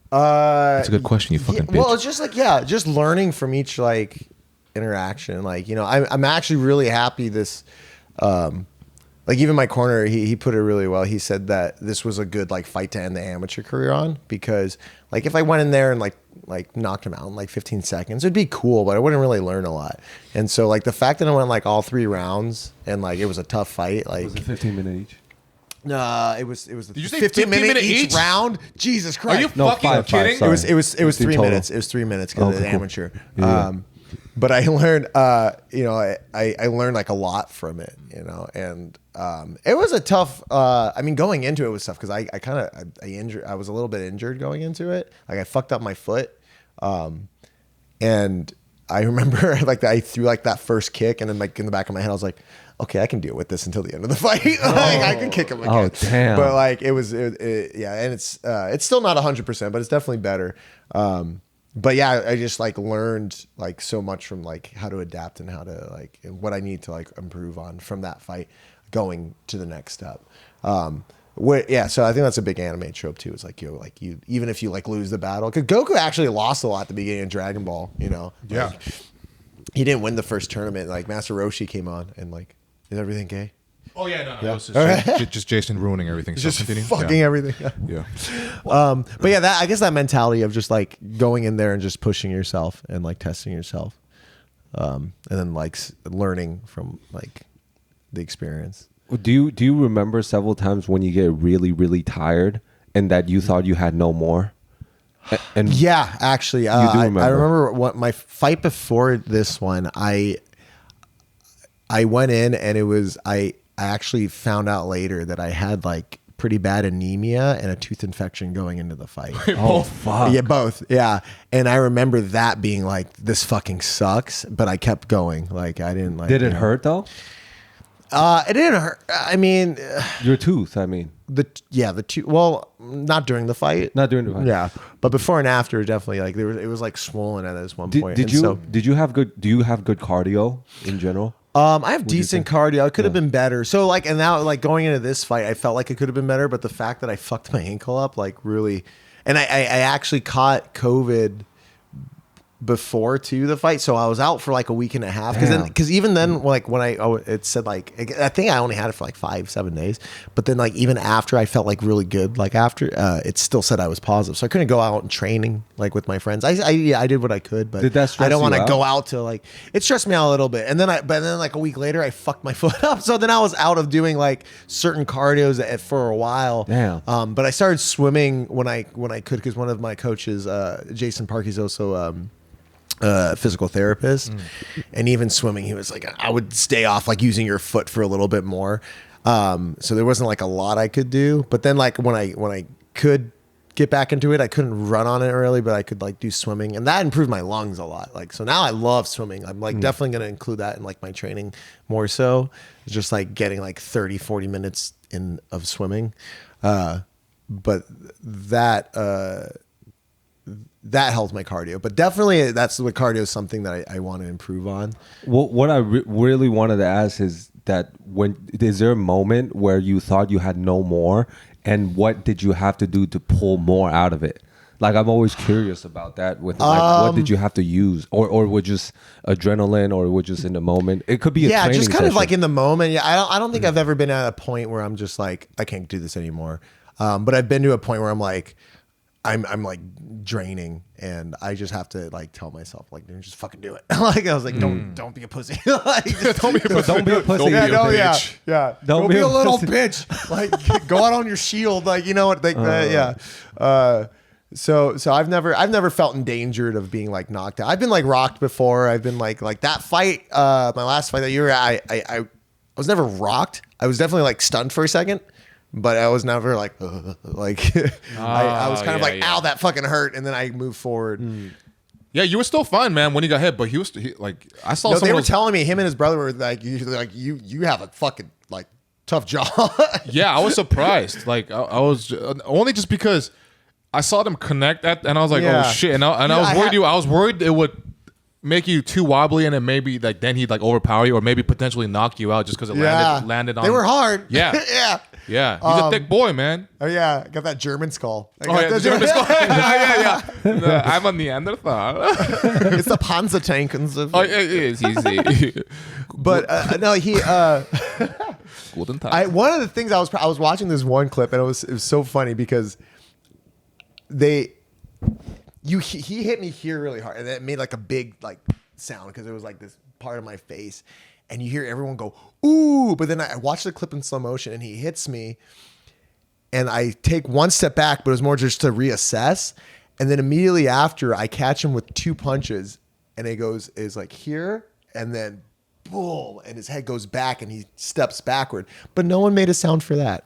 [SPEAKER 1] That's a good question, you fucking bitch.
[SPEAKER 2] Well, it's just like just learning from each like interaction. Like I'm actually really happy this. Like even my corner, he put it really well. He said that this was a good like fight to end the amateur career on because like if I went in there and like knocked him out in like 15 seconds, it'd be cool, but I wouldn't really learn a lot. And so like the fact that I went like all 3 rounds and like it was a tough fight, like
[SPEAKER 3] Was it 15-minute each?
[SPEAKER 2] Nah, it was the
[SPEAKER 1] Did you say
[SPEAKER 2] 15 minute
[SPEAKER 1] 15-minute
[SPEAKER 2] each
[SPEAKER 1] each?
[SPEAKER 2] round. Jesus
[SPEAKER 1] Are
[SPEAKER 2] Christ!
[SPEAKER 1] you
[SPEAKER 3] No,
[SPEAKER 1] fucking
[SPEAKER 3] five,
[SPEAKER 1] kidding?
[SPEAKER 3] sorry.
[SPEAKER 2] It was 3
[SPEAKER 3] 15 total.
[SPEAKER 2] minutes. It was 3 minutes because
[SPEAKER 3] Oh,
[SPEAKER 2] it was
[SPEAKER 3] cool.
[SPEAKER 2] amateur.
[SPEAKER 3] Yeah.
[SPEAKER 2] But I learned, I learned like a lot from it, and it was a tough. I mean, going into it was tough because I was a little bit injured going into it. Like I fucked up my foot, and I remember like I threw like that first kick, and then like in the back of my head I was like, okay, I can deal with this until the end of the fight. Like I can kick him again.
[SPEAKER 3] Oh, damn.
[SPEAKER 2] But like and it's still not 100%, but it's definitely better. But yeah, I just like learned like so much from like how to adapt and how to like and what I need to like improve on from that fight going to the next step. So I think that's a big anime trope too. It's like you even if you like lose the battle, because Goku actually lost a lot at the beginning of Dragon Ball.
[SPEAKER 1] Yeah.
[SPEAKER 2] Like, he didn't win the first tournament. Like Master Roshi came on and like, is everything gay?
[SPEAKER 1] Oh yeah, no. It was just Jason ruining everything.
[SPEAKER 2] Just fucking everything.
[SPEAKER 1] Yeah.
[SPEAKER 2] But yeah, I guess that mentality of just like going in there and just pushing yourself and like testing yourself, and then like learning from like the experience.
[SPEAKER 3] Do you remember several times when you get really, really tired and that you thought you had no more? And
[SPEAKER 2] yeah, actually,
[SPEAKER 3] you do remember.
[SPEAKER 2] I remember what my fight before this one. I went in and it was I actually found out later that I had like pretty bad anemia and a tooth infection going into the fight.
[SPEAKER 3] Oh fuck.
[SPEAKER 2] Yeah, both. Yeah. And I remember that being like, this fucking sucks, but I kept going. Like I didn't like.
[SPEAKER 3] Did it hurt though?
[SPEAKER 2] It didn't hurt. I mean,
[SPEAKER 3] your tooth. I mean,
[SPEAKER 2] the tooth. Well, not during the fight.
[SPEAKER 3] Not during the fight.
[SPEAKER 2] Yeah, but before and after, definitely like it was like swollen at this one point.
[SPEAKER 3] Did you have good? Do you have good cardio in general?
[SPEAKER 2] I have decent cardio. It could have been better. So like, and now like going into this fight, I felt like it could have been better, but the fact that I fucked my ankle up, like really, and I actually caught COVID before to the fight, so I was out for like a week and a half because even then like when it said like I think I only had it for like 5-7 days, but then like even after I felt like really good, like after it still said I was positive, so I couldn't go out and training like with my friends. I did what I could, but
[SPEAKER 3] did that stress
[SPEAKER 2] I don't want to
[SPEAKER 3] you
[SPEAKER 2] go out to like it stressed me out a little bit, and then like a week later I fucked my foot up, so then I was out of doing like certain cardios for a while.
[SPEAKER 3] Damn.
[SPEAKER 2] But I started swimming when I could because one of my coaches, Jason Park, he's also physical therapist, and even swimming he was like, I would stay off like using your foot for a little bit more, so there wasn't like a lot I could do, but then like when I could get back into it, I couldn't run on it really, but I could like do swimming, and that improved my lungs a lot. Like so now I love swimming. I'm like definitely going to include that in like my training more so. It's just like getting like 30-40 minutes in of swimming, but that helps my cardio, but definitely that's what cardio is something that I want to improve on.
[SPEAKER 3] What I really wanted to ask is that is there a moment where you thought you had no more, and what did you have to do to pull more out of it? Like I'm always curious about that. With like, what did you have to use, or was just adrenaline, or was just in the moment? It could be a training
[SPEAKER 2] just kind
[SPEAKER 3] session.
[SPEAKER 2] of like in the moment. Yeah, I don't think I've ever been at a point where I'm just like I can't do this anymore. But I've been to a point where I'm like. I'm like draining, and I just have to like tell myself like, dude, just fucking do it. Like I was like, don't be a pussy. Like,
[SPEAKER 3] don't be a pussy.
[SPEAKER 1] Don't be a bitch.
[SPEAKER 2] Yeah. Don't be a little bitch. Like go out on your shield. Like you know what? Like yeah. So I've never felt endangered of being like knocked out. I've been like rocked before. I've been like that fight. My last fight that you were at, I was never rocked. I was definitely like stunned for a second. But I was never like, I was kind of like, ow, that fucking hurt, and then I moved forward.
[SPEAKER 1] Yeah, you were still fine, man, when he got hit. But like, I saw. No,
[SPEAKER 2] they were telling me him and his brother were like, you have a fucking like tough jaw.
[SPEAKER 1] Yeah, I was surprised. Like I was only just because I saw them connect and I was like, oh shit, and I was worried. I was worried it would make you too wobbly, and then maybe like then he'd like overpower you, or maybe potentially knock you out just because it landed on.
[SPEAKER 2] They were hard.
[SPEAKER 1] Yeah,
[SPEAKER 2] yeah.
[SPEAKER 1] Yeah, he's a thick boy, man.
[SPEAKER 2] Oh yeah, I got that German skull.
[SPEAKER 1] The German skull. yeah. I'm a Neanderthal.
[SPEAKER 2] It's the Panzer tank.
[SPEAKER 1] Oh, it is easy.
[SPEAKER 2] But no, he.
[SPEAKER 1] Golden time.
[SPEAKER 2] One of the things I was watching this one clip, and it was so funny because he hit me here really hard, and it made like a big like sound because it was like this part of my face. And you hear everyone go, ooh, but then I watch the clip in slow motion and he hits me and I take one step back, but it was more just to reassess. And then immediately after I catch him with 2 punches and it is like here and then boom, and his head goes back and he steps backward, but no one made a sound for that.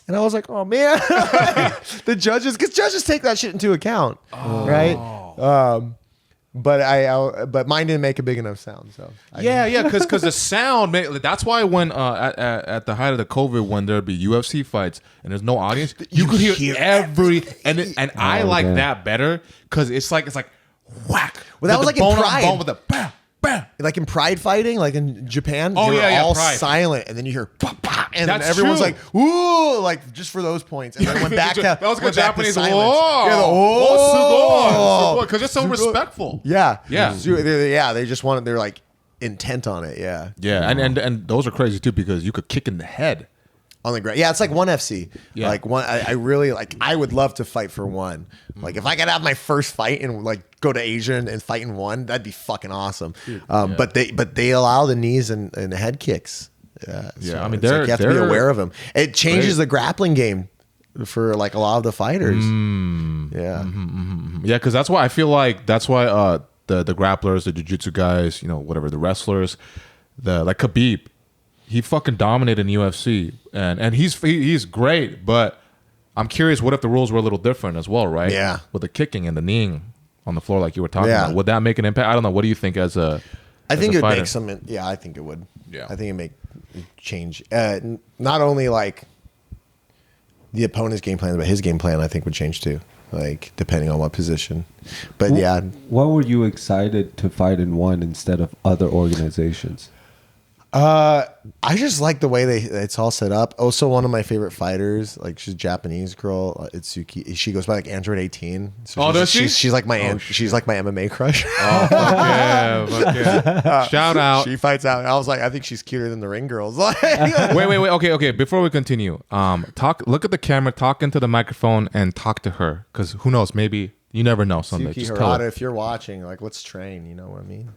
[SPEAKER 2] And I was like, oh man, because judges take that shit into account, right? But mine didn't make a big enough sound. So
[SPEAKER 1] because the sound that's why when at the height of the COVID, when there'd be UFC fights and there's no audience, you could hear every and I like that better because it's like whack.
[SPEAKER 2] Well, that was like in Pride.
[SPEAKER 1] Bone with the bam, bam.
[SPEAKER 2] Like in Pride fighting, like in Japan,
[SPEAKER 1] all
[SPEAKER 2] Pride. Silent, and then you hear bah, bah, and
[SPEAKER 1] that's
[SPEAKER 2] everyone's
[SPEAKER 1] true.
[SPEAKER 2] like ooh, like just for those points, and then went back to
[SPEAKER 1] that was good Japanese.
[SPEAKER 2] Whoa,
[SPEAKER 1] because it's so respectful.
[SPEAKER 2] Yeah.
[SPEAKER 1] They
[SPEAKER 2] They just wanted. They're like, intent on it. Yeah.
[SPEAKER 1] Yeah, and those are crazy too because you could kick in the head.
[SPEAKER 2] On the ground. Yeah, it's like ONE FC.
[SPEAKER 1] Yeah.
[SPEAKER 2] Like one I really like I would love to fight for ONE. Like if I could have my first fight and like go to Asia and fight in ONE, that'd be fucking awesome. But they allow the knees and head kicks. Yeah. So
[SPEAKER 1] I mean
[SPEAKER 2] you have to be aware of them. It changes the grappling game for like a lot of the fighters. Yeah.
[SPEAKER 1] Yeah, because that's why I feel like the grapplers, the jiu-jitsu guys, whatever, the wrestlers, like Khabib, he fucking dominated in UFC, and he's great. But I'm curious, what if the rules were a little different as well, right?
[SPEAKER 2] Yeah,
[SPEAKER 1] with the kicking and the kneeing on the floor, like you were talking about, would that make an impact? I don't know. What do you think I think
[SPEAKER 2] it would make some. Yeah, I think it would.
[SPEAKER 1] Yeah,
[SPEAKER 2] I think it make change. Not only like the opponent's game plan, but his game plan, I think, would change too. Like depending on what position. But
[SPEAKER 3] what were you excited to fight in ONE instead of other organizations?
[SPEAKER 2] I just like the way it's all set up. Also, one of my favorite fighters, like she's a Japanese girl, Itsuki. She goes by like Android 18. So
[SPEAKER 1] does she?
[SPEAKER 2] She's like my she's like my MMA crush.
[SPEAKER 1] Oh fuck yeah! Shout out.
[SPEAKER 2] She fights out. I was like, I think she's cuter than the ring girls.
[SPEAKER 1] wait. Okay. Before we continue, look at the camera, talk into the microphone, and talk to her. Because who knows? Maybe you never know. Someday.
[SPEAKER 2] Suki
[SPEAKER 1] Just
[SPEAKER 2] Harada,
[SPEAKER 1] tell her.
[SPEAKER 2] if you're watching, like, let's train. You know what I mean?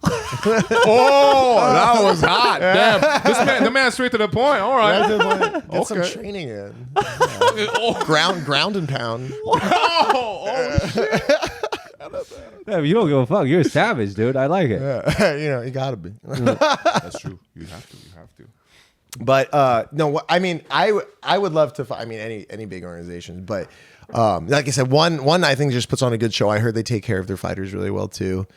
[SPEAKER 1] Oh, that was hot. Damn. The man straight to the point. All right.
[SPEAKER 2] Get some training in. Ground and pound.
[SPEAKER 1] Shit.
[SPEAKER 3] Yeah, you don't give a fuck. You're a savage, dude. I like it.
[SPEAKER 2] Yeah. You gotta be.
[SPEAKER 1] That's true. You have to.
[SPEAKER 2] But no, I mean, I would love to. I mean, any big organizations, but like I said, one I think just puts on a good show. I heard they take care of their fighters really well too.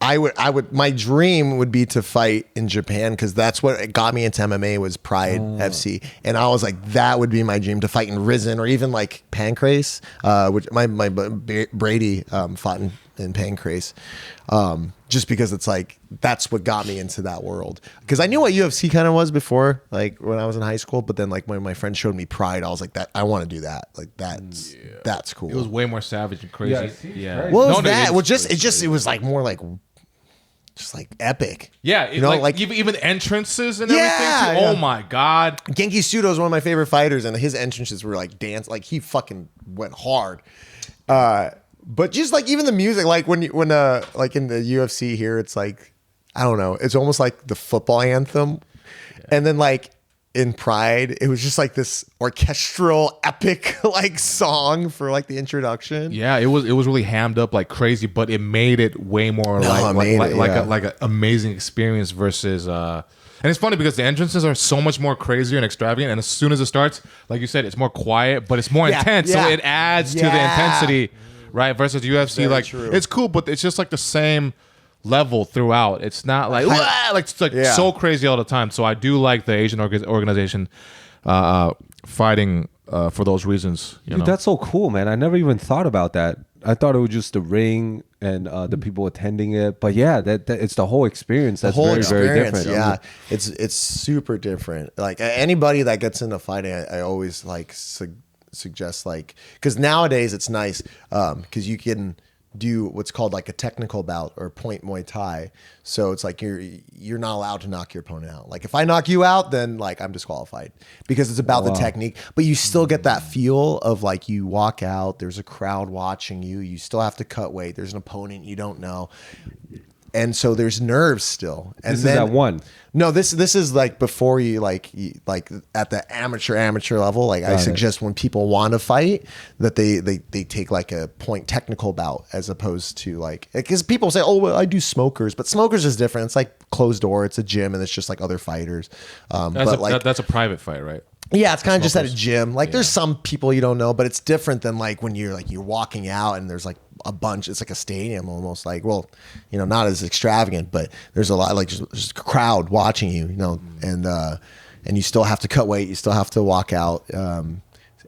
[SPEAKER 2] I would. My dream would be to fight in Japan because that's what got me into MMA was Pride FC, and I was like, that would be my dream to fight in Risen or even like Pancrase, which my Brady fought in Pancrase, just because it's like that's what got me into that world. Because I knew what UFC kind of was before, like when I was in high school, but then like when my friend showed me Pride, I was like, that I want to do that. Like that's cool.
[SPEAKER 1] It was way more savage and crazy. Yeah.
[SPEAKER 2] What was that? It was like more like. Just like epic.
[SPEAKER 1] Yeah. Like even entrances and everything.
[SPEAKER 2] Yeah,
[SPEAKER 1] too. Oh my God.
[SPEAKER 2] Genki Sudo is one of my favorite fighters, and his entrances were like dance. Like he fucking went hard. But just like even the music, like when like in the UFC here, it's like, I don't know. It's almost like the football anthem. Yeah. And then like in Pride, it was just like this orchestral epic like song for like the introduction.
[SPEAKER 1] Yeah, it was really hammed up like crazy, but it made it way more like an amazing experience versus and it's funny because the entrances are so much more crazier and extravagant, and as soon as it starts, like you said, it's more quiet, but it's more intense, so it adds to the intensity, right? Versus UFC, very like true. It's cool, but it's just like the same level throughout. It's not like so crazy all the time. So I do like the Asian organization fighting for those reasons.
[SPEAKER 3] Dude, that's so cool, man. I never even thought about that. I thought it was just the ring and the people attending it. But yeah, that it's the whole experience. That's very different.
[SPEAKER 2] Yeah, it's super different. Like anybody that gets into fighting, I always like suggest like, because nowadays it's nice because you can do what's called like a technical bout or point Muay Thai. So it's like you're not allowed to knock your opponent out. Like if I knock you out, then like I'm disqualified because it's about the technique, but you still get that feel of like you walk out, there's a crowd watching you, you still have to cut weight, there's an opponent you don't know. And so there's nerves still. And
[SPEAKER 3] this is at ONE.
[SPEAKER 2] No, this is like before you like at the amateur level. Like I suggest when people want to fight that they take like a point technical bout as opposed to like, because people say, oh well, I do smokers, but smokers is different. It's like closed door. It's a gym and it's just like other fighters.
[SPEAKER 1] That's a private fight, right?
[SPEAKER 2] Yeah, it's kind of just at a gym. Like there's some people you don't know, but it's different than like when you're walking out and there's like a bunch. It's like a stadium almost. Like, well, not as extravagant, but there's a lot like just a crowd watching you. And you still have to cut weight. You still have to walk out.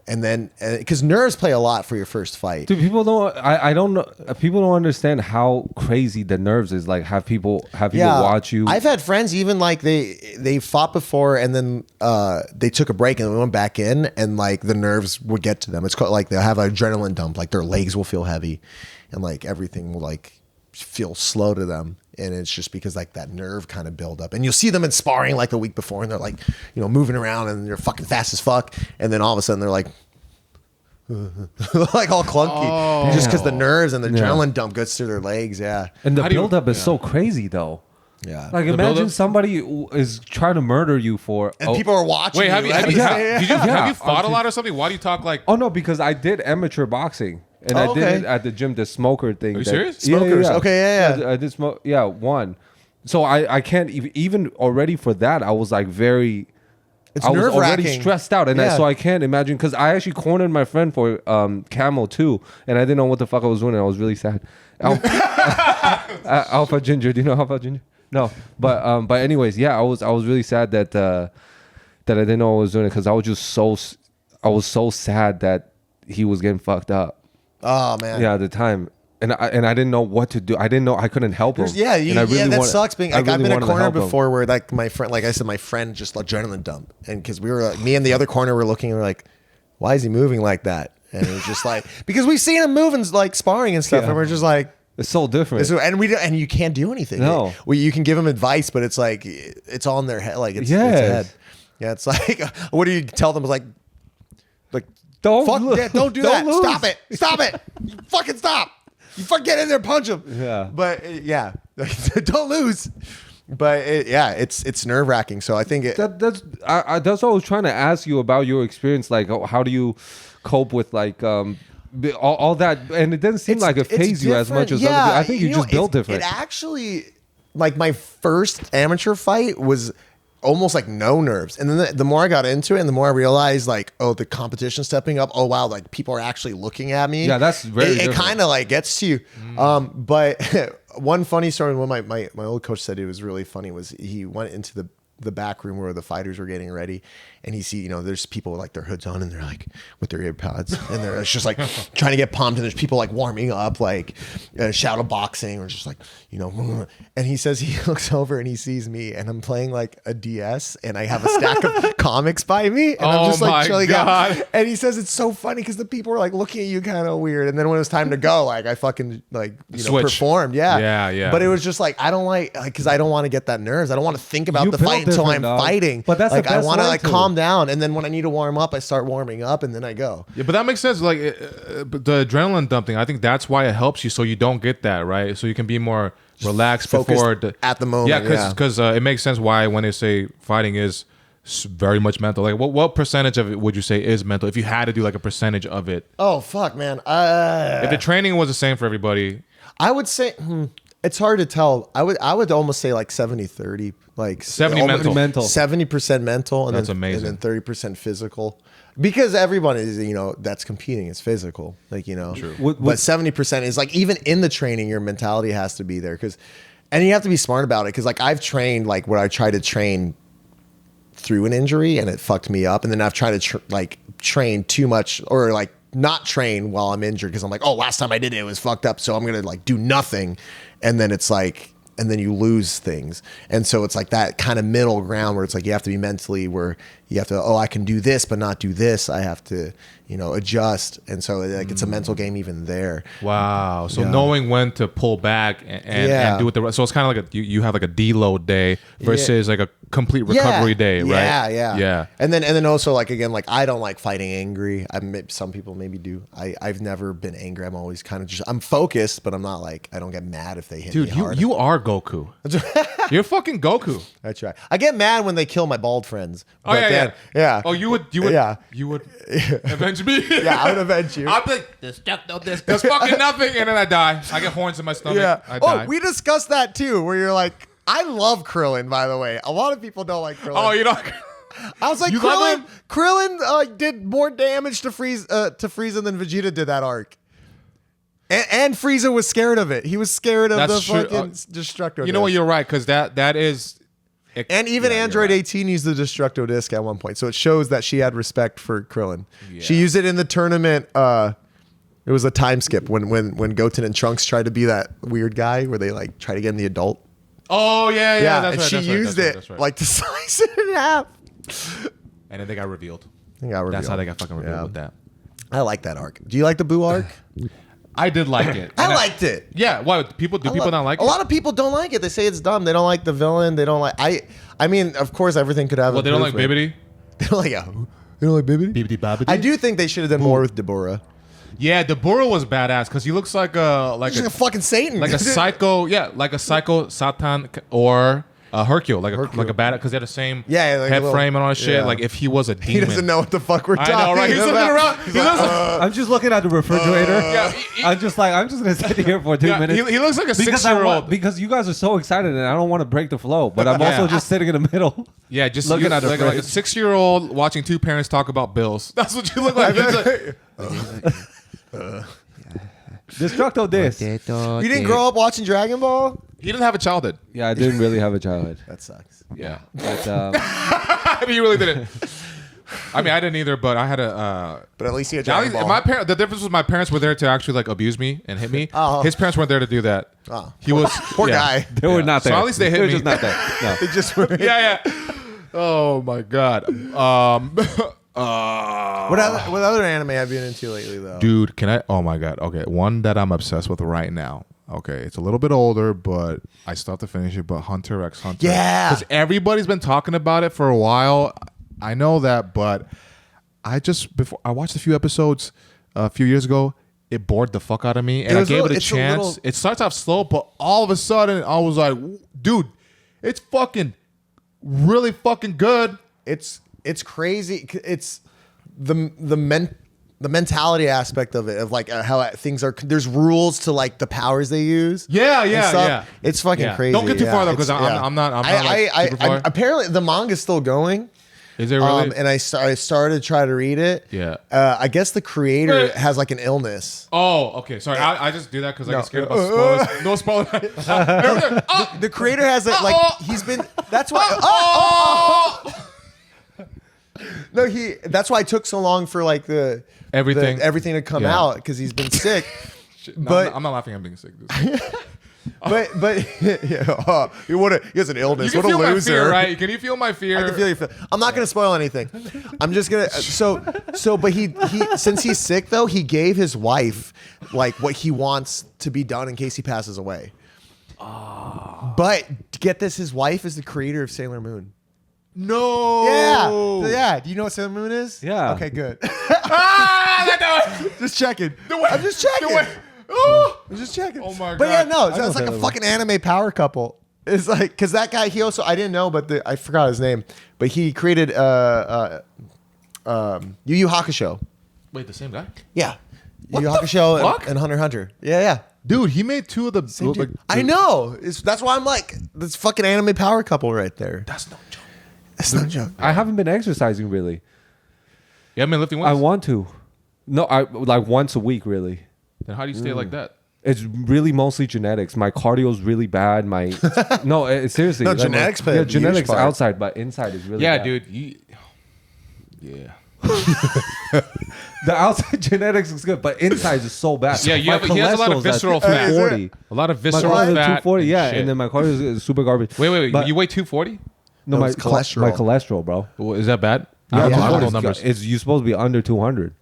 [SPEAKER 2] And then because nerves play a lot for your first fight.
[SPEAKER 3] Dude, people don't. I don't know. People don't understand how crazy the nerves is. Like have people watch you.
[SPEAKER 2] I've had friends even like they fought before and then they took a break and they went back in and like the nerves would get to them. It's called like they'll have an adrenaline dump. Like their legs will feel heavy, and like everything will like feel slow to them. And it's just because like that nerve kind of build up, and you'll see them in sparring like the week before, and they're like, moving around and they're fucking fast as fuck. And then all of a sudden they're like, like all clunky, just because the nerves and the adrenaline dump goes through their legs. Yeah.
[SPEAKER 3] And the buildup is so crazy though.
[SPEAKER 2] Yeah.
[SPEAKER 3] Like imagine somebody is trying to murder you
[SPEAKER 2] and people are watching.
[SPEAKER 1] Wait, have you fought a lot or something? Why do you talk like?
[SPEAKER 3] Oh no, because I did amateur boxing. And I did it at the gym, the smoker thing.
[SPEAKER 1] Are you serious?
[SPEAKER 2] Smokers. Yeah. Okay, yeah.
[SPEAKER 3] I did smoke. Yeah, one. So I can't even already for that. I was like very.
[SPEAKER 2] It's
[SPEAKER 3] I was
[SPEAKER 2] nerve-wracking.
[SPEAKER 3] already stressed out, and so I can't imagine because I actually cornered my friend for Camel too, and I didn't know what the fuck I was doing. And I was really sad. Alpha Ginger. Do you know Alpha Ginger? No, but anyways, yeah, I was really sad that I didn't know I was doing it because I was so sad that he was getting fucked up.
[SPEAKER 2] Oh man.
[SPEAKER 3] Yeah, at the time. And I didn't know what to do. I didn't know I couldn't help him.
[SPEAKER 2] That sucks. Being like, I've been in a corner before where like my friend, like I said, my friend just adrenaline dump, and because we were like, me and the other corner were looking, and we're like, why is he moving like that? And it was just like because we've seen him moving like sparring and stuff, and we're just like.
[SPEAKER 3] It's so different,
[SPEAKER 2] and you can't do anything.
[SPEAKER 3] No,
[SPEAKER 2] you can give them advice, but it's like it's on their head. Like it's their head. Yeah, it's like what do you tell them? Like don't do that. Lose. Stop it. You fucking stop. You fucking get in there, punch him.
[SPEAKER 3] Yeah,
[SPEAKER 2] but don't lose. But it's nerve wracking. So I think
[SPEAKER 3] that's what I was trying to ask you about your experience. Like, how do you cope with like all that? And it doesn't seem like it fazed you as much as other people. I think you just built different.
[SPEAKER 2] It actually, like my first amateur fight was almost like no nerves, and then the more I got into it and the more I realized like, oh, the competition stepping up, oh wow, like people are actually looking at me.
[SPEAKER 3] Yeah, that's very
[SPEAKER 2] it kind of like gets to you. But one funny story, when my old coach said it was really funny, was he went into the back room where the fighters were getting ready, and he see there's people with like their hoods on and they're like with their earpods and they're just like trying to get pumped, and there's people like warming up like shadow boxing or just like and he says he looks over and he sees me and I'm playing like a DS and I have a stack of comics by me, and I'm just like chilling out, and he says it's so funny because the people were like looking at you kind of weird, and then when it was time to go, like I fucking like performed. Yeah. But it was just like I don't like because I don't want to get that nerves. I don't want to think about the fight until I'm fighting. But that's like I want to like calm down, and then when I need to warm up, I start warming up, and then I go.
[SPEAKER 1] Yeah, but that makes sense. Like the adrenaline dumping, I think that's why it helps you, so you don't get that, right? So you can be more relaxed before
[SPEAKER 2] at the moment.
[SPEAKER 1] Yeah, because it makes sense why when they say fighting is very much mental. Like what percentage of it would you say is mental? If you had to do like a percentage of it.
[SPEAKER 2] Oh fuck, man.
[SPEAKER 1] If the training was the same for everybody,
[SPEAKER 2] I would say. It's hard to tell. I would almost say like 70-30, like
[SPEAKER 1] 70 mental,
[SPEAKER 2] 70% mental, and
[SPEAKER 1] that's
[SPEAKER 2] then
[SPEAKER 1] amazing.
[SPEAKER 2] And then 30% physical, because everyone is that's competing is physical, like True. But 70% is like even in the training, your mentality has to be there and you have to be smart about it because like I've trained like where I try to train through an injury and it fucked me up, and then I've tried to train too much or like not train while I'm injured because I'm like, oh, last time I did it was fucked up, so I'm gonna like do nothing. And then it's like, and then you lose things. And so it's like that kind of middle ground where it's like you have to be mentally where you have to, I can do this, but not do this. I have to, adjust. And so like it's a mental game even there.
[SPEAKER 1] Wow. So knowing when to pull back and do it so it's kind of like you have like a deload day versus like a complete recovery day, right? Yeah. And
[SPEAKER 2] then also like again, like I don't like fighting angry. Some people maybe do. I've never been angry. I'm always kind of I'm focused, but I'm not like I don't get mad if they hit me hard.
[SPEAKER 1] Dude, you are Goku. You're fucking Goku.
[SPEAKER 2] That's right. I get mad when they kill my bald friends.
[SPEAKER 1] Yeah. Oh, you would avenge me?
[SPEAKER 2] Yeah, I would avenge you.
[SPEAKER 1] I'd be like, there's fucking nothing, and then I die. I get horns in my stomach. Yeah. I die.
[SPEAKER 2] Oh, we discussed that too, where you're like, I love Krillin, by the way. A lot of people don't like Krillin.
[SPEAKER 1] Oh, you don't.
[SPEAKER 2] I was like, Krillin did more damage to Frieza than Vegeta did that arc. And Frieza was scared of it. He was scared of fucking Destructo.
[SPEAKER 1] You know what? You're right, because that is.
[SPEAKER 2] And even Android 18 used the Destructo disc at one point, so it shows that she had respect for Krillin. Yeah. She used it in the tournament. It was a time skip when Goten and Trunks tried to be that weird guy where they like try to get in the adult.
[SPEAKER 1] Oh yeah. That's
[SPEAKER 2] and
[SPEAKER 1] right,
[SPEAKER 2] she used it like to slice it in half.
[SPEAKER 1] And then they got revealed.
[SPEAKER 2] That's
[SPEAKER 1] how they got fucking revealed with that.
[SPEAKER 2] I like that arc. Do you like the Boo arc?
[SPEAKER 1] I did like it.
[SPEAKER 2] I liked it.
[SPEAKER 1] Yeah. What people not like it?
[SPEAKER 2] A lot of people don't like it. They say it's dumb. They don't like the villain. They don't like. I mean, of course, everything could have.
[SPEAKER 1] Well, they don't like Bibbidi.
[SPEAKER 2] They don't like. They don't like Bibbidi.
[SPEAKER 1] Bibbidi Bobbidi.
[SPEAKER 2] I do think they should have done more with Deborah.
[SPEAKER 1] Yeah, Deborah was badass because he looks like a
[SPEAKER 2] She's like a fucking Satan,
[SPEAKER 1] like a psycho. Yeah, like a psycho Satan or. Hercule, like a badass, because they had the same
[SPEAKER 2] like
[SPEAKER 1] head frame and all that shit.
[SPEAKER 2] yeah.
[SPEAKER 1] Like if he was a demon,
[SPEAKER 2] He doesn't know what the fuck we're talking
[SPEAKER 1] I know, right? He's looking around. He's
[SPEAKER 3] I'm just looking at the refrigerator. I'm just gonna sit here for 2 minutes.
[SPEAKER 1] He looks like a 6-year-old.
[SPEAKER 3] Because you guys are so excited and I don't want to break the flow, but I'm also just sitting in the middle.
[SPEAKER 1] Yeah, just looking at like a 6-year-old watching two parents talk about bills. That's what you look like.
[SPEAKER 3] Destructo this.
[SPEAKER 2] You didn't grow up watching Dragon Ball?
[SPEAKER 1] He didn't have a childhood.
[SPEAKER 3] Yeah, I didn't really have a childhood.
[SPEAKER 2] That sucks.
[SPEAKER 1] Yeah,
[SPEAKER 3] but
[SPEAKER 1] I mean, you really didn't. I mean, I didn't either, but I had a.
[SPEAKER 2] But at least he had Dragon Ball.
[SPEAKER 1] The difference was my parents were there to actually like abuse me and hit me.
[SPEAKER 2] Oh.
[SPEAKER 1] His parents weren't there to do that.
[SPEAKER 2] Oh.
[SPEAKER 1] He was
[SPEAKER 2] poor guy.
[SPEAKER 3] They were not there.
[SPEAKER 1] So at least they hit me.
[SPEAKER 3] Just not there. No.
[SPEAKER 2] They just were.
[SPEAKER 1] Yeah. Oh my god.
[SPEAKER 2] What other anime have you been into lately, though?
[SPEAKER 1] Dude, can I? Oh my god. Okay, one that I'm obsessed with right now. Okay, it's a little bit older, but I still have to finish it. But Hunter x Hunter.
[SPEAKER 2] Yeah.
[SPEAKER 1] Because everybody's been talking about it for a while. I know that, but before I watched a few episodes a few years ago, it bored the fuck out of me, and I gave it a chance. It starts off slow, but all of a sudden, I was like, dude, it's fucking really fucking good.
[SPEAKER 2] It's crazy. It's the mentality aspect of it, of like how things are. There's rules to like the powers they use.
[SPEAKER 1] Yeah.
[SPEAKER 2] It's fucking crazy.
[SPEAKER 1] Don't get too far though, because I'm not. Super far.
[SPEAKER 2] Apparently, the manga's still going.
[SPEAKER 1] Is it really?
[SPEAKER 2] And I started to try to read it.
[SPEAKER 1] Yeah.
[SPEAKER 2] I guess the creator has like an illness.
[SPEAKER 1] Oh, okay. Sorry, I just do that because I get scared about spoilers. No spoilers.
[SPEAKER 2] The creator has it like he's been. That's why. No, that's why it took so long for like everything to come out, because he's been sick.
[SPEAKER 1] But I'm not laughing. I'm being sick.
[SPEAKER 2] But he has an illness.
[SPEAKER 1] You can
[SPEAKER 2] what
[SPEAKER 1] feel
[SPEAKER 2] a loser,
[SPEAKER 1] my fear, right? Can you feel my fear?
[SPEAKER 2] I can feel your fear. I'm not gonna spoil anything. I'm just gonna but he since he's sick though, he gave his wife like what he wants to be done in case he passes away. But get this, his wife is the creator of Sailor Moon.
[SPEAKER 1] No.
[SPEAKER 2] Yeah. Do you know what Sailor Moon is?
[SPEAKER 3] Yeah.
[SPEAKER 2] Okay, good.
[SPEAKER 1] Just
[SPEAKER 2] Just checking.
[SPEAKER 1] I'm
[SPEAKER 2] just checking. I'm just checking.
[SPEAKER 1] Oh my god.
[SPEAKER 2] But yeah, no, it's like
[SPEAKER 3] Sailor
[SPEAKER 2] a
[SPEAKER 3] Moon.
[SPEAKER 2] fucking anime power couple. It's like, because that guy, I didn't know, but I forgot his name, but he created Yu Yu Hakusho.
[SPEAKER 1] Wait, the same guy?
[SPEAKER 2] Yeah.
[SPEAKER 1] What
[SPEAKER 2] Yu Yu
[SPEAKER 1] the
[SPEAKER 2] Hakusho
[SPEAKER 1] fuck?
[SPEAKER 2] and Hunter x Hunter. Yeah.
[SPEAKER 1] Dude, he made two of the.
[SPEAKER 2] I know. That's why I'm like, this fucking anime power couple right there.
[SPEAKER 1] That's no joke.
[SPEAKER 2] That's not a joke.
[SPEAKER 3] I haven't been exercising really.
[SPEAKER 1] You haven't been lifting weights?
[SPEAKER 3] I want to. No, I like once a week really.
[SPEAKER 1] Then how do you stay like that?
[SPEAKER 3] It's really mostly genetics. My cardio's really bad. Seriously.
[SPEAKER 2] No,
[SPEAKER 3] like
[SPEAKER 2] genetics play a huge
[SPEAKER 3] genetics
[SPEAKER 2] part.
[SPEAKER 3] outside, but inside is really bad.
[SPEAKER 1] Dude. Yeah.
[SPEAKER 3] The outside genetics is good, but inside is so bad.
[SPEAKER 1] Yeah, he has a lot of visceral fat.
[SPEAKER 3] 240.
[SPEAKER 1] A lot of
[SPEAKER 3] My
[SPEAKER 1] visceral
[SPEAKER 3] cardio is
[SPEAKER 1] fat.
[SPEAKER 3] 240, yeah,
[SPEAKER 1] shit.
[SPEAKER 3] and then my cardio is super garbage.
[SPEAKER 1] Wait.
[SPEAKER 3] But-
[SPEAKER 1] You weigh 240?
[SPEAKER 3] No,
[SPEAKER 2] No,
[SPEAKER 3] my
[SPEAKER 2] it's cholesterol.
[SPEAKER 3] My cholesterol, bro.
[SPEAKER 1] Well, is that bad?
[SPEAKER 3] Yeah,
[SPEAKER 1] I don't know
[SPEAKER 3] it's-
[SPEAKER 1] numbers.
[SPEAKER 3] You're supposed to be under 200.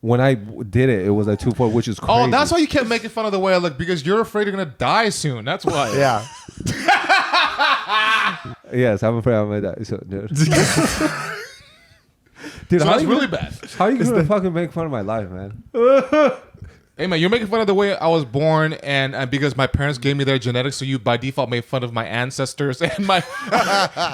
[SPEAKER 3] When I did it, it was at 240, which is crazy.
[SPEAKER 1] Oh, that's why you kept making fun of the way I look, because you're afraid you're gonna die soon. That's why.
[SPEAKER 2] Yeah.
[SPEAKER 3] Yes, I'm afraid I'm gonna die. So, dude. Dude,
[SPEAKER 1] So
[SPEAKER 3] how
[SPEAKER 1] that's
[SPEAKER 3] you
[SPEAKER 1] really
[SPEAKER 3] gonna-
[SPEAKER 1] bad.
[SPEAKER 3] How you gonna fucking make fun of my life, man?
[SPEAKER 1] Hey man, you're making fun of the way I was born, and because my parents gave me their genetics, so you by default made fun of my ancestors and my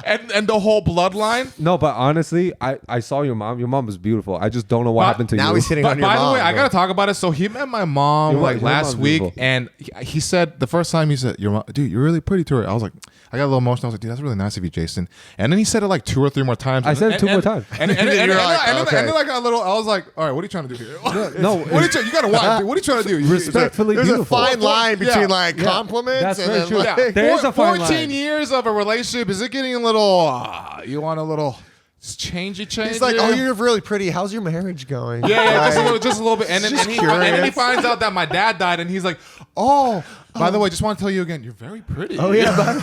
[SPEAKER 1] and the whole bloodline.
[SPEAKER 3] No, but honestly, I saw your mom. Your mom was beautiful. I just don't know what happened to you.
[SPEAKER 2] Now he's hitting on your
[SPEAKER 1] By
[SPEAKER 2] mom.
[SPEAKER 1] the way, I
[SPEAKER 2] bro.
[SPEAKER 1] gotta talk about it. So he met my mom
[SPEAKER 3] Your
[SPEAKER 1] like last
[SPEAKER 3] mom's
[SPEAKER 1] week,
[SPEAKER 3] beautiful.
[SPEAKER 1] and he said the first time he said, "Your mom, dude, you're really pretty to her." I was like, I got a little emotional. I was like, dude, that's really nice of you, Jason. And then he said it like 2 or 3 more times.
[SPEAKER 3] I said it 2 more times.
[SPEAKER 1] And then
[SPEAKER 2] You're like,
[SPEAKER 1] I
[SPEAKER 2] okay.
[SPEAKER 1] like a little. I was like, all right, what are you trying to do here?
[SPEAKER 3] No,
[SPEAKER 1] What are you gotta watch? What are you trying to do?
[SPEAKER 3] respectfully
[SPEAKER 2] There's
[SPEAKER 3] beautiful.
[SPEAKER 2] a fine line between
[SPEAKER 1] Yeah.
[SPEAKER 2] like compliments
[SPEAKER 3] That's
[SPEAKER 2] and
[SPEAKER 3] very
[SPEAKER 2] then
[SPEAKER 3] true.
[SPEAKER 2] like,
[SPEAKER 1] Yeah,
[SPEAKER 3] There is a fine
[SPEAKER 1] 14
[SPEAKER 3] line.
[SPEAKER 1] years of a relationship. Is it getting a little? You want a little change?
[SPEAKER 2] He's like, oh, you're really pretty. How's your marriage going?
[SPEAKER 1] Yeah,
[SPEAKER 2] Like,
[SPEAKER 1] just a little bit. And then,
[SPEAKER 2] Just
[SPEAKER 1] and then he
[SPEAKER 2] curious.
[SPEAKER 1] finds out that my dad died, and he's like, oh, by the way, just want to tell you again, you're very pretty.
[SPEAKER 2] Oh yeah.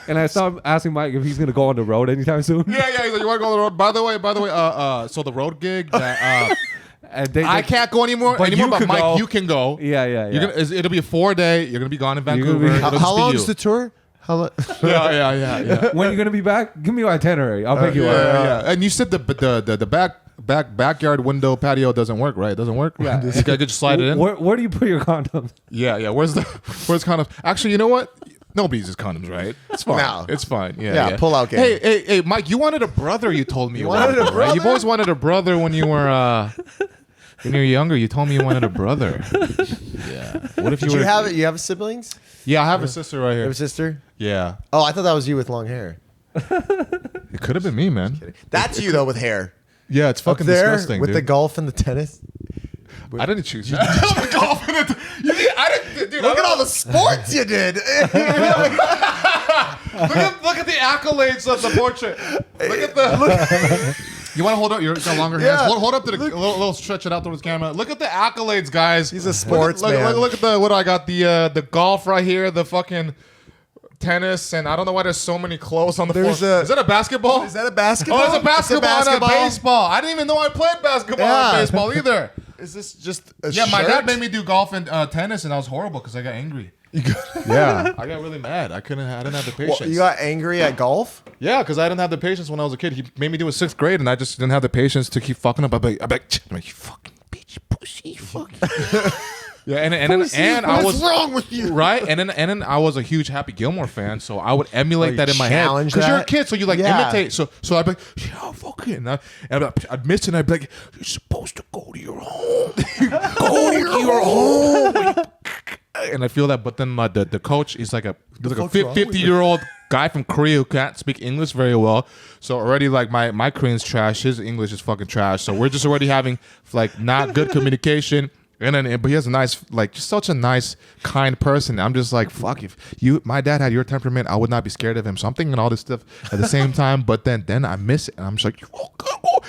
[SPEAKER 3] And I started asking Mike if he's gonna go on the road anytime soon.
[SPEAKER 1] Yeah. He's like, you want to go on the road? By the way, so the road gig that I can't go anymore. But Mike,
[SPEAKER 3] go.
[SPEAKER 1] you can go.
[SPEAKER 3] Yeah.
[SPEAKER 1] It'll be a 4-day. You're gonna be gone in Vancouver.
[SPEAKER 2] How long is the tour? How long?
[SPEAKER 1] Yeah.
[SPEAKER 3] When are you gonna be back? Give me your itinerary. I'll pick you up.
[SPEAKER 1] Yeah. And you said the backyard window patio doesn't work, right? It doesn't work.
[SPEAKER 3] Yeah.
[SPEAKER 1] You gotta just slide it in.
[SPEAKER 3] Where do you put your condoms?
[SPEAKER 1] Yeah. Where's condoms? Actually, you know what? Nobody uses condoms, right? It's fine.
[SPEAKER 2] No.
[SPEAKER 1] It's fine. Yeah.
[SPEAKER 2] Pull out game.
[SPEAKER 1] Hey, Mike, you wanted a brother. You told me you
[SPEAKER 2] wanted a brother?
[SPEAKER 1] Right? You've always wanted a brother when you were younger. You told me you wanted a brother. Yeah. What if you
[SPEAKER 2] Did
[SPEAKER 1] were?
[SPEAKER 2] you have it? You have siblings?
[SPEAKER 1] Yeah, I have a sister right
[SPEAKER 2] You
[SPEAKER 1] here.
[SPEAKER 2] have a sister?
[SPEAKER 1] Yeah.
[SPEAKER 2] Oh, I thought that was you with long hair.
[SPEAKER 1] It could have been me, man.
[SPEAKER 2] That's you though with hair.
[SPEAKER 1] Yeah, it's fucking
[SPEAKER 2] Up there
[SPEAKER 1] disgusting,
[SPEAKER 2] with
[SPEAKER 1] dude.
[SPEAKER 2] the golf and the tennis.
[SPEAKER 1] I didn't choose that. The golf and dude,
[SPEAKER 2] Look at all the sports you did.
[SPEAKER 1] Look at the accolades of the portrait. Look at the. You want to hold up your longer hands?
[SPEAKER 2] Yeah.
[SPEAKER 1] Hold up to the little stretch it out towards the camera. Look at the accolades, guys.
[SPEAKER 2] He's a sportsman.
[SPEAKER 1] Look at the what do I got? The golf right here. The fucking tennis, and I don't know why there's so many clothes on the floor. Is that a basketball?
[SPEAKER 2] Is that a basketball?
[SPEAKER 1] Oh, there's a basketball and a baseball. I didn't even know I played basketball and baseball either.
[SPEAKER 2] Is this just a
[SPEAKER 1] Yeah, my
[SPEAKER 2] shirt?
[SPEAKER 1] dad made me do golf and tennis, and I was horrible because I got angry. Yeah, I got really mad. I didn't have the patience.
[SPEAKER 2] Well, you got angry at golf?
[SPEAKER 1] Yeah, because I didn't have the patience when I was a kid. He made me do in 6th grade, and I just didn't have the patience to keep fucking up. I'm like, you fucking bitch, pussy, fuck. Yeah, and I was
[SPEAKER 2] what's wrong with you?
[SPEAKER 1] Right, and then I was a huge Happy Gilmore fan, so I would emulate that in my head
[SPEAKER 2] challenge
[SPEAKER 1] because you're a
[SPEAKER 2] that?
[SPEAKER 1] kid, so you like
[SPEAKER 2] Yeah.
[SPEAKER 1] imitate. So I'd be like, yeah, fuck it, and I'd miss it, and I'd be like, you're supposed to go to your home, go to your home, and I feel that. But then the coach is like a 50-year-old guy from Korea who can't speak English very well. So already like my Korean's trash, his English is fucking trash. So we're just already having like not good communication. But he has just such a nice, kind person. I'm just like, fuck, if my dad had your temperament, I would not be scared of him. So I'm thinking all this stuff at the same time, but then I miss it, and I'm just like,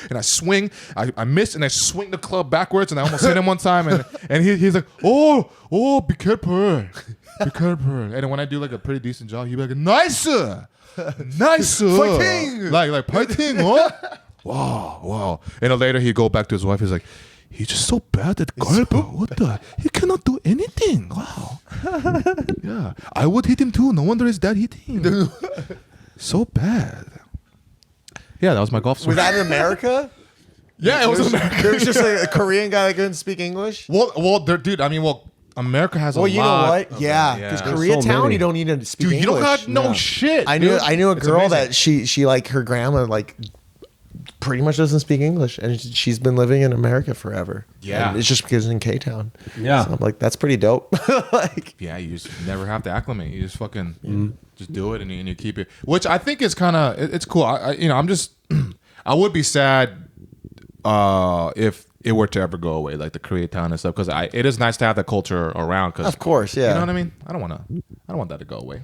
[SPEAKER 1] and I swing, I miss, and I swing the club backwards, and I almost hit him one time, and he's like, oh, be careful. And then when I do like a pretty decent job, he'd be like, nicer,
[SPEAKER 2] fighting,
[SPEAKER 1] like fighting, huh? Wow. And then later he'd go back to his wife. He's like, he's just so bad at golf. What the? He cannot do anything. Wow. Yeah. I would hit him too. No wonder his dad hit him. So bad. Yeah, that was my golf swing.
[SPEAKER 2] Was that in America?
[SPEAKER 1] Yeah, it was in America.
[SPEAKER 2] There was just like a Korean guy that couldn't speak English?
[SPEAKER 1] Dude, America has a lot.
[SPEAKER 2] Well, you know what? Yeah, because Koreatown, you don't need to speak
[SPEAKER 1] Dude,
[SPEAKER 2] English.
[SPEAKER 1] you don't got no shit.
[SPEAKER 2] I knew a girl that she like her grandma like pretty much doesn't speak English, and she's been living in America forever.
[SPEAKER 1] Yeah,
[SPEAKER 2] and it's just because it's in K-Town.
[SPEAKER 3] Yeah,
[SPEAKER 2] so I'm like, that's pretty dope. Like,
[SPEAKER 1] yeah, you just never have to acclimate. You just fucking just do it, and you keep it, which I think is kind of it's cool. I'm just I would be sad if it were to ever go away, like the Koreatown and stuff, because it is nice to have that culture around. Cause,
[SPEAKER 2] of course, yeah.
[SPEAKER 1] You know what I mean? I don't want that to go away.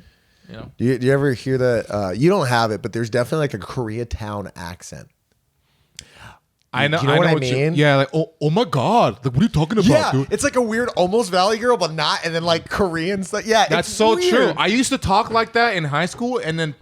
[SPEAKER 1] You know?
[SPEAKER 2] Do you ever hear that? You don't have it, but there's definitely like a Koreatown accent.
[SPEAKER 1] I know.
[SPEAKER 2] Do you know what I mean?
[SPEAKER 1] Yeah, like oh my god, like what are you talking about, dude?
[SPEAKER 2] It's like a weird, almost Valley Girl, but not. And then like Korean stuff. Yeah,
[SPEAKER 1] that's
[SPEAKER 2] it's
[SPEAKER 1] so
[SPEAKER 2] weird.
[SPEAKER 1] true. I used to talk like that in high school, and then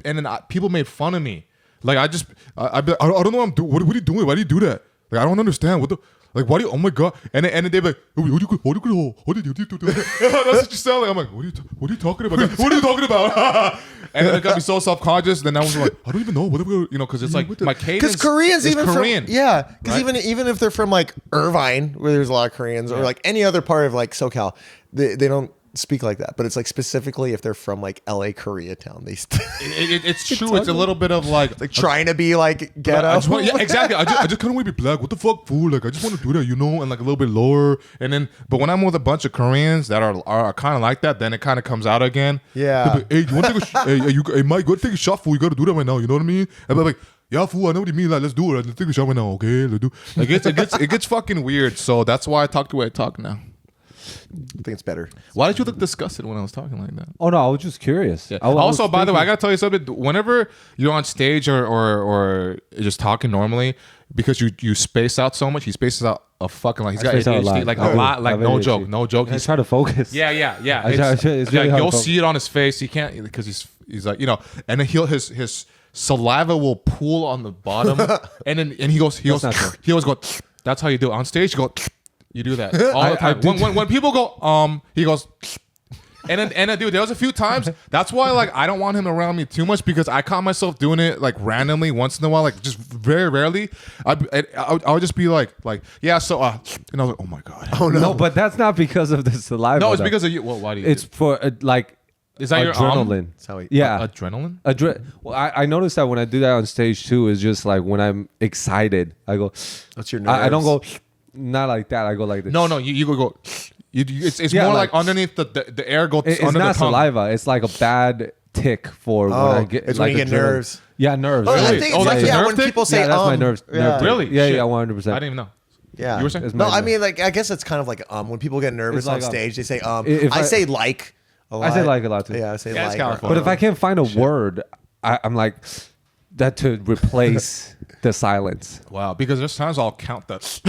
[SPEAKER 1] people made fun of me. Like I don't know what I'm doing. What are you doing? Why do you do that? Like I don't understand. What the. Like, why do you, oh my god. And then they're like, what do you do? That's what you sound like. I'm like, what are you talking about? What are you talking about? And then it got me so self-conscious. Then I was like, I don't even know. Because it's like, my cadence
[SPEAKER 2] because Koreans
[SPEAKER 1] is
[SPEAKER 2] even
[SPEAKER 1] Korean.
[SPEAKER 2] Because
[SPEAKER 1] right?
[SPEAKER 2] even if they're from like Irvine, where there's a lot of Koreans, or like any other part of like SoCal, they don't speak like that. But it's like specifically if they're from like LA Koreatown,
[SPEAKER 1] it's true. It's a little bit of like
[SPEAKER 2] trying to be like ghetto.
[SPEAKER 1] Exactly. I just kind of want to be black. What the fuck, fool? Like I just want to do that, and like a little bit lower. And then, but when I'm with a bunch of Koreans that are kind of like that, then it kind of comes out again.
[SPEAKER 2] Yeah.
[SPEAKER 1] Like, hey, you want to take hey, Mike, go take a shot, fool. You got to do that right now. You know what I mean? And I'm like, yeah, fool, I know what you mean. Like, let's do it. Let's take a shot right now. Okay, let's do. Like it gets fucking weird. So that's why I talk the way I talk now.
[SPEAKER 2] I think it's better.
[SPEAKER 1] Why did you look disgusted when I was talking like that?
[SPEAKER 3] Oh no, I was just curious.
[SPEAKER 1] Yeah. Also, by the way, I gotta tell you something. Whenever you're on stage or just talking normally, because you space out so much, he spaces out a fucking like he's got ADHD, like a lot, like no joke.
[SPEAKER 3] He's trying to focus.
[SPEAKER 1] Yeah.
[SPEAKER 3] It's really hard
[SPEAKER 1] you'll
[SPEAKER 3] to
[SPEAKER 1] see it on his face. He can't because he's like and then his saliva will pool on the bottom, and he goes. That's how you do it on stage. You go. You do that all the time. When people go, he goes. And then, dude, there was a few times. That's why, like, I don't want him around me too much because I caught myself doing it like randomly once in a while, like just very rarely. I would just be like, yeah. So, and I was like, oh my god.
[SPEAKER 2] Oh no.
[SPEAKER 3] No, but that's not because of the saliva.
[SPEAKER 1] No, it's because of you. Well, why do you?
[SPEAKER 3] It's for like.
[SPEAKER 1] Is that
[SPEAKER 3] adrenaline?
[SPEAKER 2] That's how he,
[SPEAKER 3] yeah,
[SPEAKER 1] adrenaline.
[SPEAKER 3] Well, I noticed that when I do that on stage too, it's just like when I'm excited, I go.
[SPEAKER 2] That's your nerves.
[SPEAKER 3] I don't go, not like that. I go like this.
[SPEAKER 1] No, you go. It's more like underneath the air goes
[SPEAKER 3] it's
[SPEAKER 1] under
[SPEAKER 3] not
[SPEAKER 1] the tongue.
[SPEAKER 3] Saliva. It's like a bad tick for when I get.
[SPEAKER 2] It's
[SPEAKER 3] like
[SPEAKER 2] when you get nerves.
[SPEAKER 3] Yeah, nerves.
[SPEAKER 2] Oh,
[SPEAKER 1] Really?
[SPEAKER 2] I think
[SPEAKER 1] Oh,
[SPEAKER 2] it's
[SPEAKER 1] that's
[SPEAKER 2] like,
[SPEAKER 1] a nerve
[SPEAKER 2] when
[SPEAKER 1] tick?
[SPEAKER 2] people say
[SPEAKER 3] yeah, that's my nerves.
[SPEAKER 2] Yeah.
[SPEAKER 3] Nerve tick.
[SPEAKER 1] Really?
[SPEAKER 3] Yeah,
[SPEAKER 1] Shit.
[SPEAKER 3] yeah, 100%.
[SPEAKER 1] I didn't even know.
[SPEAKER 2] Yeah.
[SPEAKER 1] You were saying?
[SPEAKER 3] It's
[SPEAKER 2] No,
[SPEAKER 3] my
[SPEAKER 2] I mean, like, I guess it's kind of like when people get nervous
[SPEAKER 3] It's like,
[SPEAKER 2] on stage, they say
[SPEAKER 3] if
[SPEAKER 2] I
[SPEAKER 3] I-
[SPEAKER 2] say like a lot.
[SPEAKER 3] I say like a lot too.
[SPEAKER 2] Yeah, I say
[SPEAKER 1] Yeah, it's
[SPEAKER 2] like.
[SPEAKER 1] California.
[SPEAKER 3] But if I can't find a word, I'm like that to replace the silence.
[SPEAKER 1] Wow, because there's times I'll count that.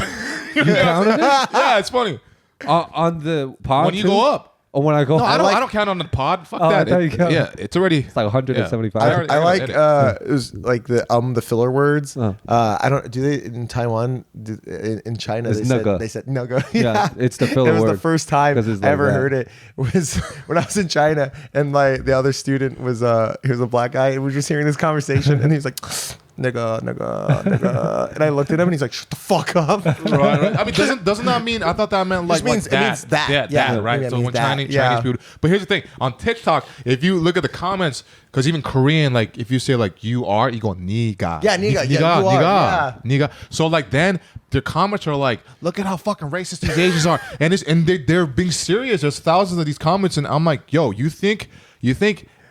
[SPEAKER 3] You counted it
[SPEAKER 1] Yeah, it's funny.
[SPEAKER 3] on the pod
[SPEAKER 1] When you
[SPEAKER 3] too?
[SPEAKER 1] go up.
[SPEAKER 3] Or when I go,
[SPEAKER 1] No, I
[SPEAKER 2] like-
[SPEAKER 1] don't count on the pod. Fuck
[SPEAKER 3] Oh, I
[SPEAKER 1] that.
[SPEAKER 3] thought you counted.
[SPEAKER 1] Yeah, it's already.
[SPEAKER 3] it's like 175.
[SPEAKER 1] Yeah.
[SPEAKER 2] I like
[SPEAKER 1] edit.
[SPEAKER 2] it was like the filler words.
[SPEAKER 3] Oh.
[SPEAKER 2] I don't do they in Taiwan in China
[SPEAKER 3] It's
[SPEAKER 2] they
[SPEAKER 3] nugga.
[SPEAKER 2] said nugga.
[SPEAKER 3] Yeah, it's the filler
[SPEAKER 2] It was the
[SPEAKER 3] word.
[SPEAKER 2] first time
[SPEAKER 3] 'Cause it's
[SPEAKER 2] I
[SPEAKER 3] like
[SPEAKER 2] ever
[SPEAKER 3] that.
[SPEAKER 2] heard it was when I was in China and the other student was he was a black guy and we were just hearing this conversation and he was like nigga and I looked at him and he's like shut the fuck up.
[SPEAKER 1] Right. I mean, doesn't that mean? I thought that meant like
[SPEAKER 2] Just means-
[SPEAKER 1] like
[SPEAKER 2] it means that.
[SPEAKER 1] Yeah,
[SPEAKER 2] Yeah,
[SPEAKER 1] that, right.
[SPEAKER 2] it
[SPEAKER 1] So
[SPEAKER 2] means
[SPEAKER 1] when
[SPEAKER 2] that.
[SPEAKER 1] Chinese
[SPEAKER 2] Yeah.
[SPEAKER 1] people, but here's the thing: on TikTok, if you look at the comments, because even Korean, like if you say like you go niga.
[SPEAKER 2] Yeah, niga. Yeah, you are.
[SPEAKER 1] Niga. Niga. So like then the comments are like, look at how fucking racist these Asians are, and they're being serious. There's thousands of these comments, and I'm like, yo, you think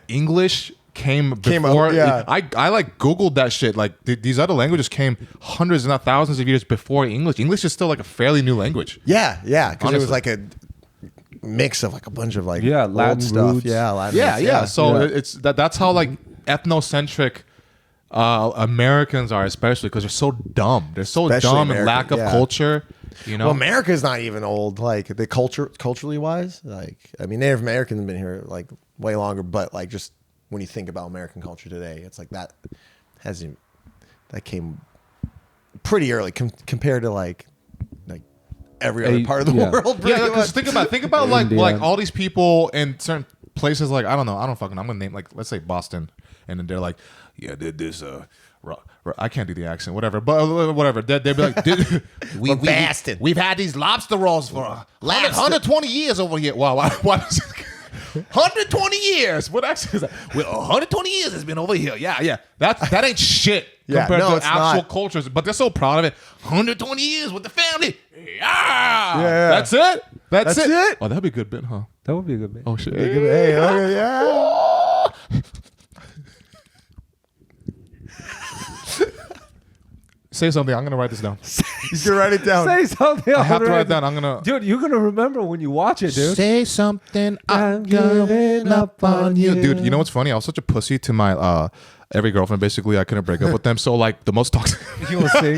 [SPEAKER 1] English came before?
[SPEAKER 2] up, yeah.
[SPEAKER 1] I like Googled that shit. Like these other languages came hundreds, if not thousands of years before English. English is still like a fairly new language.
[SPEAKER 2] Yeah, because it was
[SPEAKER 1] Honestly.
[SPEAKER 2] like a mix of like a bunch of like
[SPEAKER 3] Yeah, Latin
[SPEAKER 2] old stuff.
[SPEAKER 3] roots.
[SPEAKER 2] Yeah, Latin
[SPEAKER 1] Yeah,
[SPEAKER 2] roots,
[SPEAKER 1] yeah. So
[SPEAKER 3] Yeah.
[SPEAKER 1] it's that's how like ethnocentric Americans are, especially because they're so dumb. They're so
[SPEAKER 2] Especially
[SPEAKER 1] dumb and
[SPEAKER 2] America,
[SPEAKER 1] lack of
[SPEAKER 2] yeah.
[SPEAKER 1] culture. You know,
[SPEAKER 2] Well, America's not even old. Like the culturally wise, like I mean, Native Americans have been here like way longer. But like just when you think about American culture today, it's like that came pretty early compared to like every other part of the
[SPEAKER 3] yeah.
[SPEAKER 2] world. pretty
[SPEAKER 1] yeah. Because
[SPEAKER 2] much.
[SPEAKER 1] think about like
[SPEAKER 3] India.
[SPEAKER 1] all these people in certain places. Like I don't know. I'm gonna name like let's say Boston, and then they're like, yeah, did this I can't do the accent, whatever. But whatever. They'd be like,
[SPEAKER 2] Boston.
[SPEAKER 1] we've had these lobster rolls for 120 years over here. Wow, why does it? 120 years. What accent is that? Well, 120 years has been over here. Yeah. That ain't shit
[SPEAKER 2] Yeah,
[SPEAKER 1] compared
[SPEAKER 2] no,
[SPEAKER 1] to
[SPEAKER 2] it's
[SPEAKER 1] actual
[SPEAKER 2] not.
[SPEAKER 1] cultures. But they're so proud of it. 120 years with the family. Yeah.
[SPEAKER 2] Yeah.
[SPEAKER 1] That's it.
[SPEAKER 2] That's it?
[SPEAKER 1] Oh, that'd be a good bit, huh?
[SPEAKER 3] That would be a good bit.
[SPEAKER 1] Oh shit.
[SPEAKER 2] Hey, okay, yeah.
[SPEAKER 1] Say something. I'm gonna write this down.
[SPEAKER 2] You can write it down.
[SPEAKER 3] Say something.
[SPEAKER 1] I have to write it down. I'm gonna.
[SPEAKER 3] Dude, you're gonna remember when you watch it, dude.
[SPEAKER 1] Say something. I'm giving up on you, dude. You know what's funny? I was such a pussy to my every girlfriend. Basically, I couldn't break up with them. So like the most toxic.
[SPEAKER 3] You will sing.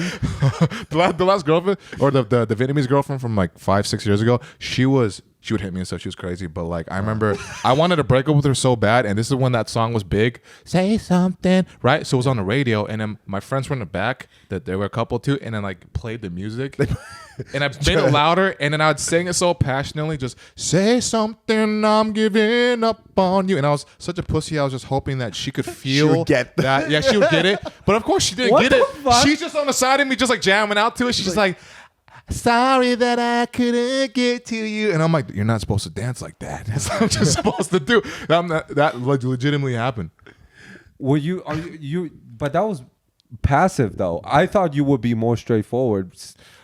[SPEAKER 1] the last girlfriend or the Vietnamese girlfriend from like 5-6 years ago. She would hit me and stuff. She was crazy. But like I remember, I wanted to break up with her so bad. And this is when that song was big. Say something, right? So it was on the radio, and then my friends were in the back. That there were a couple too, and then like played the music. And I made it louder, and then I would sing it so passionately, just say something, I'm giving up on you. And I was such a pussy, I was just hoping that she could feel
[SPEAKER 2] would get
[SPEAKER 1] that. Yeah, she would get it. But of course she didn't
[SPEAKER 3] What
[SPEAKER 1] get
[SPEAKER 3] the
[SPEAKER 1] it.
[SPEAKER 3] fuck?
[SPEAKER 1] She's just on the side of me, just like jamming out to it. She's just like, sorry that I couldn't get to you. And I'm like, you're not supposed to dance like that. That's what I'm just supposed to do. That legitimately happened.
[SPEAKER 3] Were you? Are you? But that was passive, though. I thought you would be more straightforward.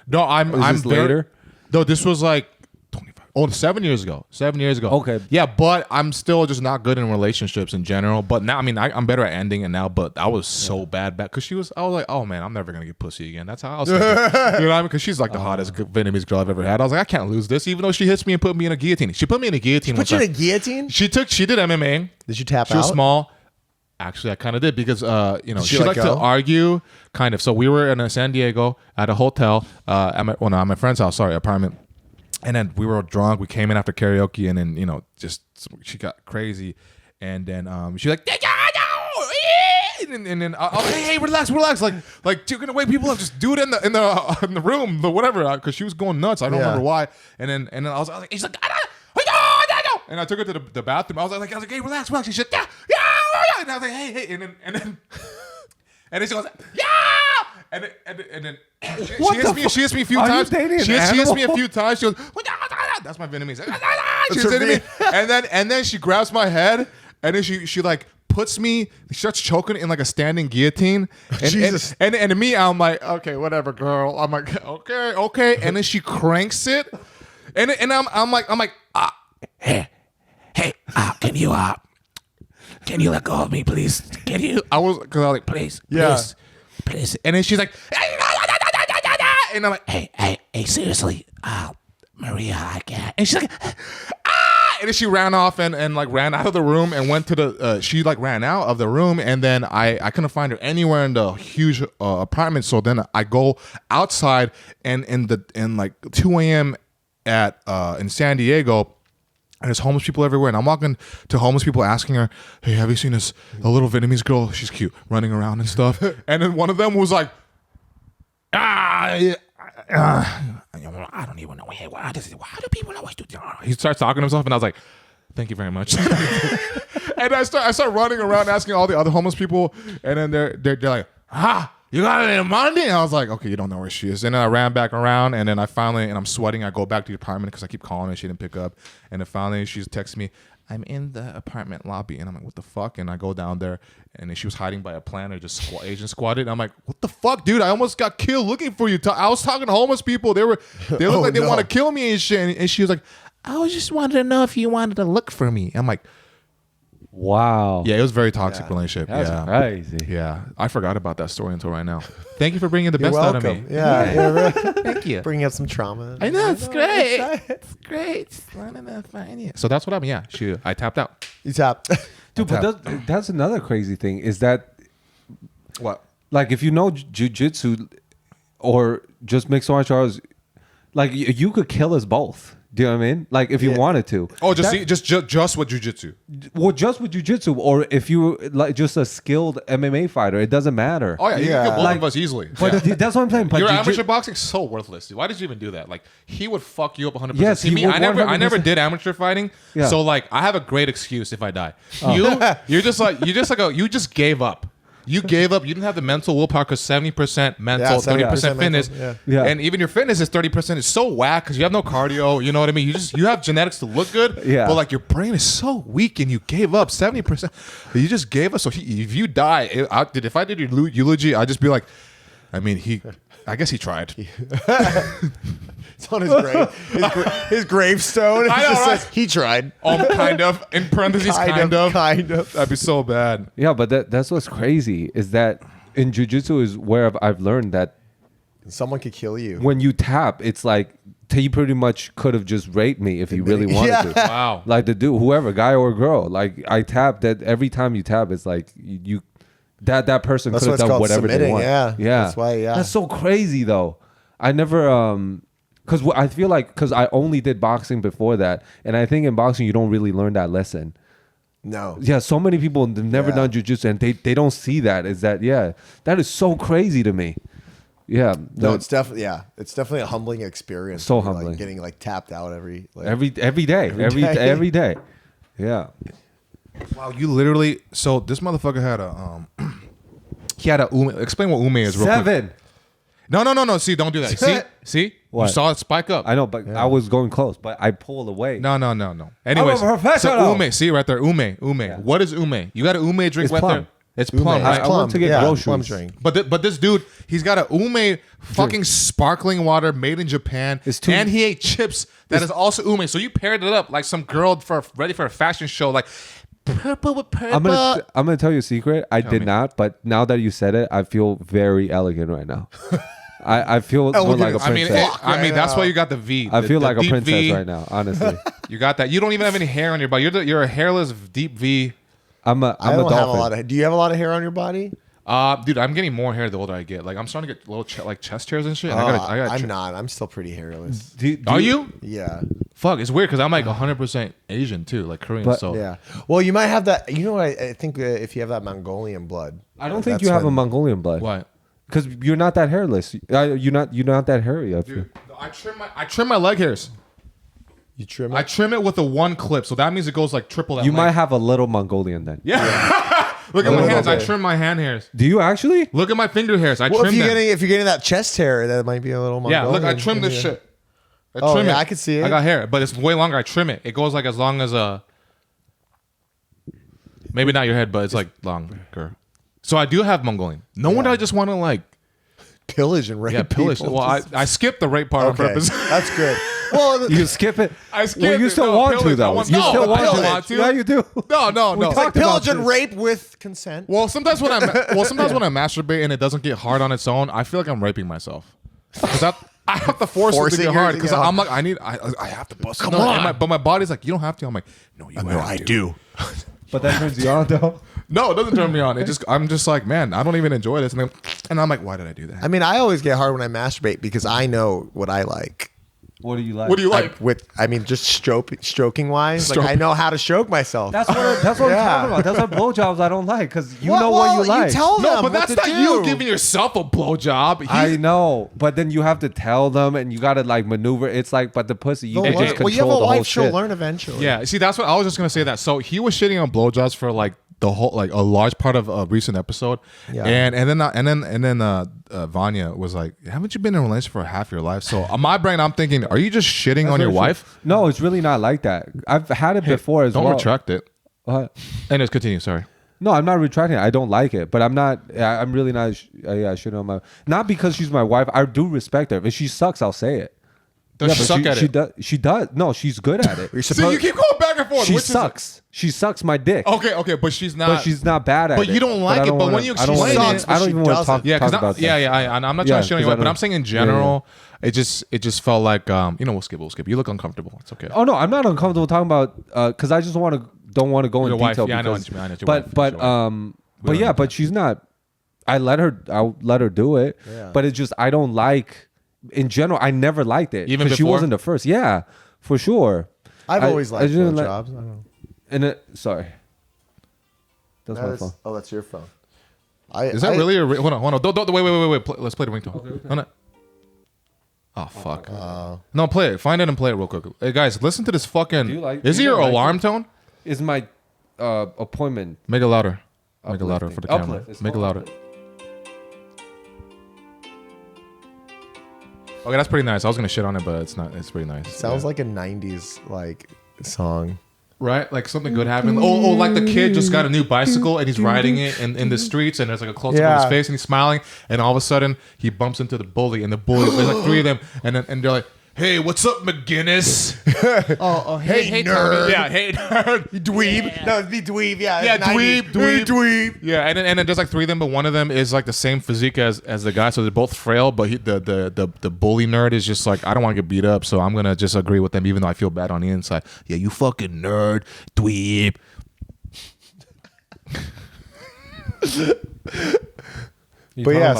[SPEAKER 1] No, I'm
[SPEAKER 3] this later?
[SPEAKER 1] No, this was like 25. Oh, 7 years ago. 7 years ago.
[SPEAKER 3] Okay.
[SPEAKER 1] Yeah, but I'm still just not good in relationships in general. But now, I mean, I'm better at ending it now. But I was so bad because I was like, oh man, I'm never gonna get pussy again. That's how I was thinking. You know what I mean? Because she's like the hottest Vietnamese girl I've ever had. I was like, I can't lose this, even though she hits me and put me in a guillotine. She put me in a guillotine.
[SPEAKER 2] Put you in a guillotine?
[SPEAKER 1] She did MMA.
[SPEAKER 2] Did you tap
[SPEAKER 1] She
[SPEAKER 2] out?
[SPEAKER 1] was small. Actually, I kind of did because she
[SPEAKER 2] let
[SPEAKER 1] liked to
[SPEAKER 2] go?
[SPEAKER 1] argue, kind of. So we were in San Diego at a hotel, at my friend's house, apartment, and then we were drunk. We came in after karaoke, and then she got crazy, and then she's like, and then I was like, hey, relax, like you're gonna wake people up. Just do it in the room, the whatever, because she was going nuts. I don't remember why. And then I was like, he's like, and I took her to the bathroom. I was like, hey, relax. She said, yeah. And I was like, hey, and then she goes, yeah. And then she hits me a few times. She hits me a few times. She goes, that's my Vietnamese. She hits me, and then she grabs my head, and then she like puts me. She starts choking in like a standing guillotine. And,
[SPEAKER 2] Jesus.
[SPEAKER 1] And to me, I'm like, okay, whatever, girl. I'm like, okay. And then she cranks it, and I'm like, hey, can you let go of me, please? Can you? I was like, please. And then she's like, and I'm like, hey, seriously, Maria, I can't. And she's like, and then she ran off and like ran out of the room and went to the. She like ran out of the room, and then I couldn't find her anywhere in the huge apartment. So then I go outside, and in like 2 a.m. in San Diego. And there's homeless people everywhere. And I'm walking to homeless people asking her, hey, have you seen a little Vietnamese girl? She's cute, running around and stuff. And then one of them was like, I don't even know. Hey, why do people always do that? He starts talking to himself, and I was like, thank you very much. And I start running around asking all the other homeless people. And then they're like, you got it in Monday? And I was like, okay, you don't know where she is. And then I ran back around, and then and I'm sweating. I go back to the apartment because I keep calling her. She didn't pick up. And then finally she texts me, I'm in the apartment lobby. And I'm like, what the fuck? And I go down there, and then she was hiding by a planter, just Asian squatted. And I'm like, what the fuck, dude? I almost got killed looking for you. I was talking to homeless people. They look like they want to kill me and shit. And she was like, I was just wanted to know if you wanted to look for me. I'm like,
[SPEAKER 3] wow.
[SPEAKER 1] Yeah, it was a very toxic relationship.
[SPEAKER 3] That's crazy.
[SPEAKER 1] Yeah, I forgot about that story until right now. Thank you for bringing the best out of me.
[SPEAKER 2] Yeah.
[SPEAKER 1] Thank you.
[SPEAKER 2] Bringing up some trauma.
[SPEAKER 1] I know, it's great. It's great. So that's what happened. Yeah, I tapped out.
[SPEAKER 2] You tapped.
[SPEAKER 3] Dude, but that's another crazy thing is that,
[SPEAKER 1] what?
[SPEAKER 3] Like, if you know jujitsu or just mixed martial arts, like you could kill us both. Do you know what I mean? Like, if you wanted to.
[SPEAKER 1] Oh, just with jujitsu.
[SPEAKER 3] Well, just with jujitsu, or if you like just a skilled MMA fighter, it doesn't matter.
[SPEAKER 1] Oh yeah, you can kill both of us easily.
[SPEAKER 3] But that's what I'm saying. But
[SPEAKER 1] your amateur boxing is so worthless. Why did you even do that? Like, he would fuck you up 100%.
[SPEAKER 3] Yes,
[SPEAKER 1] See me, I never did amateur fighting. Yeah. So like, I have a great excuse if I die. Oh. You just gave up. You gave up. You didn't have the mental willpower because 70% mental, 30% fitness. Yeah. And even your fitness is 30%. It's so whack because you have no cardio. You know what I mean? You have genetics to look good. Yeah. But like your brain is so weak and you gave up 70%. You just gave us. So if you die, if I did your eulogy, I'd just be like, I mean, I guess he tried.
[SPEAKER 2] It's on his grave. His gravestone.
[SPEAKER 1] I know, right?
[SPEAKER 2] Says, he tried.
[SPEAKER 1] Kind of. In parentheses, kind of.
[SPEAKER 2] Kind of.
[SPEAKER 1] That'd be so bad.
[SPEAKER 3] Yeah, but that's what's crazy is that in jiu-jitsu is where I've learned that
[SPEAKER 2] someone could kill you.
[SPEAKER 3] When you tap, it's like he pretty much could have just raped me if he really wanted to.
[SPEAKER 1] Wow.
[SPEAKER 3] Like the dude, whoever, guy or girl. Like I tap that every time you tap, it's like you that person could have done whatever they want.
[SPEAKER 2] Yeah.
[SPEAKER 3] That's
[SPEAKER 2] why. Yeah.
[SPEAKER 3] That's so crazy though. I never because I feel like because I only did boxing before that, and I think in boxing you don't really learn that lesson.
[SPEAKER 2] No.
[SPEAKER 3] Yeah, so many people have never done jiu-jitsu and they don't see that. Is that that is so crazy to me. Yeah.
[SPEAKER 2] No, it's definitely a humbling experience.
[SPEAKER 3] So humbling.
[SPEAKER 2] Like getting like tapped out every day. Yeah.
[SPEAKER 1] Wow, you literally. So this motherfucker had he had a ume. Explain what ume is real quick.
[SPEAKER 3] 7.
[SPEAKER 1] No. See, don't do that. See?
[SPEAKER 3] What?
[SPEAKER 1] You saw it spike up.
[SPEAKER 3] I know, but I was going close, but I pulled away.
[SPEAKER 1] No. Anyways,
[SPEAKER 3] I'm a professional.
[SPEAKER 1] So ume, see right there, ume. Yeah. What is ume? You got an ume drink right there. It's plum, right?
[SPEAKER 3] I want to get groceries.
[SPEAKER 2] Plum drink.
[SPEAKER 1] But this dude, he's got a ume fucking sparkling water made in Japan, and he ate chips that is also ume. So you paired it up like some girl ready for a fashion show, like purple with purple.
[SPEAKER 3] I'm gonna tell you a secret. I did not, but now that you said it, I feel very elegant right now. I feel more like a princess.
[SPEAKER 1] I mean, that's why you got the V.
[SPEAKER 3] I feel like a princess right now, honestly.
[SPEAKER 1] You got that. You don't even have any hair on your body. You're a hairless deep V.
[SPEAKER 3] I'm a dolphin.
[SPEAKER 2] Do you have a lot of hair on your body?
[SPEAKER 1] Dude, I'm getting more hair the older I get. Like I'm starting to get little chest hairs and shit. And
[SPEAKER 2] I'm not. I'm still pretty hairless.
[SPEAKER 1] Are you?
[SPEAKER 2] Yeah.
[SPEAKER 1] Fuck, it's weird because I'm like 100% Asian too, like Korean. So
[SPEAKER 2] yeah. Well, you might have that. You know what? I think if you have that Mongolian blood.
[SPEAKER 3] I don't think you have a Mongolian blood.
[SPEAKER 1] Why?
[SPEAKER 3] Because you're not that hairless. You're not that hairy.
[SPEAKER 1] Dude, I trim my leg hairs.
[SPEAKER 2] You trim it?
[SPEAKER 1] I trim it with a one clip, so that means it goes like triple that.
[SPEAKER 3] You might have a little Mongolian then.
[SPEAKER 1] Yeah. Look at my hands. I trim my hand hairs.
[SPEAKER 3] Do you actually?
[SPEAKER 1] Look at my finger hairs. I
[SPEAKER 2] well,
[SPEAKER 1] trim them.
[SPEAKER 2] if you're getting that chest hair, that might be a little Mongolian.
[SPEAKER 1] Yeah, look, I trim this shit. I trim it.
[SPEAKER 2] I can see it.
[SPEAKER 1] I got hair, but it's way longer. I trim it. It goes like as long as maybe not your head, but it's like longer. So I do have Mongolian. No wonder I just want to like
[SPEAKER 2] pillage and rape.
[SPEAKER 1] Yeah, pillage.
[SPEAKER 2] people.
[SPEAKER 1] Well, I skipped the rape part on purpose.
[SPEAKER 2] That's good. Well,
[SPEAKER 3] you skip it.
[SPEAKER 1] I skipped
[SPEAKER 3] well, you still want to though. You still want to. Yeah, you do.
[SPEAKER 1] No.
[SPEAKER 2] It's like pillage and rape with consent.
[SPEAKER 1] Well, sometimes when I when I masturbate and it doesn't get hard on its own, I feel like I'm raping myself. Because I have to force it to get hard. Because I'm like, I have to bust. Come on. But my body's like, you don't have to. I'm like, no, you have to.
[SPEAKER 2] I do.
[SPEAKER 3] But that turns you on though.
[SPEAKER 1] No, it doesn't turn me on. I'm just like, man, I don't even enjoy this. And I'm like, why did I do that?
[SPEAKER 2] I mean, I always get hard when I masturbate because I know what I like.
[SPEAKER 3] What do you like?
[SPEAKER 1] What do you like?
[SPEAKER 2] Just stroking wise. Like I know how to stroke myself.
[SPEAKER 3] That's what I'm talking about. That's what blowjobs I don't like because you know what you like.
[SPEAKER 2] You tell them.
[SPEAKER 1] No, but that's not you giving yourself a blowjob.
[SPEAKER 3] I know, but then you have to tell them, and you got to like maneuver. It's like, but the pussy, you can just control
[SPEAKER 2] you have a
[SPEAKER 3] the whole
[SPEAKER 2] wife, she'll
[SPEAKER 3] shit.
[SPEAKER 2] learn eventually.
[SPEAKER 1] Yeah, see, that's what I was just gonna say. That so he was shitting on blowjobs for like the whole like a large part of a recent episode, and then Vanya was like, "Haven't you been in a relationship for half your life?" So on my brain, I'm thinking, "Are you just shitting on your wife?"
[SPEAKER 3] No, it's really not like that. I've had it before as well.
[SPEAKER 1] Don't retract it.
[SPEAKER 3] What?
[SPEAKER 1] Anyways, continue. Sorry.
[SPEAKER 3] No, I'm not retracting it. I don't like it, but I'm not. I'm really not. Shitting on my. Not because she's my wife. I do respect her. If she sucks, I'll say it.
[SPEAKER 1] Does she suck at it?
[SPEAKER 3] She does. No, she's good at it.
[SPEAKER 1] So you keep going back and forth.
[SPEAKER 3] She sucks. She sucks my dick.
[SPEAKER 1] Okay, but she's not.
[SPEAKER 3] But she's not bad at it.
[SPEAKER 1] But you don't like it. But when you explain it,
[SPEAKER 3] I don't even want to talk about that.
[SPEAKER 1] Yeah. I'm not trying to shit on you, but I'm saying in general, it just felt like we'll skip. You look uncomfortable. It's okay.
[SPEAKER 3] Oh no, I'm not uncomfortable talking about because I just don't want to go in detail.
[SPEAKER 1] Yeah, I know what you mean.
[SPEAKER 3] But she's not. I'll let her do it. Yeah. But it's just I don't like. In general, I never liked it.
[SPEAKER 1] Even before?
[SPEAKER 3] She wasn't the first. Yeah, for sure.
[SPEAKER 2] I've always liked blowjobs.
[SPEAKER 3] Sorry. That's my phone.
[SPEAKER 2] Oh, that's your phone.
[SPEAKER 1] Is that really a... Hold on. Don't, wait. Let's play the ringtone. Okay. Oh, fuck. No, play it. Find it and play it real quick. Hey, guys, listen to this fucking... Is it your alarm tone?
[SPEAKER 3] Is my appointment...
[SPEAKER 1] Make it louder. Make it louder for the camera. Make it louder. Okay, that's pretty nice. I was gonna shit on it, but it's not. It's pretty nice.
[SPEAKER 2] Sounds like a '90s like song,
[SPEAKER 1] right? Like something good happened. Oh, like the kid just got a new bicycle and he's riding it in the streets, and there's like a close up of his face, and he's smiling, and all of a sudden he bumps into the bully, and the bully, there's like three of them, and they're like, "Hey, what's up, McGinnis?" hey,
[SPEAKER 2] nerd.
[SPEAKER 1] Tommy. Yeah, hey, nerd.
[SPEAKER 2] Dweeb. Yeah. No, it'd be dweeb. Yeah,
[SPEAKER 1] dweeb. Yeah, and then there's like three of them, but one of them is like the same physique as the guy, so they're both frail. But the bully nerd is just like, I don't want to get beat up, so I'm gonna just agree with them, even though I feel bad on the inside. Yeah, you fucking nerd, dweeb.
[SPEAKER 2] But yeah,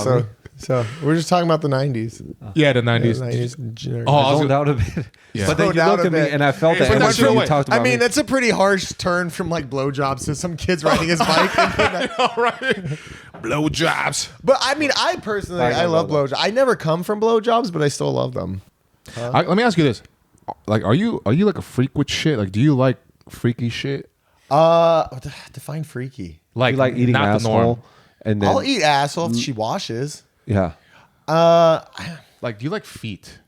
[SPEAKER 2] so we're just talking about the 90s.
[SPEAKER 1] Yeah, the 90s.
[SPEAKER 3] I zoned out a bit. Yeah. But then you looked at me and I felt the energy you talked about.
[SPEAKER 2] I mean, that's a pretty harsh turn from like blowjobs to some kids riding his bike.
[SPEAKER 1] I know, right? Blowjobs.
[SPEAKER 2] But I mean, I personally, I love blowjobs. I never come from blowjobs, but I still love them.
[SPEAKER 1] Let me ask you this. Like, are you like a freak with shit? Like, do you like freaky shit?
[SPEAKER 2] Define freaky.
[SPEAKER 3] Like, you like eating
[SPEAKER 1] not
[SPEAKER 3] asshole?
[SPEAKER 1] The norm.
[SPEAKER 2] And then, I'll eat asshole if she washes.
[SPEAKER 3] Yeah.
[SPEAKER 1] Like, do you like feet?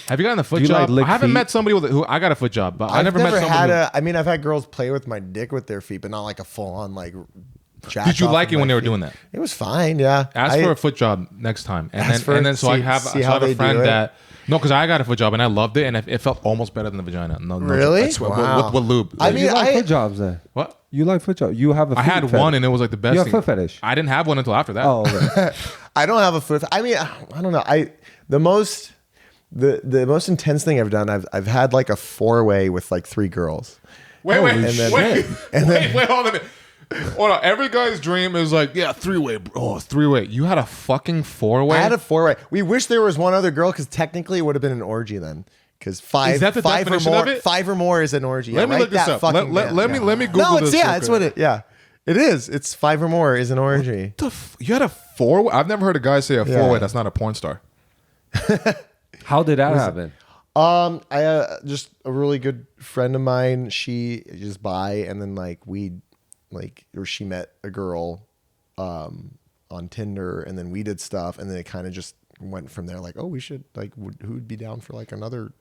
[SPEAKER 1] Have you gotten a foot job? I haven't met somebody who I got a foot job, but I've never met somebody.
[SPEAKER 2] I mean, I've had girls play with my dick with their feet, but not like a full on like.
[SPEAKER 1] Did you like it when they were doing that?
[SPEAKER 2] It was fine. Yeah.
[SPEAKER 1] Ask for a foot job next time, and then so I have a friend that. No, because I got a foot job and I loved it, and it felt almost better than the vagina. No,
[SPEAKER 2] really?
[SPEAKER 1] Wow. With lube.
[SPEAKER 3] I mean, you like foot jobs then?
[SPEAKER 1] What?
[SPEAKER 3] You like foot jobs? You have a.
[SPEAKER 1] I had one, and it was like the best.
[SPEAKER 3] You have foot fetish?
[SPEAKER 1] I didn't have one until after that.
[SPEAKER 3] Oh, okay.
[SPEAKER 2] I don't have a foot. I mean, I don't know. The most intense thing I've done. I've had like a 4-way with like 3 girls.
[SPEAKER 1] Wait, hold on a minute. Hold on. Every guy's dream is like, yeah, 3-way, bro. Oh, 3-way. You had a fucking 4-way?
[SPEAKER 2] I had a 4-way. We wish there was one other girl because technically it would have been an orgy then. Because five,
[SPEAKER 1] is that the
[SPEAKER 2] five or
[SPEAKER 1] definition
[SPEAKER 2] more,
[SPEAKER 1] of it?
[SPEAKER 2] 5 or more is an orgy.
[SPEAKER 1] Let me look this up. Let me Google
[SPEAKER 2] no, it's,
[SPEAKER 1] this.
[SPEAKER 2] Yeah, it's what it. Yeah, it is. It's 5 or more is an orgy.
[SPEAKER 1] You had a 4-way? I've never heard a guy say a 4-way that's not a porn star.
[SPEAKER 3] How did that happen?
[SPEAKER 2] I just a really good friend of mine. She just bi, and then or she met a girl on Tinder, and then we did stuff, and then it kind of just went from there. Like, oh, we should who'd be down for like another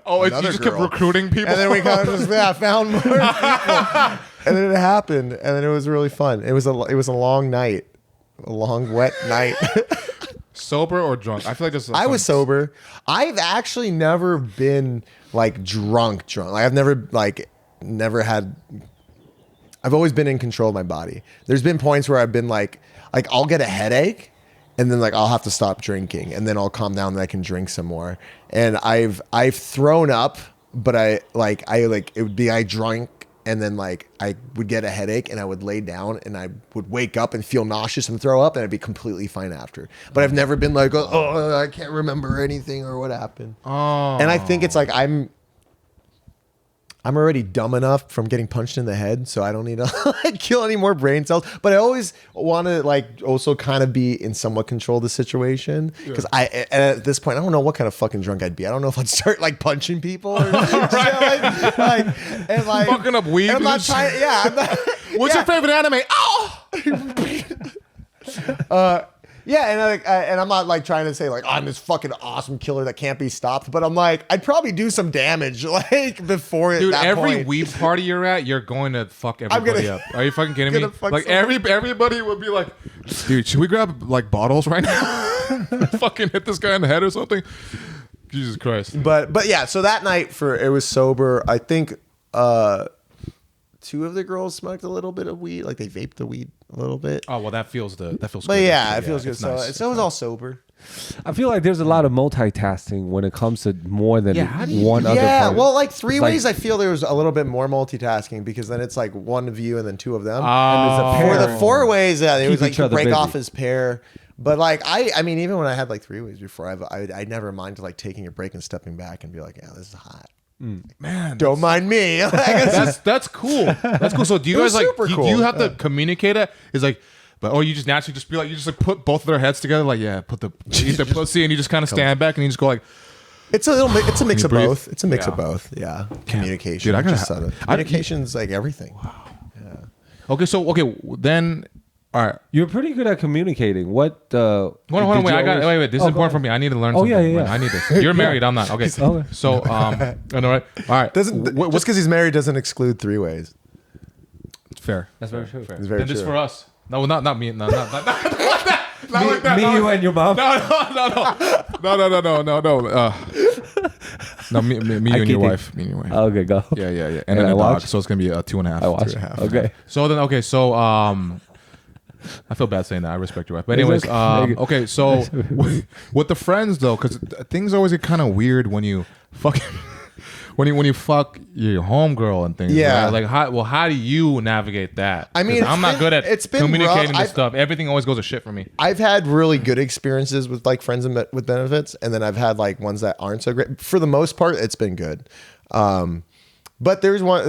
[SPEAKER 1] oh,
[SPEAKER 2] another
[SPEAKER 1] you just
[SPEAKER 2] girl.
[SPEAKER 1] Kept recruiting people,
[SPEAKER 2] and then we kind of just found more people, and then it happened, and then it was really fun. It was a long night, a long wet night.
[SPEAKER 1] Sober or drunk? I feel like this.
[SPEAKER 2] I was sober. I've actually never been like drunk. Like I've never had. I've always been in control of my body. There's been points where I've been like I'll get a headache, and then I'll have to stop drinking, and then I'll calm down and I can drink some more. And I've thrown up, but it would be I drank. And then I would get a headache and I would lay down and I would wake up and feel nauseous and throw up and I'd be completely fine after. But I've never been like, oh, I can't remember anything or what happened.
[SPEAKER 1] Oh.
[SPEAKER 2] And I think it's like I'm already dumb enough from getting punched in the head, so I don't need to kill any more brain cells. But I always want to also kind of be in somewhat control of the situation because at this point I don't know what kind of fucking drunk I'd be. I don't know if I'd start
[SPEAKER 1] punching
[SPEAKER 2] people or
[SPEAKER 1] fucking up weed.
[SPEAKER 2] I'm not trying. Yeah. I'm not,
[SPEAKER 1] What's your favorite anime? Oh.
[SPEAKER 2] Yeah, and I'm not trying to say I'm this fucking awesome killer that can't be stopped, but I'm I'd probably do some damage before
[SPEAKER 1] Dude,
[SPEAKER 2] that
[SPEAKER 1] every
[SPEAKER 2] point.
[SPEAKER 1] weed party you're at, you're going to fuck everybody up. Are you fucking kidding me? Everybody would be like, dude, should we grab bottles right now? Fucking hit this guy in the head or something? Jesus Christ.
[SPEAKER 2] But yeah, so that night it was sober. I think 2 of the girls smoked a little bit of weed, they vaped the weed a little bit.
[SPEAKER 1] Oh well, that feels good.
[SPEAKER 2] But yeah, it feels good. So nice. So it was all sober.
[SPEAKER 3] I feel like there's a lot of multitasking when it comes to more than one other.
[SPEAKER 2] Yeah,
[SPEAKER 3] part.
[SPEAKER 2] well, 3 ways. I feel there was a little bit more multitasking because then it's one of you and then 2 of them.
[SPEAKER 3] And there's a pair.
[SPEAKER 2] For the 4 ways, it was
[SPEAKER 3] each other
[SPEAKER 2] break
[SPEAKER 3] busy.
[SPEAKER 2] off his pair. But I mean, even when I had 3 ways before, I never minded taking a break and stepping back and be like, yeah, this is hot.
[SPEAKER 1] Man,
[SPEAKER 2] don't mind me.
[SPEAKER 1] That's cool. That's cool. So do you guys
[SPEAKER 2] super
[SPEAKER 1] do
[SPEAKER 2] cool.
[SPEAKER 1] you have to communicate it? Is or you just naturally just be you just put both of their heads together, eat the pussy, and you just kind of stand back and you just go
[SPEAKER 2] it's a mix of
[SPEAKER 1] breathe?
[SPEAKER 2] both. It's a mix of both. Yeah, communication.
[SPEAKER 1] Dude, I gotta
[SPEAKER 2] communication's everything. Wow.
[SPEAKER 1] Yeah. Okay, then. All right,
[SPEAKER 3] you're pretty good at communicating. What?
[SPEAKER 1] Hold on, wait. This is important for me. I need to learn something.
[SPEAKER 3] Yeah.
[SPEAKER 1] I need this. You're married. I'm not. Okay. So, I know, right? All right.
[SPEAKER 2] Just because he's married doesn't exclude 3 ways.
[SPEAKER 1] Fair.
[SPEAKER 3] That's very true.
[SPEAKER 2] It's very
[SPEAKER 1] and
[SPEAKER 2] true.
[SPEAKER 1] this for us. No, not me. No, not like that. Not like that.
[SPEAKER 3] Me, you, and your mom.
[SPEAKER 1] No. No, me, you and your wife. Me and your wife.
[SPEAKER 3] Okay, go.
[SPEAKER 1] Yeah. And then a dog. So it's gonna be a 2.5.
[SPEAKER 3] I watch.
[SPEAKER 1] 2.5.
[SPEAKER 3] Okay.
[SPEAKER 1] So I feel bad saying that. I respect your wife. But anyways, okay. So with the friends though, because things always get kind of weird when you fucking when you fuck your homegirl and things.
[SPEAKER 2] Yeah.
[SPEAKER 1] Right? How do you navigate that?
[SPEAKER 2] I mean,
[SPEAKER 1] I'm not good at communicating
[SPEAKER 2] rough.
[SPEAKER 1] this stuff. Everything always goes to shit for me.
[SPEAKER 2] I've had really good experiences with friends with benefits, and then I've had ones that aren't so great. For the most part, it's been good. But there's one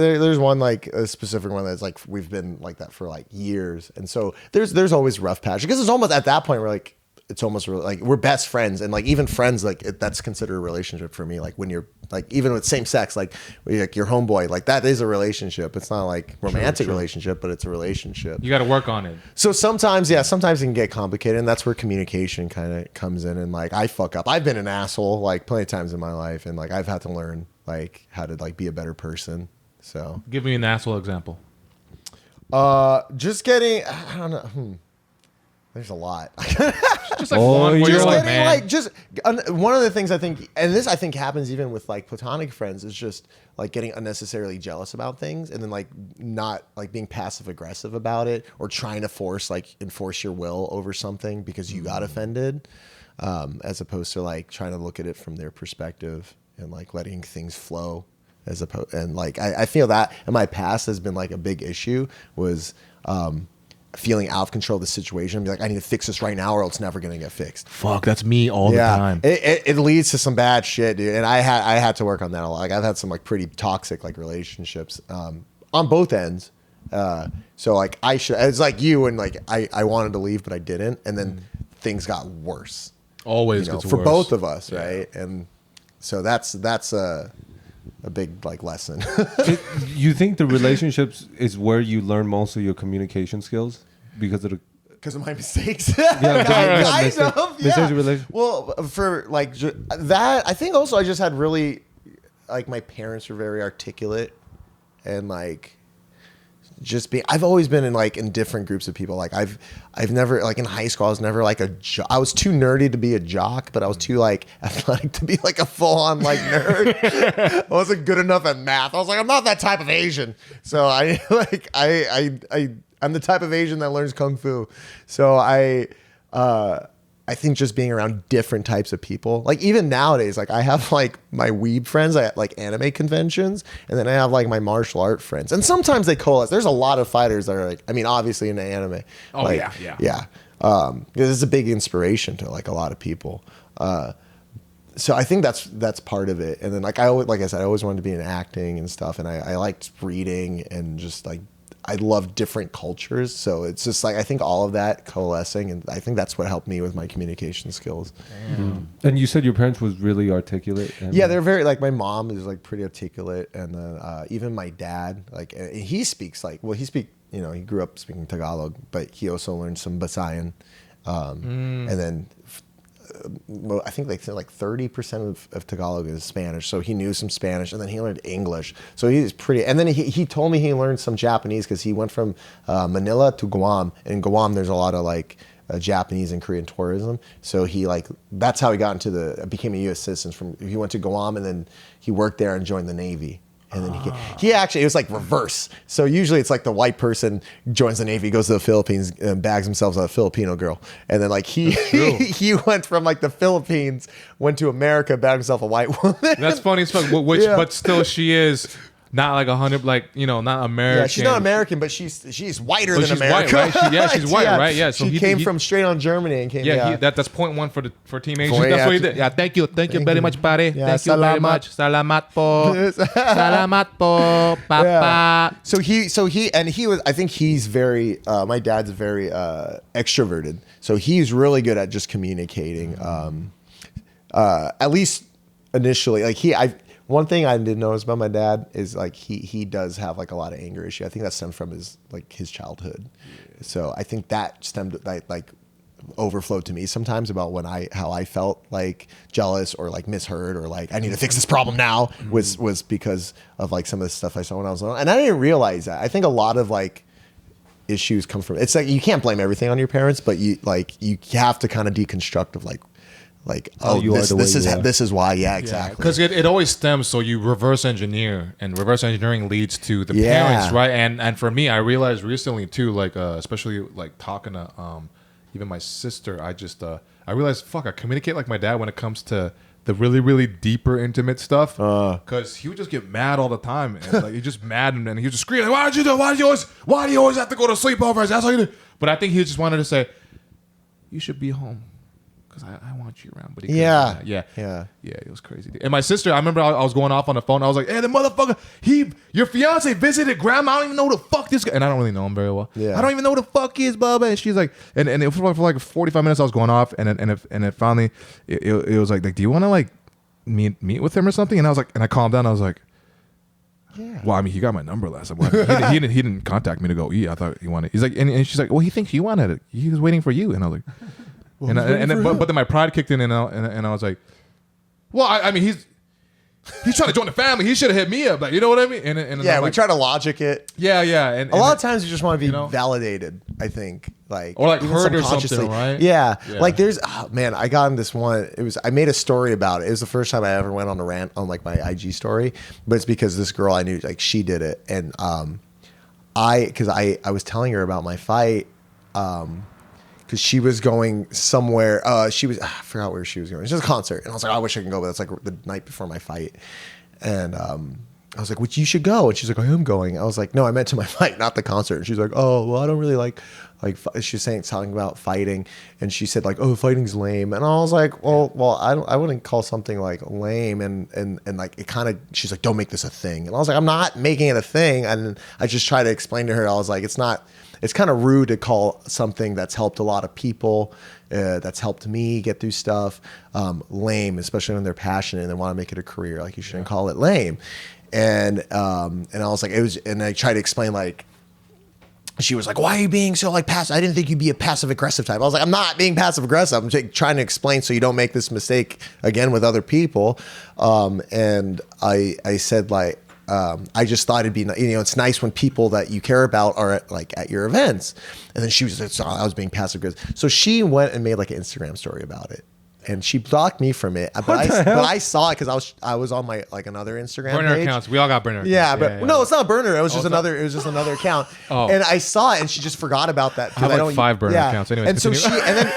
[SPEAKER 2] a specific one that's we've been like that for years, and so there's always rough patch because it's almost at that point where it's almost really, we're best friends, and even friends that's considered a relationship for me. When you're even with same sex, your homeboy, that is a relationship. It's not romantic relationship, but it's a relationship.
[SPEAKER 1] You got to work on it.
[SPEAKER 2] So sometimes it can get complicated, and that's where communication kind of comes in. And I fuck up. I've been an asshole plenty of times in my life, and I've had to learn how to be a better person. So
[SPEAKER 1] give me an asshole example.
[SPEAKER 2] Just getting, I don't know. There's a lot.
[SPEAKER 1] Just one where you're man.
[SPEAKER 2] One of the things I think, and this I think happens even with platonic friends, is just getting unnecessarily jealous about things, and then not being passive aggressive about it, or trying to enforce your will over something because you got offended, as opposed to trying to look at it from their perspective and letting things flow, as opposed, and I feel that in my past has been a big issue was feeling out of control of the situation and be like, I need to fix this right now or it's never going to get fixed.
[SPEAKER 1] Fuck, that's me all the time.
[SPEAKER 2] It leads to some bad shit, dude. And I had to work on that a lot. Like I've had some like pretty toxic like relationships on both ends. So like it's like you and like I wanted to leave but I didn't, and then things got worse.
[SPEAKER 1] Always
[SPEAKER 2] for both of us, right? And so that's a big like lesson.
[SPEAKER 3] You think the relationships is where you learn most of your communication skills because of
[SPEAKER 2] my mistakes? Well, for like that, I think also I just had really like my parents were very articulate and like just being. I've always been in different groups of people. Like I've never like in high school I was never like I was too nerdy to be a jock, but I was too like athletic to be like a full on like nerd. I wasn't good enough at math. I was like, I'm not that type of Asian. So I'm the type of Asian that learns kung fu. So I think just being around different types of people, like even nowadays, like I have like my weeb friends at like anime conventions, and then I have like my martial art friends, and sometimes they coalesce. There's a lot of fighters that are like, I mean, obviously in the anime.
[SPEAKER 1] Oh
[SPEAKER 2] like,
[SPEAKER 1] yeah.
[SPEAKER 2] This is a big inspiration to like a lot of people. So I think that's part of it. And then like I said, I always wanted to be in acting and stuff, and I liked reading and just like. I love different cultures, so it's just like I think all of that coalescing, and I think that's what helped me with my communication skills.
[SPEAKER 3] And you said your parents was really articulate.
[SPEAKER 2] Yeah, they're very like my mom is like pretty articulate, and then even my dad, like he speaks like he grew up speaking Tagalog, but he also learned some Visayan, and then. I think like 30% of Tagalog is Spanish, so he knew some Spanish, and then he learned English. So he's pretty. And then he told me he learned some Japanese because he went from Manila to Guam. And in Guam, there's a lot of like Japanese and Korean tourism. So he like that's how he got became a U.S. citizen. He went to Guam, and then he worked there and joined the Navy. And then he actually, it was like reverse. So usually it's like the white person joins the Navy, goes to the Philippines and bags himself a Filipino girl. And then like he went from like the Philippines, went to America, bagged himself a white woman.
[SPEAKER 1] That's funny as fuck. But still she is not like 100, like, not American.
[SPEAKER 2] Yeah, she's not American, but she's whiter than America.
[SPEAKER 1] White, right? She's white, right? Yeah.
[SPEAKER 2] So she came from straight on Germany and came.
[SPEAKER 1] Yeah, that's point one for Team Asia. That's what he did. Yeah, thank you very much, pare.
[SPEAKER 2] Yeah,
[SPEAKER 1] thank you very much. Salamat po. Salamat po, papa.
[SPEAKER 2] Yeah. So he was. I think he's very. My dad's very extroverted, so he's really good at just communicating. At least initially, like one thing I did notice about my dad is like he does have like a lot of anger issue. I think that stemmed from his childhood. Yeah. So I think that stemmed like overflowed to me sometimes about how I felt like jealous or like misheard or like I need to fix this problem now was because of like some of the stuff I saw when I was little. And I didn't realize that. I think a lot of like issues come from, it's like you can't blame everything on your parents, but you have to kind of deconstruct of like this is why. Yeah, exactly.
[SPEAKER 1] Because it always stems. So you reverse engineer, and reverse engineering leads to the parents, right? And for me, I realized recently too, like especially like talking to even my sister, I realized I communicate like my dad when it comes to the really, really deeper, intimate stuff. Because he would just get mad all the time, and like he just mad, and he would just scream, like, "Why do you always have to go to sleepovers? That's all you do." But I think he just wanted to say, "You should be home." I want you around, but he it was crazy. And my sister, I remember I was going off on the phone. I was like, "Hey, the motherfucker, your fiance visited grandma. I don't even know who the fuck this guy." And I don't really know him very well. Yeah, I don't even know who the fuck he is, Bubba. And she's like, and it was for like 45 minutes. I was going off, and it finally, it was like, do you want to like meet with him or something? And I was like, and I calmed down. I was like, yeah. Well, I mean, he got my number last time. He didn't contact me to go eat. I thought he wanted. He's like, and she's like, well, he thinks you wanted it. He was waiting for you. And I was like. Well, but then my pride kicked in, and I was like, well, I mean, he's trying to join the family. He should have hit me up, like, you know what I mean? And
[SPEAKER 2] yeah, we try to logic it.
[SPEAKER 1] Yeah. And
[SPEAKER 2] a lot of times you just want to be validated. I think,
[SPEAKER 1] or like heard or something, right?
[SPEAKER 2] Yeah. Like there's, I got in this one. I made a story about it. It was the first time I ever went on a rant on like my IG story, but it's because this girl I knew, like, she did it, and I was telling her about my fight. Because she was going somewhere. I forgot where she was going. It was just a concert. And I was like, I wish I could go, but it's like the night before my fight. And I was like, "Which you should go." And she's like, "I am going." I was like, "No, I meant to my fight, not the concert." And she's like, "Oh, well, I don't really like she was talking about fighting, and she said like, "Oh, fighting's lame." And I was like, "Well, I wouldn't call something like lame." And like it kind of, she's like, "Don't make this a thing." And I was like, "I'm not making it a thing." And I just tried to explain to her, I was like, it's kind of rude to call something that's helped a lot of people, that's helped me get through stuff, lame, especially when they're passionate and they want to make it a career. Like, you shouldn't call it lame. And I was like, and I tried to explain, like, she was like, "Why are you being so like passive? I didn't think you'd be a passive aggressive type." I was like, "I'm not being passive aggressive. I'm trying to explain so you don't make this mistake again with other people." And I said, like, I just thought it'd be, it's nice when people that you care about are at your events. And then she was like, "So I was being passive aggressive." So she went and made like an Instagram story about it. And she blocked me from it, but I saw it because I was on my another Instagram
[SPEAKER 1] burner
[SPEAKER 2] page.
[SPEAKER 1] accounts. We all got burner accounts.
[SPEAKER 2] Yeah, but no, it's not a burner. It was just another. It was just another account. And I saw it, and she just forgot about that.
[SPEAKER 1] I have like 5 burner accounts. Anyways,
[SPEAKER 2] and so and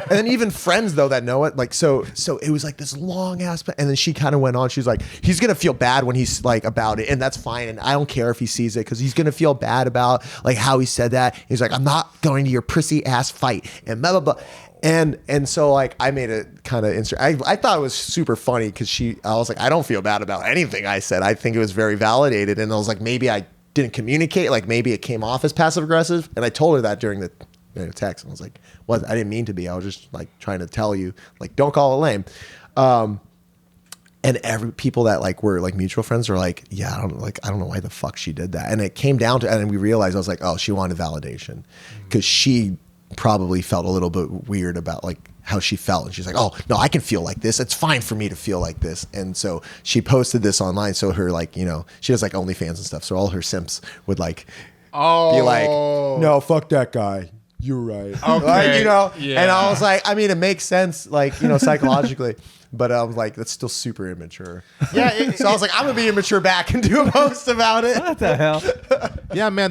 [SPEAKER 2] then even friends though that know it, like so it was like this long ass. And then she kind of went on. She was like, "He's gonna feel bad when he's like about it, and that's fine. And I don't care if he sees it because he's gonna feel bad about like how he said that." He's like, "I'm not going to your prissy ass fight," and blah blah blah. And so like I made it kind of I thought it was super funny because I was like, "I don't feel bad about anything I said. I think it was very validated." And I was like, maybe I didn't communicate, like maybe it came off as passive aggressive. And I told her that during the text. And I was like, "Well, I didn't mean to be. I was just like trying to tell you, like, don't call it lame." And every people that like were like mutual friends were like, "Yeah, I don't know why the fuck she did that." And it came down to, and we realized, I was like, "Oh, she wanted validation," because she probably felt a little bit weird about like how she felt, and she's like, "Oh no, I can feel like this. It's fine for me to feel like this." And so she posted this online. So her like, she does like OnlyFans and stuff. So all her simps would like be like, "No, fuck that guy. You're right." Okay. Like, yeah. And I was like, I mean, it makes sense, like, psychologically. But I was like, that's still super immature. Yeah. So I was like, I'm going to be immature back and do a post about it.
[SPEAKER 3] What the hell?
[SPEAKER 1] Yeah, man.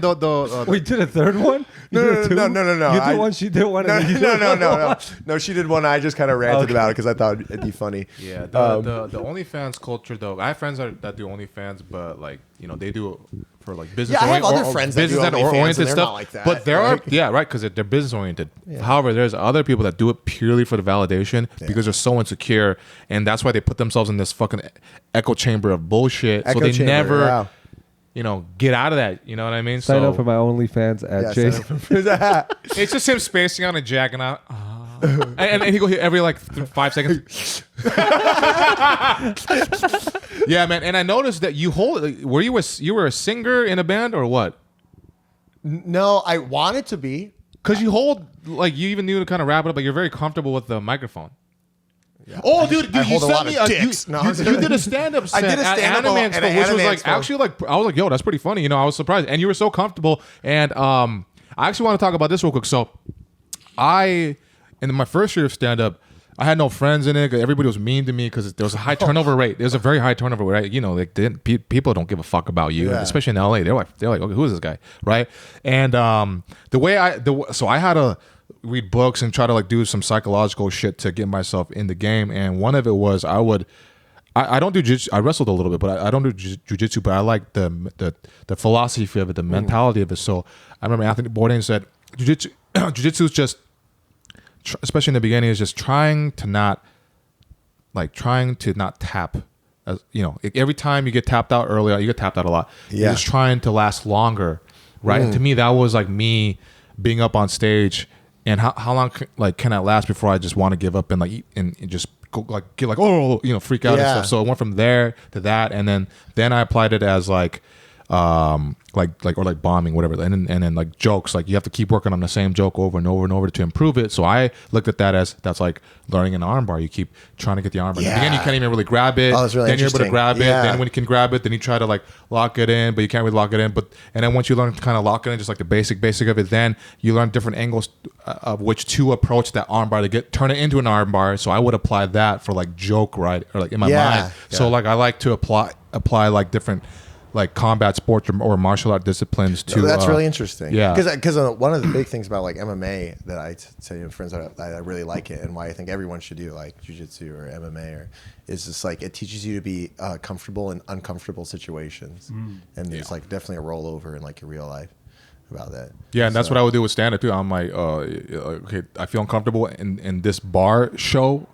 [SPEAKER 3] We did a third one?
[SPEAKER 2] No. You
[SPEAKER 3] did one, she did one.
[SPEAKER 2] No, she did one. I just kind of ranted about it because I thought it'd be funny.
[SPEAKER 1] Yeah. The OnlyFans culture, though. I have friends that do OnlyFans, but like, they do it for like business.
[SPEAKER 2] Yeah, I have other friends that do OnlyFans and they're not like that.
[SPEAKER 1] But there are, right, because they're business oriented. Yeah. However, there's other people that do it purely for the validation because they're so insecure, and that's why they put themselves in this fucking echo chamber of bullshit. So they never, get out of that. You know what I mean?
[SPEAKER 3] Sign up for my OnlyFans at Jason.
[SPEAKER 1] It's just him spacing on and jacking out. And he go here every like 5 seconds. Yeah, man. And I noticed that you were you were a singer in a band or what?
[SPEAKER 2] No, I wanted to be.
[SPEAKER 1] Because you you even knew to kind of wrap it up, but you're very comfortable with the microphone. Yeah. Oh, dude, you sent me you did a stand-up set. I did a stand-up at Anime Expo, which was like actually like I was like, yo, that's pretty funny. I was surprised, and you were so comfortable. And I actually want to talk about this real quick. So, in my first year of stand-up, I had no friends in it. Everybody was mean to me because there was a high turnover rate. There's a very high turnover rate. People don't give a fuck about you, especially in LA. They're like, okay, who is this guy, right? And so I had to read books and try to like do some psychological shit to get myself in the game. And one of it was I don't do jiu-jitsu. I wrestled a little bit, but I don't do jiu-jitsu. But I like the philosophy of it, the mentality of it. So I remember Anthony Bourdain said, jiu-jitsu is just, especially in the beginning, is just trying to not tap. Every time you get tapped out earlier, you get tapped out a lot. Yeah. You're just trying to last longer, right? And to me, that was like me being up on stage, and how long can I last before I just want to give up and just go, freak out and stuff. So I went from there to that, and then I applied it as like bombing, whatever, and then like jokes, like you have to keep working on the same joke over and over and over to improve it. So I looked at that as that's like learning an armbar. You keep trying to get the armbar. Yeah. Again, you can't even really grab it.
[SPEAKER 2] Oh, that's really
[SPEAKER 1] then you're able to grab it. Then when you can grab it, then you try to like lock it in, but you can't really lock it in. And then once you learn to kind of lock it in, just like the basic of it, then you learn different angles of which to approach that armbar to turn it into an armbar. So I would apply that for like joke, right, or like in my mind. So like I like to apply like different like combat sports or martial art disciplines to.
[SPEAKER 2] That's really interesting.
[SPEAKER 1] Yeah,
[SPEAKER 2] because one of the big things about like MMA that I tell you friends that I really like it, and why I think everyone should do like jujitsu or MMA is just like it teaches you to be comfortable in uncomfortable situations, and there's like definitely a rollover in like your real life about that.
[SPEAKER 1] Yeah, and that's what I would do with stand up too. I'm like, okay, I feel uncomfortable in this bar show,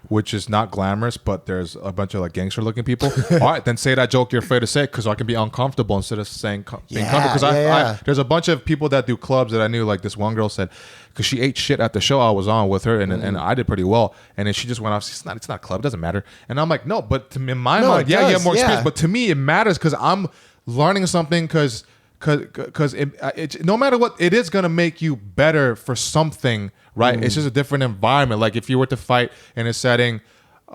[SPEAKER 1] which is not glamorous, but there's a bunch of like gangster looking people. All right, then say that joke you're afraid to say because I can be uncomfortable instead of saying being comfortable. Because there's a bunch of people that do clubs that I knew. Like this one girl said, because she ate shit at the show I was on with her, and I did pretty well. And then she just went off. It's not a club. It doesn't matter. And I'm like, no, but in my mind, you have more experience. But to me, it matters because I'm learning something because no matter what, it is gonna make you better for something. Right, it's just a different environment. Like if you were to fight in a setting,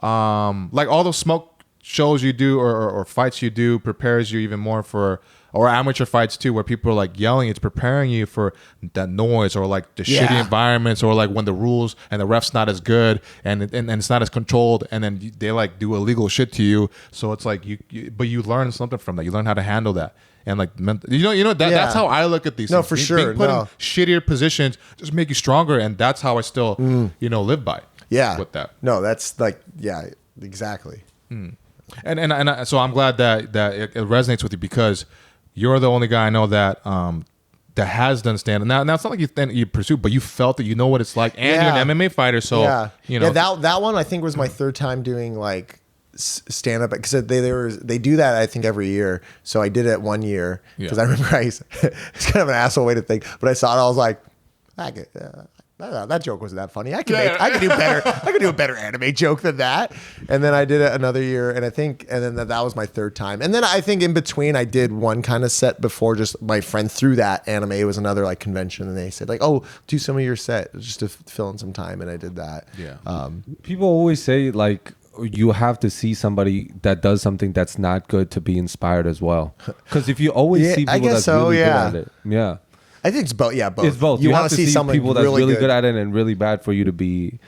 [SPEAKER 1] like all those smoke shows you do or fights you do prepares you even more for, or amateur fights too, where people are like yelling. It's preparing you for that noise or like the shitty environments or like when the rules and the ref's not as good and it's not as controlled and then they like do illegal shit to you. So it's like but you learn something from that. You learn how to handle that. And like that's how I look at these things.
[SPEAKER 2] For sure.
[SPEAKER 1] Being put in shittier positions just make you stronger, and that's how I still live by.
[SPEAKER 2] Yeah.
[SPEAKER 1] With that.
[SPEAKER 2] No, that's like exactly.
[SPEAKER 1] And so I'm glad that it resonates with you because you're the only guy I know that that has done stand-up. Now it's not like you pursue, but you felt that you know what it's like, and you're an MMA fighter. So
[SPEAKER 2] that one I think was my third time doing like stand up because they do that I think every year. So I did it 1 year because I remember it's kind of an asshole way to think, but I saw it. I was like, that joke wasn't that funny. I could do better. I could do a better anime joke than that. And then I did it another year, and then that was my third time. And then I think in between I did one kind of set before. Just my friend threw that anime. It was another like convention, and they said like, oh, do some of your set just to fill in some time, and I did that.
[SPEAKER 1] Yeah.
[SPEAKER 3] People always say like, you have to see somebody that does something that's not good to be inspired as well. Because if you always see people that's really good at it,
[SPEAKER 2] I think it's both. Yeah, both.
[SPEAKER 3] It's both. You have to see people that's really good at it and really bad for you to be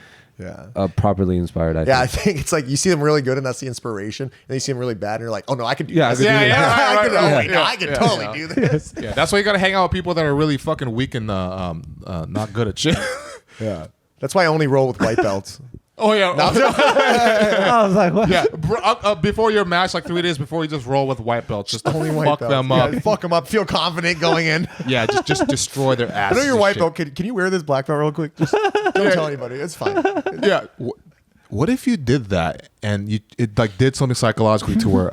[SPEAKER 3] properly inspired.
[SPEAKER 2] I think it's like you see them really good and that's the inspiration, and you see them really bad and you're like, oh no, I can do this. I can totally do this.
[SPEAKER 1] Yeah, that's why you got to hang out with people that are really fucking weak and not good at shit.
[SPEAKER 2] Yeah, that's why I only roll with white belts.
[SPEAKER 1] Oh yeah,
[SPEAKER 3] I was like, what?
[SPEAKER 1] Yeah, before your match, like 3 days before, you just roll with white belts. Just only fuck them up.
[SPEAKER 2] Yeah, fuck them up. Feel confident going in.
[SPEAKER 1] Yeah, just destroy their ass.
[SPEAKER 2] I know you're white belt. Can you wear this black belt real quick? Just don't tell anybody. It's fine.
[SPEAKER 1] Yeah. What if you did that and it like did something psychologically to where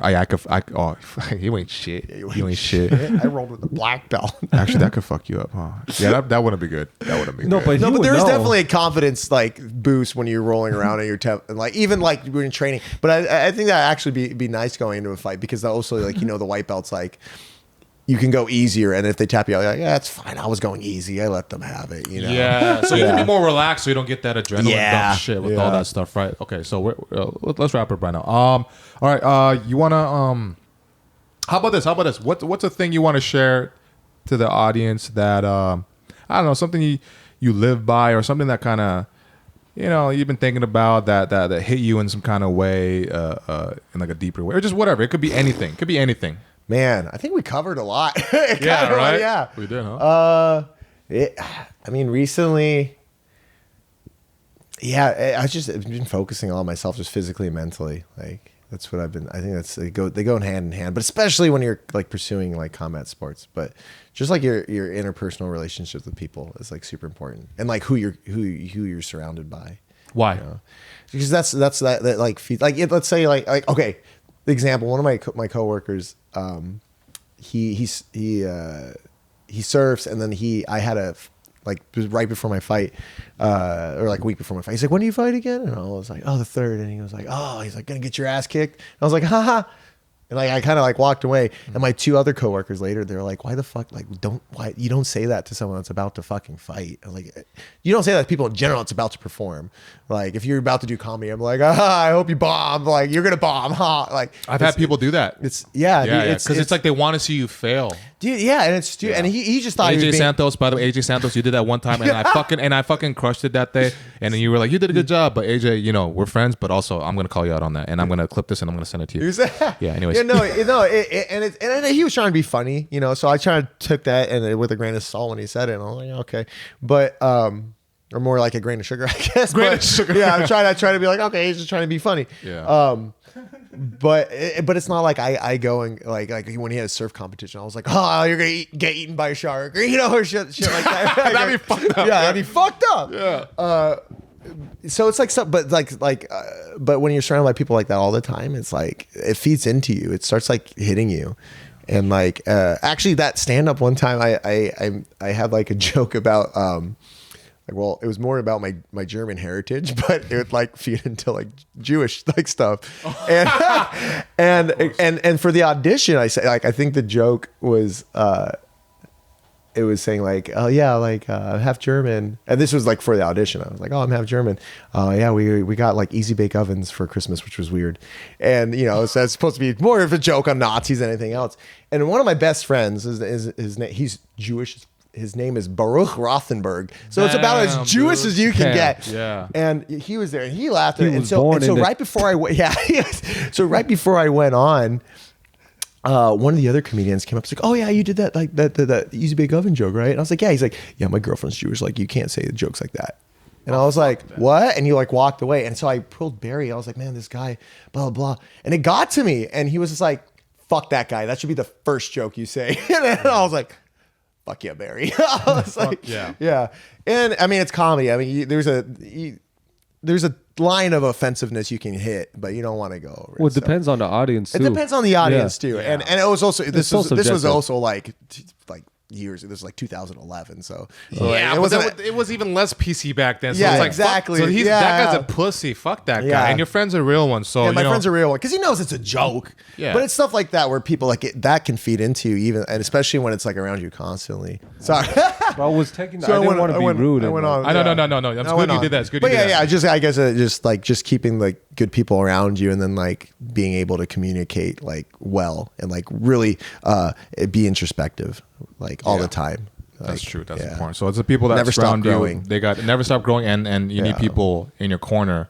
[SPEAKER 1] you ain't shit. You ain't shit.
[SPEAKER 2] I rolled with the black belt.
[SPEAKER 1] Actually, that could fuck you up, huh? Yeah, that wouldn't be good. That wouldn't be good.
[SPEAKER 2] But there's definitely a confidence like boost when you're rolling around and you're like even like when you're training. But I think that actually be nice going into a fight because also like the white belt's like you can go easier, and if they tap you out, you're like, yeah, it's fine. I was going easy. I let them have it.
[SPEAKER 1] Yeah. So you can be more relaxed, so you don't get that adrenaline dump shit with all that stuff, right? Okay. So let's wrap up right now. All right. You wanna how about this? What's a thing you want to share to the audience that I don't know, something you live by or something that kind of you've been thinking about that hit you in some kind of way, in like a deeper way, or just whatever. It could be anything. Could be anything.
[SPEAKER 2] Man, I think we covered a lot.
[SPEAKER 1] Right?
[SPEAKER 2] Yeah.
[SPEAKER 1] We did, huh?
[SPEAKER 2] Recently, I've been focusing on myself just physically and mentally. Like that's what I've been. I think they go hand in hand, but especially when you're like pursuing like combat sports. But just like your interpersonal relationships with people is like super important, and like who you're surrounded by.
[SPEAKER 1] Why?
[SPEAKER 2] Because that's like let's say like okay. The example, one of my coworkers, he surfs, and then I had a like right before my fight, or like a week before my fight. He's like, "When do you fight again?" And I was like, "Oh, the 3rd." And he was like, "Oh," he's like, "Gonna get your ass kicked." And I was like, "Ha." And like I kind of like walked away, and my 2 other coworkers later, they're like, "Why the fuck? Like, why you don't say that to someone that's about to fucking fight? I'm like, you don't say that to people in general. It's about to perform. Like, if you're about to do comedy, I'm like, I hope you bomb. Like, you're gonna bomb, huh? Like,
[SPEAKER 1] I've had people do that.
[SPEAKER 2] It's
[SPEAKER 1] because it's like they want to see you fail.
[SPEAKER 2] Dude, yeah, and it's and he just thought
[SPEAKER 1] AJ Santos, by the way, AJ Santos, you did that one time, and I fucking crushed it that day. And then you were like, you did a good job, but AJ, you know, we're friends, but also I'm gonna call you out on that, and I'm gonna clip this and I'm gonna send it to you. Yeah. Anyways.
[SPEAKER 2] And he was trying to be funny, you know. So I kind of took that and with a grain of salt when he said it. And I'm like, okay, but or more like a grain of sugar, I guess.
[SPEAKER 1] Grain of sugar.
[SPEAKER 2] Yeah, I try to be like, okay, he's just trying to be funny.
[SPEAKER 1] Yeah.
[SPEAKER 2] But it's not like I go and like when he had a surf competition, I was like, oh, you're gonna get eaten by a shark, or you know, or shit like that.
[SPEAKER 1] That'd be fucked up.
[SPEAKER 2] Yeah, that'd be fucked up.
[SPEAKER 1] Yeah.
[SPEAKER 2] So it's like but when you're surrounded by people like that all the time, it's like it feeds into you. It starts like hitting you. And like actually that stand up one time I had like a joke about well, it was more about my German heritage, but it would like feed into like Jewish like stuff. And for the audition, I say like I think the joke was it was saying like, oh yeah, like half German. And this was like for the audition. I was like, oh, I'm half German. Yeah, we got like easy bake ovens for Christmas, which was weird. And you know, so it's supposed to be more of a joke on Nazis than anything else. And one of my best friends is his name. He's Jewish. His name is Baruch Rothenberg. So it's about as Jewish as you can get.
[SPEAKER 1] Yeah.
[SPEAKER 2] And he was there and he laughed at it. And so right before I went, so right before I went on, one of the other comedians came up and was like, oh yeah, you did that like that easy bake oven joke, right? And I was like, yeah. He's like, yeah, my girlfriend's Jewish. Like you can't say jokes like that. And I was like, what? And he like walked away. And so I pulled Barry. I was like, man, this guy, blah, blah, blah. And it got to me. And he was just like, fuck that guy. That should be the first joke you say. And then I was like, fuck yeah, Barry. I was like, yeah. And I mean, it's comedy. I mean, there's a line of offensiveness you can hit, but you don't want to go over it.
[SPEAKER 3] Well, it depends on the audience too.
[SPEAKER 2] It depends on the audience too.
[SPEAKER 1] Yeah.
[SPEAKER 2] And it was also, this was also like years. This was like 2011. So
[SPEAKER 1] yeah, it was even less PC back then. So
[SPEAKER 2] yeah,
[SPEAKER 1] it's like,
[SPEAKER 2] exactly.
[SPEAKER 1] So that guy's a pussy. Fuck that guy. And your friend's a real one. So
[SPEAKER 2] my friend's a real one because he knows it's a joke.
[SPEAKER 1] Yeah.
[SPEAKER 2] But it's stuff like that where people like it, that can feed into you even, and especially when it's like around you constantly. Sorry.
[SPEAKER 3] I was taking. I didn't want to be rude.
[SPEAKER 2] I went on.
[SPEAKER 1] No. It's good you did that. It's good.
[SPEAKER 2] But I guess keeping like good people around you, and then like being able to communicate like well and like really be introspective like all the time.
[SPEAKER 1] That's true. That's important. So it's the people that
[SPEAKER 2] never
[SPEAKER 1] surround
[SPEAKER 2] stop growing.
[SPEAKER 1] you. They got never stop growing, and you need people in your corner,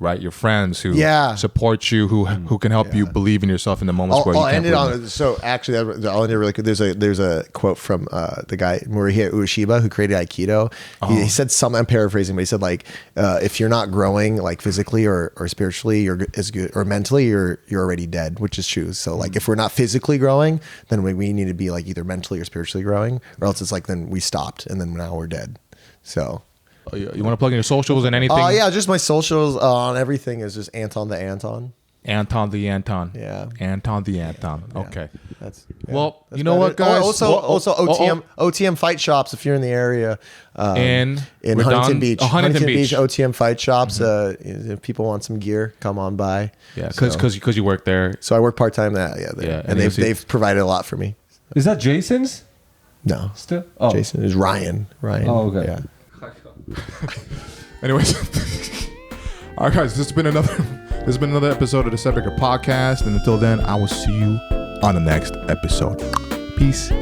[SPEAKER 1] right? Your friends who support you, who can help you believe in yourself in the moments where you can't.
[SPEAKER 2] So actually, I'll end it really quick. There's a quote from the guy Morihei Ueshiba who created Aikido. He said something. I'm paraphrasing, but he said like, if you're not growing like physically or spiritually, you're as good, or mentally, you're already dead, which is true. So like, if we're not physically growing, then we need to be like either mentally or spiritually growing, or else it's like then we stopped and then now we're dead. So.
[SPEAKER 1] You want to plug in your socials and anything?
[SPEAKER 2] Yeah, just my socials on everything is just Anton the Anton.
[SPEAKER 1] Anton the Anton.
[SPEAKER 2] Yeah.
[SPEAKER 1] Anton the Anton. Okay.
[SPEAKER 2] That's
[SPEAKER 1] well, you know what, guys?
[SPEAKER 2] Also OTM fight shops if you're in the area. In Huntington Beach.
[SPEAKER 1] Huntington Beach.
[SPEAKER 2] OTM fight shops. If people want some gear, come on by.
[SPEAKER 1] Yeah, because you work there.
[SPEAKER 2] So I work part-time there. And they've provided a lot for me.
[SPEAKER 3] Is that Jason's?
[SPEAKER 2] No.
[SPEAKER 3] Still? Oh.
[SPEAKER 2] Jason is Ryan.
[SPEAKER 3] Oh, okay.
[SPEAKER 2] Yeah.
[SPEAKER 1] Anyways, all right, guys, this has been another episode of the Setbreaker Podcast, and until then, I will see you on the next episode. Peace.